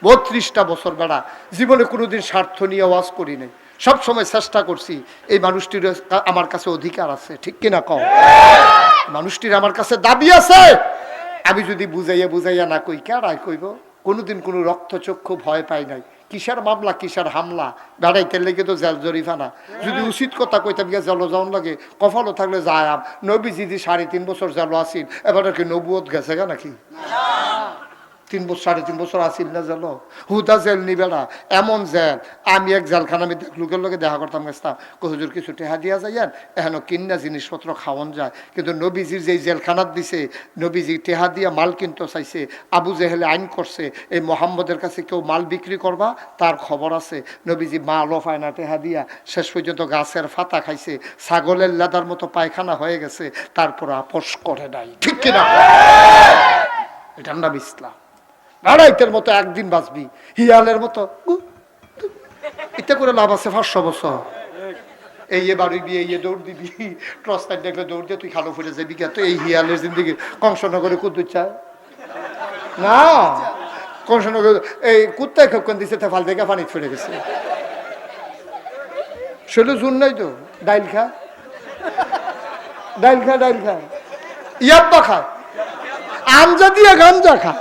32টা বছর বেড়া জীবনে কোনোদিন স্বার্থ নিয়ে ওয়াজ করি নাই, সবসময় চেষ্টা করছি এই মানুষটির আমার কাছে অধিকার আছে, ঠিক কিনা কও? মানুষটির আমার কাছে দাবি আছে, আমি যদি বুঝাইয়া বুঝাইয়া না কই কারাই কইব? কোনোদিন কোনো রক্তচক্ষু ভয় পাই নাই। কিসের মামলা কিসের হামলা বেড়াইতে লেগে তো জেল জরিফানা। যদি উচিত কথা কইতাম গিয়ে জেল যাওয়ান লাগে কপালও থাকলে যায়। নবী যদি 3.5 বছর জেল আসিল, এবার কি নবুয়ত গেছে গা নাকি? 3.5 বছর আসিল না জেল, হুদা জেল নি বেড়া এমন জেল। আমি এক জেলখানা আমি লোকের লোকে দেখা করতাম গেছতাম, হুজুর কিছু টেহা দিয়া যাইয়ান এখনো কিনা জিনিসপত্র খাওয়ান যায়। কিন্তু নবীজির যেই জেলখানাত দিছে, নবীজি টেহা দিয়া মাল কিনতে চাইছে, আবু জেহেলে আইন করছে এই মোহাম্মদের কাছে কেউ মাল বিক্রি করবা তার খবর আছে। নবীজি মালও পায় না টেহা দিয়া, শেষ পর্যন্ত গাছের ফাতা খাইছে, ছাগলের লাদার মতো পায়খানা হয়ে গেছে, তারপর আপোষ করে নাই, ঠিক কিনা? এটার নাম ইসলাম। বেড়াইতের মতো একদিন বাঁচবি, হিয়ালের মতো এটা করে লাভ আছে 500 বছর। এই বাড়িবি, এই দৌড় দিবি, টর্চ লাইট দেখলে দৌড় দিয়ে তুই খালো ফুটে যাবি। তো এই হিয়ালের জিন্দিগি কংসনগরে কুদ্দুর চায় না, কংসনগর এই কুত্তায় খেপকান দিচ্ছে, তা ফাল থেকে পানি ফেলে গেছে। সেটা জুন নাই তো, ডাইল খা ডাইল খা ডাইল খা, ইয়াব্বা খা, আমজা দিয়ে গামজা খা।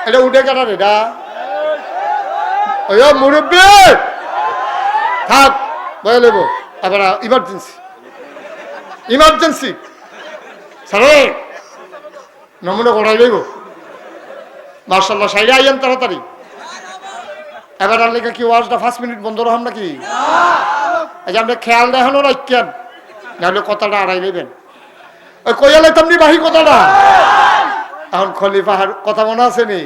এটা উঠে কাটার এটা মুরব্বী থাক বয়ে লেব। এবার ইমার্জেন্সি ইমার্জেন্সি সারে নমুনা করাই লইব। মার্শাল্লাহ সাইডে আইয়েন তাড়াতাড়ি। এবার আর লেখা কি ওয়াজটা 5 মিনিট বন্ধ রহম নাকি? আচ্ছা আপনি খেয়াল দেখানো রাখেন, নাহলে কথাটা আড়াই নেবেন। ওই কইয়া লাইতাম নি বাহি কথাটা। এখন খলিফাহার কথা মনে আছে নি?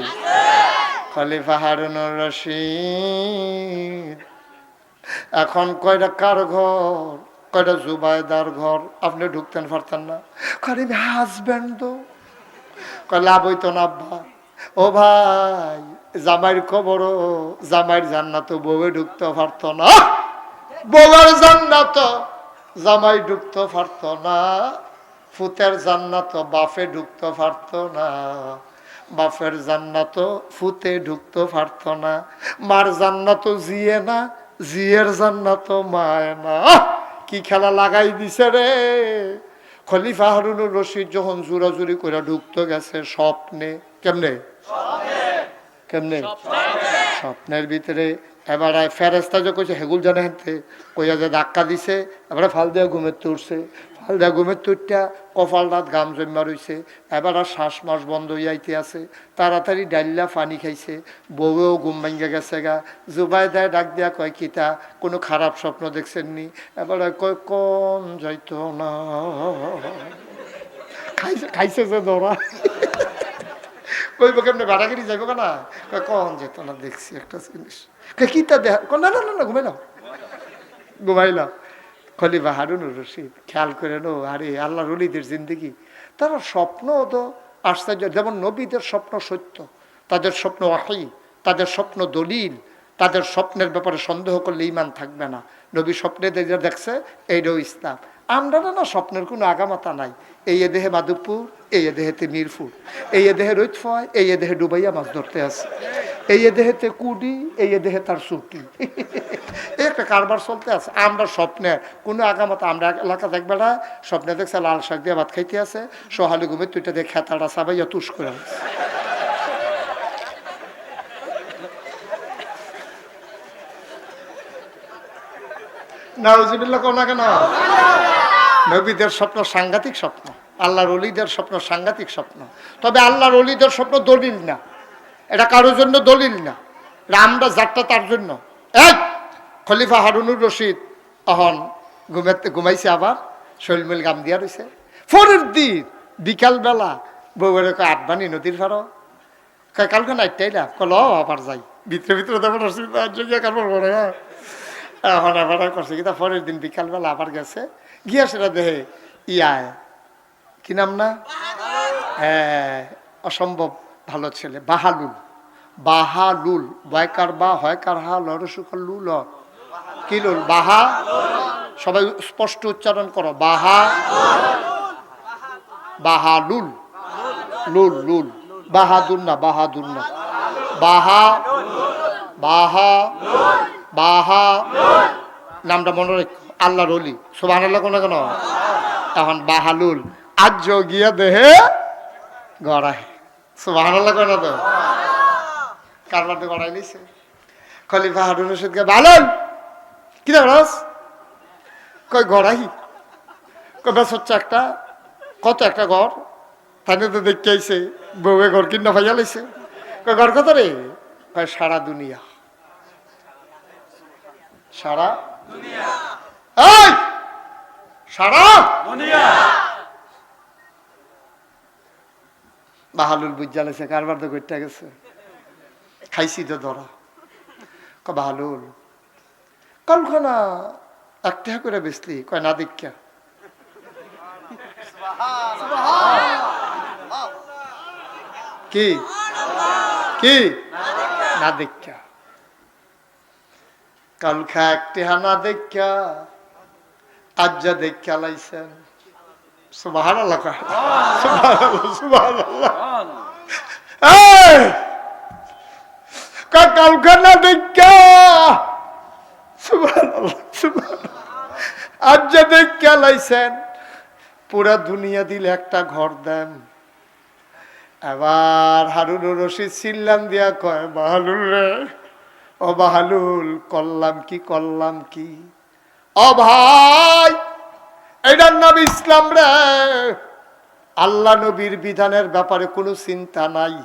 খলিফা হারুনুর রশিদ এখন কয়টা কার ঘর, কয়টা জুবাইদার ঘর আপনি ঢুকতেন পারতেন না। কারণ হাজব্যান্ড তো কয় লাভ হইতো না আব্বা। ও ভাই জামাইর খবর, জামাইর জান্নাত বউয়ে ঢুকতে পারতো না, বউয়ের জান্নাত জামাই ঢুকতে পারতো না, ফুতের জান্নাত বাফে ঢুকতে পারতো না, বাফের জান্নাত ফুতে ঢুকতে পারতো না, মার জান্নাত জিয়ে না, জিয়ের জান্নাত মায় না। কি খেলা লাগাই দিছে রে। খলিফা হারুনুর রশিদ যখন জোরাজুরি করে ঢুকতে গেছে স্বপ্নে, কেমনে কেমনে স্বপ্নের ভিতরে, এবারে ফেরেস্তা যে কইছে হেগুল জানে হেনতে কইয়া যে ধাক্কা দিছে, এবারে ফাল দেওয়া ঘুমের তুলছে, ফাল দেওয়া ঘুমের তুলটা কপাল রাত গাম জমা রইছে, এবার আর শ্বাস মাস বন্ধ হইয়াইতে আছে। তাড়াতাড়ি ডাইল্লা পানি খাইছে, বউয়েও ঘুম ভাঙ্গে গেছে গা। জুবাই দেয় ডাক দিয়া কয় কিতা কোনো খারাপ স্বপ্ন দেখছেন নি? এবারে কয় কোন যাইতো না, খাইছে খাইছে যে ধরা কইব কেমনে ভাড়াগিরি যাইব না, কখন যেত না দেখছি একটা জিনিস। কিতা দেখ না না না ঘুমাইলাম ঘুমাইলাম। খলিফা হারুনুর রশিদ খেয়াল করে নো, আরে আল্লাহর ওলিদের জিন্দেগি, তারা স্বপ্ন তো আশ্চর্য। যেমন নবীদের স্বপ্ন সত্য, তাদের স্বপ্ন ওয়াহী, তাদের স্বপ্ন দলিল, তাদের স্বপ্নের ব্যাপারে সন্দেহ করলে ঈমান থাকবে না। নবী স্বপ্নে দেখছে এইটাও ইসলাম। আমরা না স্বপ্নের কোনো আগামাতা নাই। এই দেহে মাধবপুর, এই দেহেতে মিরপুর, এই দেহে রৈতফয়, এই দেহে ডুবাইয়া মাছ ধরতে আছে, এই দেহেতে কুডি, এই দেহে তার ছুটি, একটা কারবার চলতে আছে। আমরা স্বপ্নে কোনো আগামাতা, আমরা এলাকা দেখবে না, স্বপ্নে দেখছে লাল শাক দিয়ে ভাত খাইতে আছে, সহালে ঘুমে তুইটা দিয়ে খেতাটা সাবাইয়া তুষ করে আছে। নাউজুবিল্লাহ কোন না কেন? নবীদের স্বপ্ন সাংঘাতিক স্বপ্ন, আল্লাহর ওলিদের স্বপ্ন সাংঘাতিক স্বপ্ন। তবে আল্লাহর ওলিদের স্বপ্ন দলিল না, এটা কারোর জন্য দলিল না, এটা আমরা যাত্রা তার জন্য। এক খলিফা হারুনুর রশিদ অহন ঘুমাইছে, আবার শৈলমিল গাম দিয়া রয়েছে। পরের দিন বিকালবেলা বউয়ের কয় আটবানি নদীর ফারো, কয় কালকে নাইটাই না, কল আবার যাই। ভিতরে ভিতরে তো কারবার পড়ে না। এখন আবার করছে কি, তা পরের দিন বিকালবেলা আবার গেছে, গিয়া সেটা দেহে ইয়ায় কি নাম না, হ্যাঁ অসম্ভব ভালো ছেলে, বাহালুল। বাহালুল, বয়কার বা হয়কার হা লরসুকার লুল, কি লুল, বাহা, সবাই স্পষ্ট উচ্চারণ করো, বাহা, বাহালুল, লুল লুল, বাহাদুর না, বাহাদুর না, বাহা, বাহা, বাহা, নামটা মনে রেখ, আল্লাহর ওলি, সুবহানাল্লাহ কোন কেন। এখন বাহালুল আজ গিয়া দেহে গড়াই, সুবহানাল্লাহ কেন তো, কারবারটা গড়াই নিছে। খলিফা হারুন রশিদকে, বালুল কি দেখস, কই গড়াই, কই বেশ হচ্ছে একটা, কত একটা ঘর, তাই তো দেখতে আইছে, বউয়ে ঘর কিনা ভাইয়া লাইছে, কই ঘর কত রে, কয় সারা দুনিয়া, সারা দুনিয়া, এই সারা দুনিয়া। বাহালুল বুঝা লাইছে কারবার তো করতে গেছে, খাইছি তো ধরা। ক বাহালুল কলখানা একটা করে বেসলি, কয় না দীক্ষা, কি কি না দীক্ষা, কালখা একটি হানা দেখা আজ যা দেখা লাইছেন, সুবহানাল্লাহ, সুবহানাল্লাহ, সুবহানাল্লাহ। এই কালখা না দেখা, সুবহানাল্লাহ, সুবহানাল্লাহ, আজ যা দেখা লাইছেন, পুরা দুনিয়া দিলে একটা ঘর দেন। এবার হারুনুর রশিদ চিল্লান দিয়া কয়, বাহালুল রে, ও বাহালুল করলাম কি, করলাম কি, ও ভাই এটার নাম ইসলাম রে, আল্লাহ নবীর বিধানের ব্যাপারে কোনো চিন্তা নাই,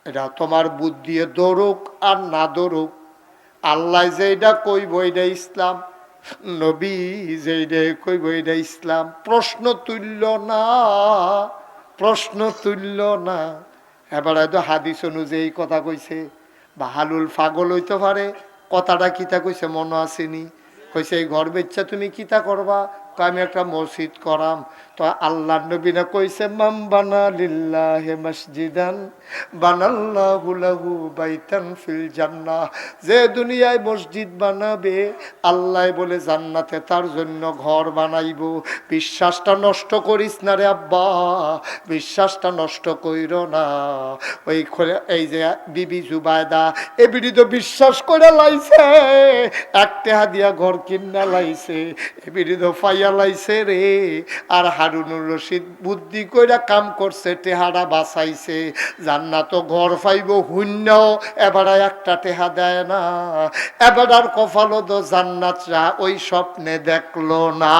এটা তোমার বুদ্ধি দৌড়ুক আর না দৌড়ুক, আল্লাহ যেটা কইব এটা ইসলাম, নবী যেটা কইব এটা ইসলাম, প্রশ্ন তুলল না, প্রশ্ন তুলল না। এবার হয়তো হাদিস অনুযায়ী কথা কইছে, বাহালুল পাগল হইতে পারে, কথাটা কিতা কইছে মনে আসেনি, কইছে এই ঘর বেচ্চা তুমি কিতা করবা, আমি একটা মসজিদ করাম। তো আল্লাহ নবী না কইছে, মাম বানা লিল্লাহি মসজিদান বানাল্লাহু লাহু বাইতান ফিল জান্নাহ, যে দুনিয়ায় মসজিদ বানাবে আল্লাহ বলে জান্নাতে তার জন্য ঘর বানাইব। বিশ্বাসটা নষ্ট করিস না রে আব্বা, বিশ্বাসটা নষ্ট কইর না। ওই এই যে বিবি জুবায়দা এবিডি তো বিশ্বাস করে লাইছে, এক টাকা দিয়া ঘর কিনা লাইছে, এবিডি তো পাইয়া লাইছে রে। আর হারুনুর রশিদ বুদ্ধি কইরা কাম করছে, টেহারা বাঁচাইছে, জান্নাত ঘর পাইব শূন্য, এবার একটা টেহা দেয় না, এবার আর কপালও তো জান্নাতরা ওই স্বপ্নে দেখলো না।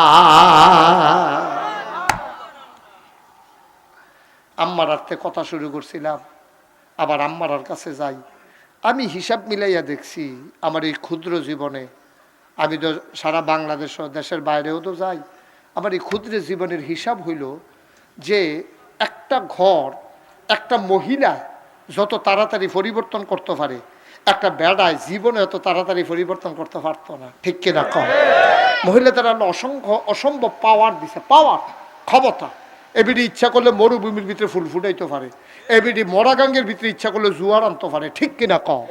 আম্মার আর্থে কথা শুরু করছিলাম, আবার আম্মার কাছে যাই। আমি হিসাব মিলাইয়া দেখছি আমার এই ক্ষুদ্র জীবনে, আমি তো সারা বাংলাদেশ দেশের বাইরেও তো যাই, আমার এই ক্ষুদ্র জীবনের হিসাব হইল যে একটা ঘর একটা মহিলা যত তাড়াতাড়ি পরিবর্তন করতে পারে, একটা বেড়ায় জীবনে এত তাড়াতাড়ি পরিবর্তন করতে পারতো না, ঠিক কিনা কম। মহিলা তারা অসম্ভব পাওয়ার দিছে, পাওয়ার ক্ষমতা। এবিডি ইচ্ছা করলে মরুভূমির ভিতরে ফুল ফুটাইতে পারে, এবিডি মরাগাঙ্গের ভিতরে ইচ্ছা করলে জুয়ার আনতে পারে, ঠিক কিনা কম।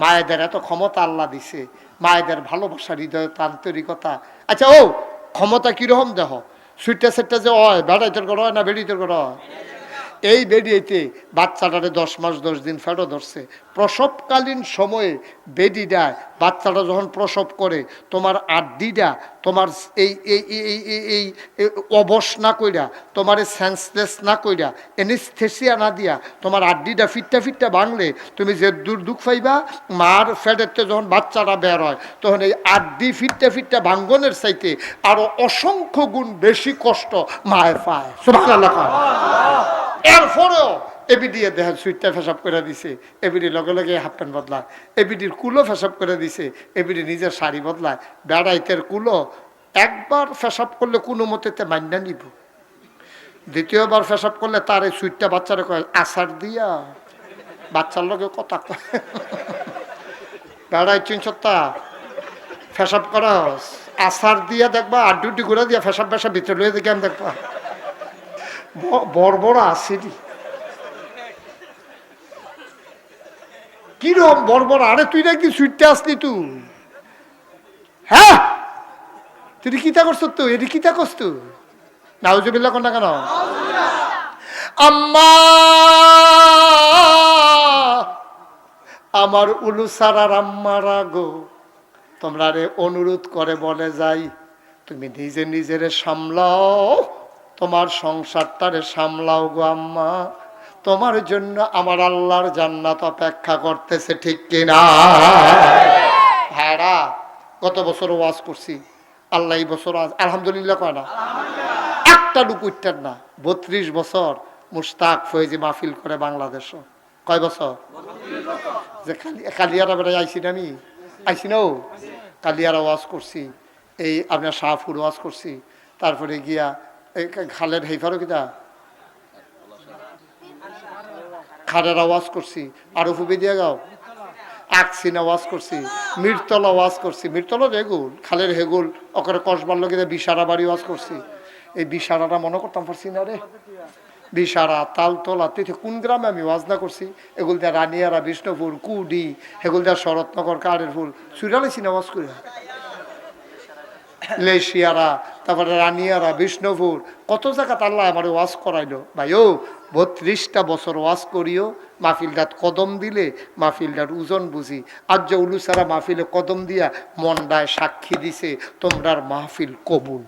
মায়েদের এত ক্ষমতা আল্লাহ দিছে, মায়েদের ভালোবাসা, হৃদয়, আন্তরিকতা। আচ্ছা ও ক্ষমতা কিরকম দেহ, সুইটটা সেটটা যে হয় বেড়াইতে করা হয় না বেড়িতে করা হয়, এই বেডিয়েতে বাচ্চাটারে 10 মাস 10 দিন ফেটো ধরছে। প্রসবকালীন সময়ে বেডিটা বাচ্চাটা যখন প্রসব করে, তোমার আড্ডিটা তোমার এই এই এই এই অবশ না কইরা, তোমার সেন্সলেস না কইরা, এনেস্থেসিয়া না দিয়া তোমার আড্ডিটা ফিটটা ফিটটা ভাঙলে তুমি যে দূর দুঃখ পাইবা, মার ফেডেতে যখন বাচ্চাটা বের হয় তখন এই আড্ডি ফিটটা ফিটটা ভাঙ্গনের চাইতে আরো অসংখ্য গুণ বেশি কষ্ট মায় পায়। সুবহানাল্লাহ। এরপরেও এবিডি দেহের সুইটটা ফেসাব করে দিছে, এবিডি লগে লগে হাফ প্যান্ট বদলায়, এবিডির কুলো ফেসাব করে দিছে, এবিডি নিজের শাড়ি বদলায়। বেড়াইতের কুলো একবার ফেসাব করলে কোনো মতেতে মান্যা নিব, দ্বিতীয়বার ফেসাব করলে তার এই সুইটটা বাচ্চারা কয় আসার দিয়া বাচ্চার লোকে কথা বেড়াই চিন সত্তা ফেসাব করা আসার দিয়া দেখবা আর ডিউটি করে দিয়া ফেসাব ফেসাব ভিতরে লয়ে দেখে আমি দেখবা বড় বড় আসেনি কিরম বড় বড় আরে তুই নাকি সুইটতে আসলি তুই হ্যাঁ তুই কিতা করছ তো এটি কিতা করছ তুই নাউজুবিল্লাহ কোন না কেন আম্মা আমার উলুসারার আম্মারা গো তোমরা রে অনুরোধ করে বলে যাই তুমি নিজে নিজেরে সামলাও তোমার সংসারটারে সামলাও গো আম্মা তোমার জন্য আমার আল্লাহর জান্নাত অপেক্ষা করতেছে ঠিক কিনা ভাইরা গত বছর ওয়াজ করছি আল্লাহ এই বছর আলহামদুলিল্লাহ কয় না একটা লুকুইটার না 32 বছর মুশতাক ফয়েজি মাহফিল করে বাংলাদেশ কয় বছর যে কালিয়ারা বেড়ায় আইসি না আমি আইসি না ও কালিয়ারা ওয়াজ করছি এই আপনার শাহপুর ওয়াজ করছি তারপরে গিয়া খালের হেফারও কিতা খারের আওয়াজ করছি আরো ফুবি দিয়া গাও আকসিন আওয়াজ করছি মিরতল আওয়াজ করছি মিরতল হেগুল খালের হেগুল ওখানে কসবার লোক বিশারা বাড়ি আওয়াজ করছি এই বিশারাটা মনে করতাম পারছি না রে বিশারা তালতলা তিথি কোন গ্রামে আমি ওয়াজ না করছি এগুল দিয়া রানিয়ারা বিষ্ণুপুর কুডি এগুল দিয়া শরৎনগর কারের ফুল সুরালেছি না ওয়াজ করে লেশিয়ারা তারপরে রানিয়ারা বিষ্ণুপুর কত জায়গাতে আল্লাহ আমার ওয়াজ করাইলো ভাই ও 32টা বছর ওয়াজ করিও মাহফিলটাত কদম দিলে মাহফিলটার ওজন বুঝি আজ যে উলুসারা মাহফিলে কদম দিয়া মন্ডায় সাক্ষী দিছে তোমরার মাহফিল কবুল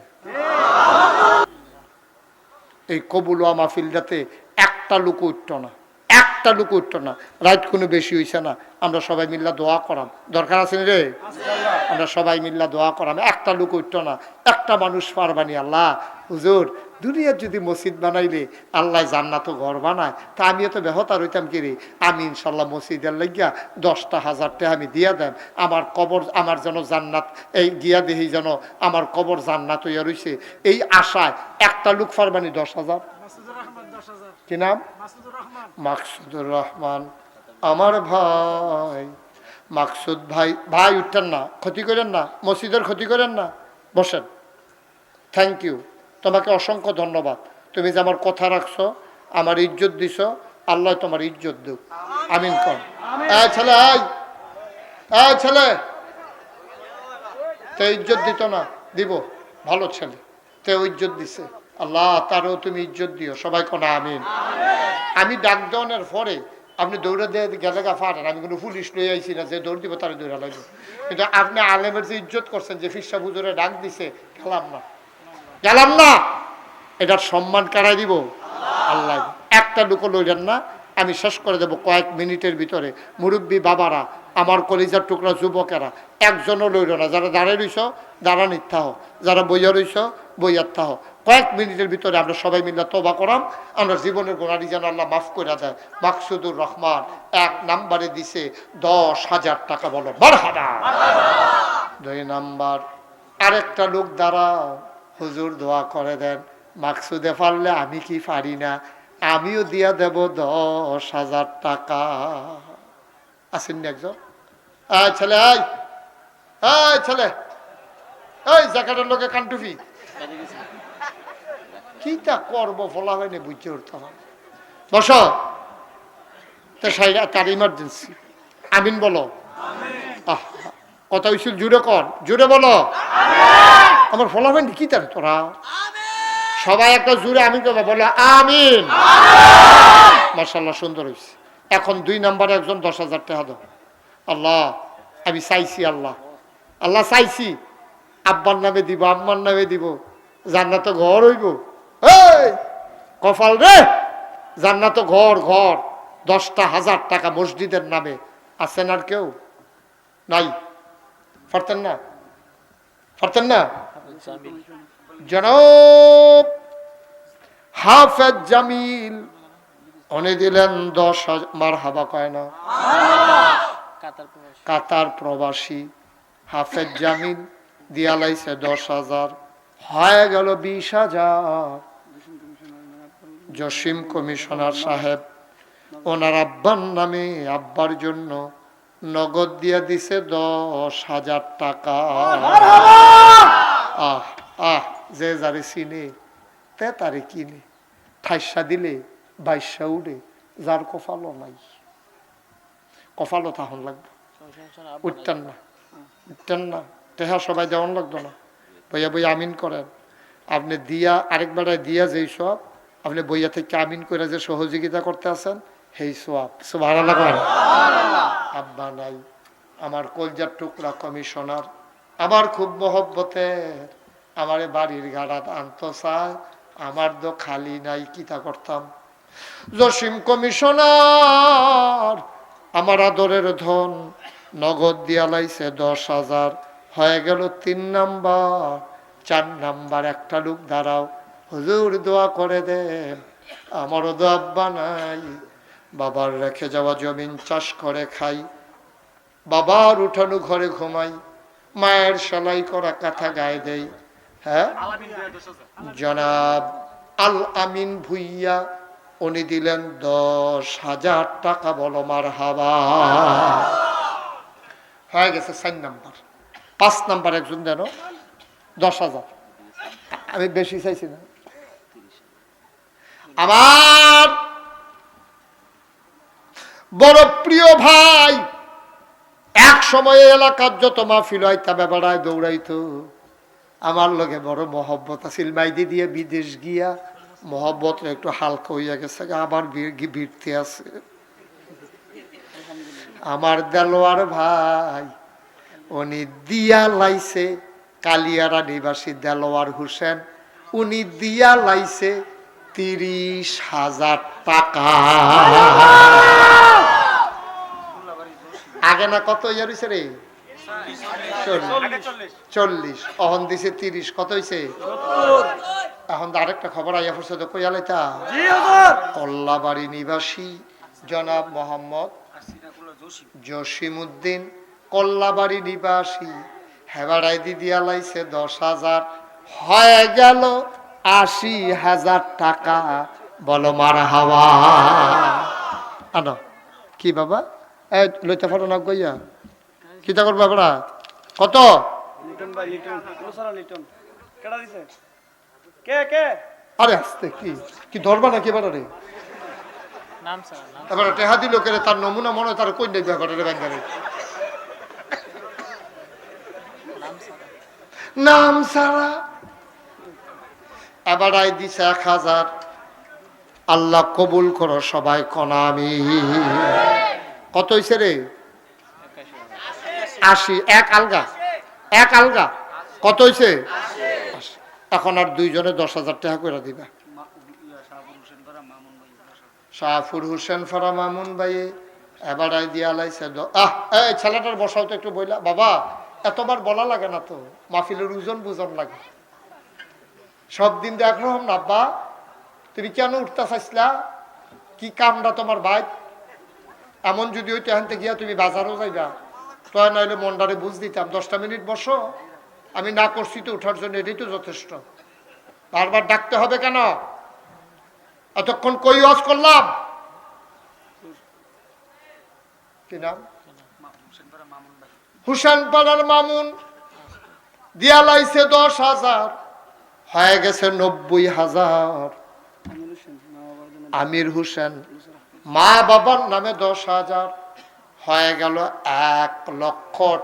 এই কবুলওয়া মাহফিলটাতে একটা লোক উঠতো না একটা লোক উঠতো না রাত কোনো বেশি হইছে না আমরা সবাই মিল্লা দোয়া করাম দরকার আছে রে আমরা সবাই মিল্লা দোয়া করাম একটা লোক উঠতো না একটা মানুষ পারবানি আল্লাহ হুজুর দুনিয়ার যদি মসজিদ বানাইলে আল্লাহ জান্নাত ঘর বানায় তা আমিও তো বেহতার হইতাম কি রে আমি ইনশাল্লাহ মসজিদের লাগিয়া 10,000 টাকা আমি দিয়া দেন আমার কবর আমার যেন জান্নাত এই গিয়া দেহি যেন আমার কবর জান্নাত হইয়া রইছে এই আশায় একটা লোক পারবানি 10,000 কি নাম মাকসুদুর রহমান আমার ভাই মাকসুদ ভাই ভাই উঠতেন না ক্ষতি করেন না মসজিদের ক্ষতি করেন না বসেন থ্যাংক ইউ তোমাকে অসংখ্য ধন্যবাদ তুমি যে আমার কথা রাখছো আমার ইজ্জত দিছ আল্লাহ তোমার ইজ্জত দেব আমিন কর ছেলে ছেলে তে ইজ্জত দিত না দিব ভালো ছেলে তে ইজ্জত দিছে আল্লাহ তারও তুমি ইজ্জত দিও সবাই কোনা আমিন আমি ডাক দেওয়ানোর পরে আপনি দৌড়ে দিয়ে গেলে গা ফাটেন আমি কোনো পুলিশ লয়ে আইছি না যে দৌড় দিব তারা দৌড়া লাগবে কিন্তু আপনি আলেমের যে ইজ্জত করছেন যে ফিরসা হুজুরে ডাক দিছে গেলাম না এটার সম্মান কারাই দিব আল্লাহ একটা লোক লইলেন না আমি শেষ করে দেব কয়েক মিনিটের ভিতরে মুরব্বী বাবারা আমার কলিজার টুকরা যুবকেরা একজনও লইল না যারা দাঁড়ায় রইছ দাঁড়ানির থাহ যারা বইয়া রইছ বইয়ার থাহ কয়েক মিনিটের ভিতরে আমরা সবাই মিলে তওবা করাম আমরা জীবনের গোনারি যেন আল্লাহ মাফ করে দেয় মাকসুদুর রহমান 1 নাম্বারে দিছে 10,000 টাকা বলো মারহাবা 2 নাম্বার আরেকটা লোক দাঁড়াও হুজুর দোয়া করে দেন মাকসুদে পারলে আমি কি পারি না আমিও দিয়া দেব 10,000 টাকা আসেননি একজন ছেলে ছেলে এই জ্যাকেটের লোকে কান্টুফি কি তা করবো ফলা হয়নি বুঝতে উঠতাম বস তার ইমার্জেন্সি আমিন বলো কথা হয়েছিল জুড়ে কর জুড়ে বলো আমার ফলা হয়নি কি তার তোরা সবাই একটা জুড়ে আমিন করবে বলো আমিন মাশাআল্লাহ সুন্দর হয়েছে এখন 2 নাম্বারে একজন 10,000 টাকা দাও আল্লাহ আমি চাইছি আল্লাহ চাইছি আব্বার নামে দিব আম্মার নামে দিব জান্নাত ঘর হইব কপাল রে জান্নাত ঘর 10,000 টাকা মসজিদের নামে আছেন আর কেউ নাই পারতেন না জনাব হাফেজ জামিল উনি দিলেন 10,000 মারহাবা কয় না কাতার প্রবাসী হাফেজ জামিল দিয়া লাইছে 10,000 হয়ে গেল 20,000 জসিম কমিশনার সাহেব ওনার আব্বার নামে আব্বার জন্য নগদ দিয়া দিছে 10,000 টাকা। আহ আহ যে যারে চিনে তে তারে কিনে, ঠাইসা দিলে বাইশা উঠে, যার কপালও নাই। কপালও তখন লাগবে, উঠতেন না, উঠতেন না, টেহা সবাই দেওয়ান লাগতো না। বইয়া বইয়া আমিন করেন। আপনি দিয়া আরেকবার দিয়া যেই সব আপনি বইয়া থেকে আমিন করে যে সহযোগিতা করতে আছেন সেই সোয়াব সুবহানাল্লাহ করেন। আব্বা নাই, আমার কলজার টুকরা কমিশনার, আমার খুব মহব্বতের, আমার বাড়ির গাড়াত আনতো চায়, আমার তো খালি নাই, কিতা করতাম। জসিম কমিশনার আমার আদরের ধন নগদ দিয়া লাইছে 10,000, হয়ে গেল 3 নাম্বার। 4 নাম্বার একটা লোক দাঁড়াও, হুজুর দোয়া করে দেন, আমারও তো আব্বা নাই, বাবার রেখে যাওয়া জমিন চাষ করে খাই, বাবার উঠানো ঘরে ঘুমাই, মায়ের সেলাই করা কাঁথা গায়ে দেই। হ্যাঁ, জনাব আল আমিন ভুইয়া উনি দিলেন 10,000 টাকা। বলো মারহাবা। হয়ে গেছে 4 নাম্বার। 5 নাম্বার একজন দেন 10,000, আমি বেশি চাইছি না। আমার বড় প্রিয় ভাই এক সময় এলাকার যত মাহফিল হইতা বেড়ায় দৌড়াইতো, আমার লগে বড় মহব্বত আছিল। মাইদি দিয়ে বিদেশ গিয়া মহব্বত একটু হালকা হইয়া গেছে, আবার ভিড়তে আছে। আমার দেলোয়ার ভাই উনি দিয়া লাইছে, কালিয়ারা নিবাসী দেলোয়ার হোসেন, উনি দিয়া লাইছে 30,000 টাকা। আগে না কত ইয়া রয়েছে রে? 40, অহন দিছে 30, কত হয়েছে? এখন আরেকটা খবর আইয়া পড়ছে তো, কইয়ালাইতা কল্লাবাড়ি নিবাসী জনাব মোহাম্মদ জসিম উদ্দিন, কল্লাবাড়ি নিবাসী, হেবাড়াই দিয়া লাইছে 10,000, হয়ে গেল 80,000 টাকা। বলো মারহাবা। আনো কি বাবা, এই লইতে পারো না গইয়া, কিতা করবা বাবা? কত? আরে আসতে কি কি ধরবা না কি বাড়া রে? এবারে টেহা দিল কে তার নমুনা মনে হয় তার কই নেই ব্যাপারে ব্যাংকারে নাম সারা। এবার আই দিছে 1,000। আল্লাহ কবুল করো সবাই কোন আমি। কত হইছে রে? 80। এক আলগা, এক আলগা কত হইছে? এখন আর দুইজনে 10,000 টাকা করে দিবা। শাহফুর হোসেন ফরা মামুন ভাই এবার দিয়া লাইছে। এই ছেলেটার বসাও তো একটু বইলা। বাবা এতবার বলা লাগে না তো, মাহফিলের ওজন বুঝন লাগে। সব দিন তো একরকম না। আব্বা তুমি কেন উঠতে চাইছিলা? কি কামটা তোমার ভাই? এমন যদি হইতো এখান থেকে গিয়া তুমি বাজারও যাইবা, তো নাহলে মন্ডারে বুঝ দিতাম 10টা মিনিট বসো, আমি না করছি তো উঠার জন্য, এটাই তো যথেষ্ট। বারবার ডাকতে হবে কেন? এতক্ষণ কই ওয়াজ করলাম, কি নাম? হুসেন পাড়ার মামুন দিয়া লাইছে 10,000, হয়ে গেছে 90,000। আমির হোসেন মা বাবার নামে 10,000, হয়ে গেল 1,00,000 টাকা।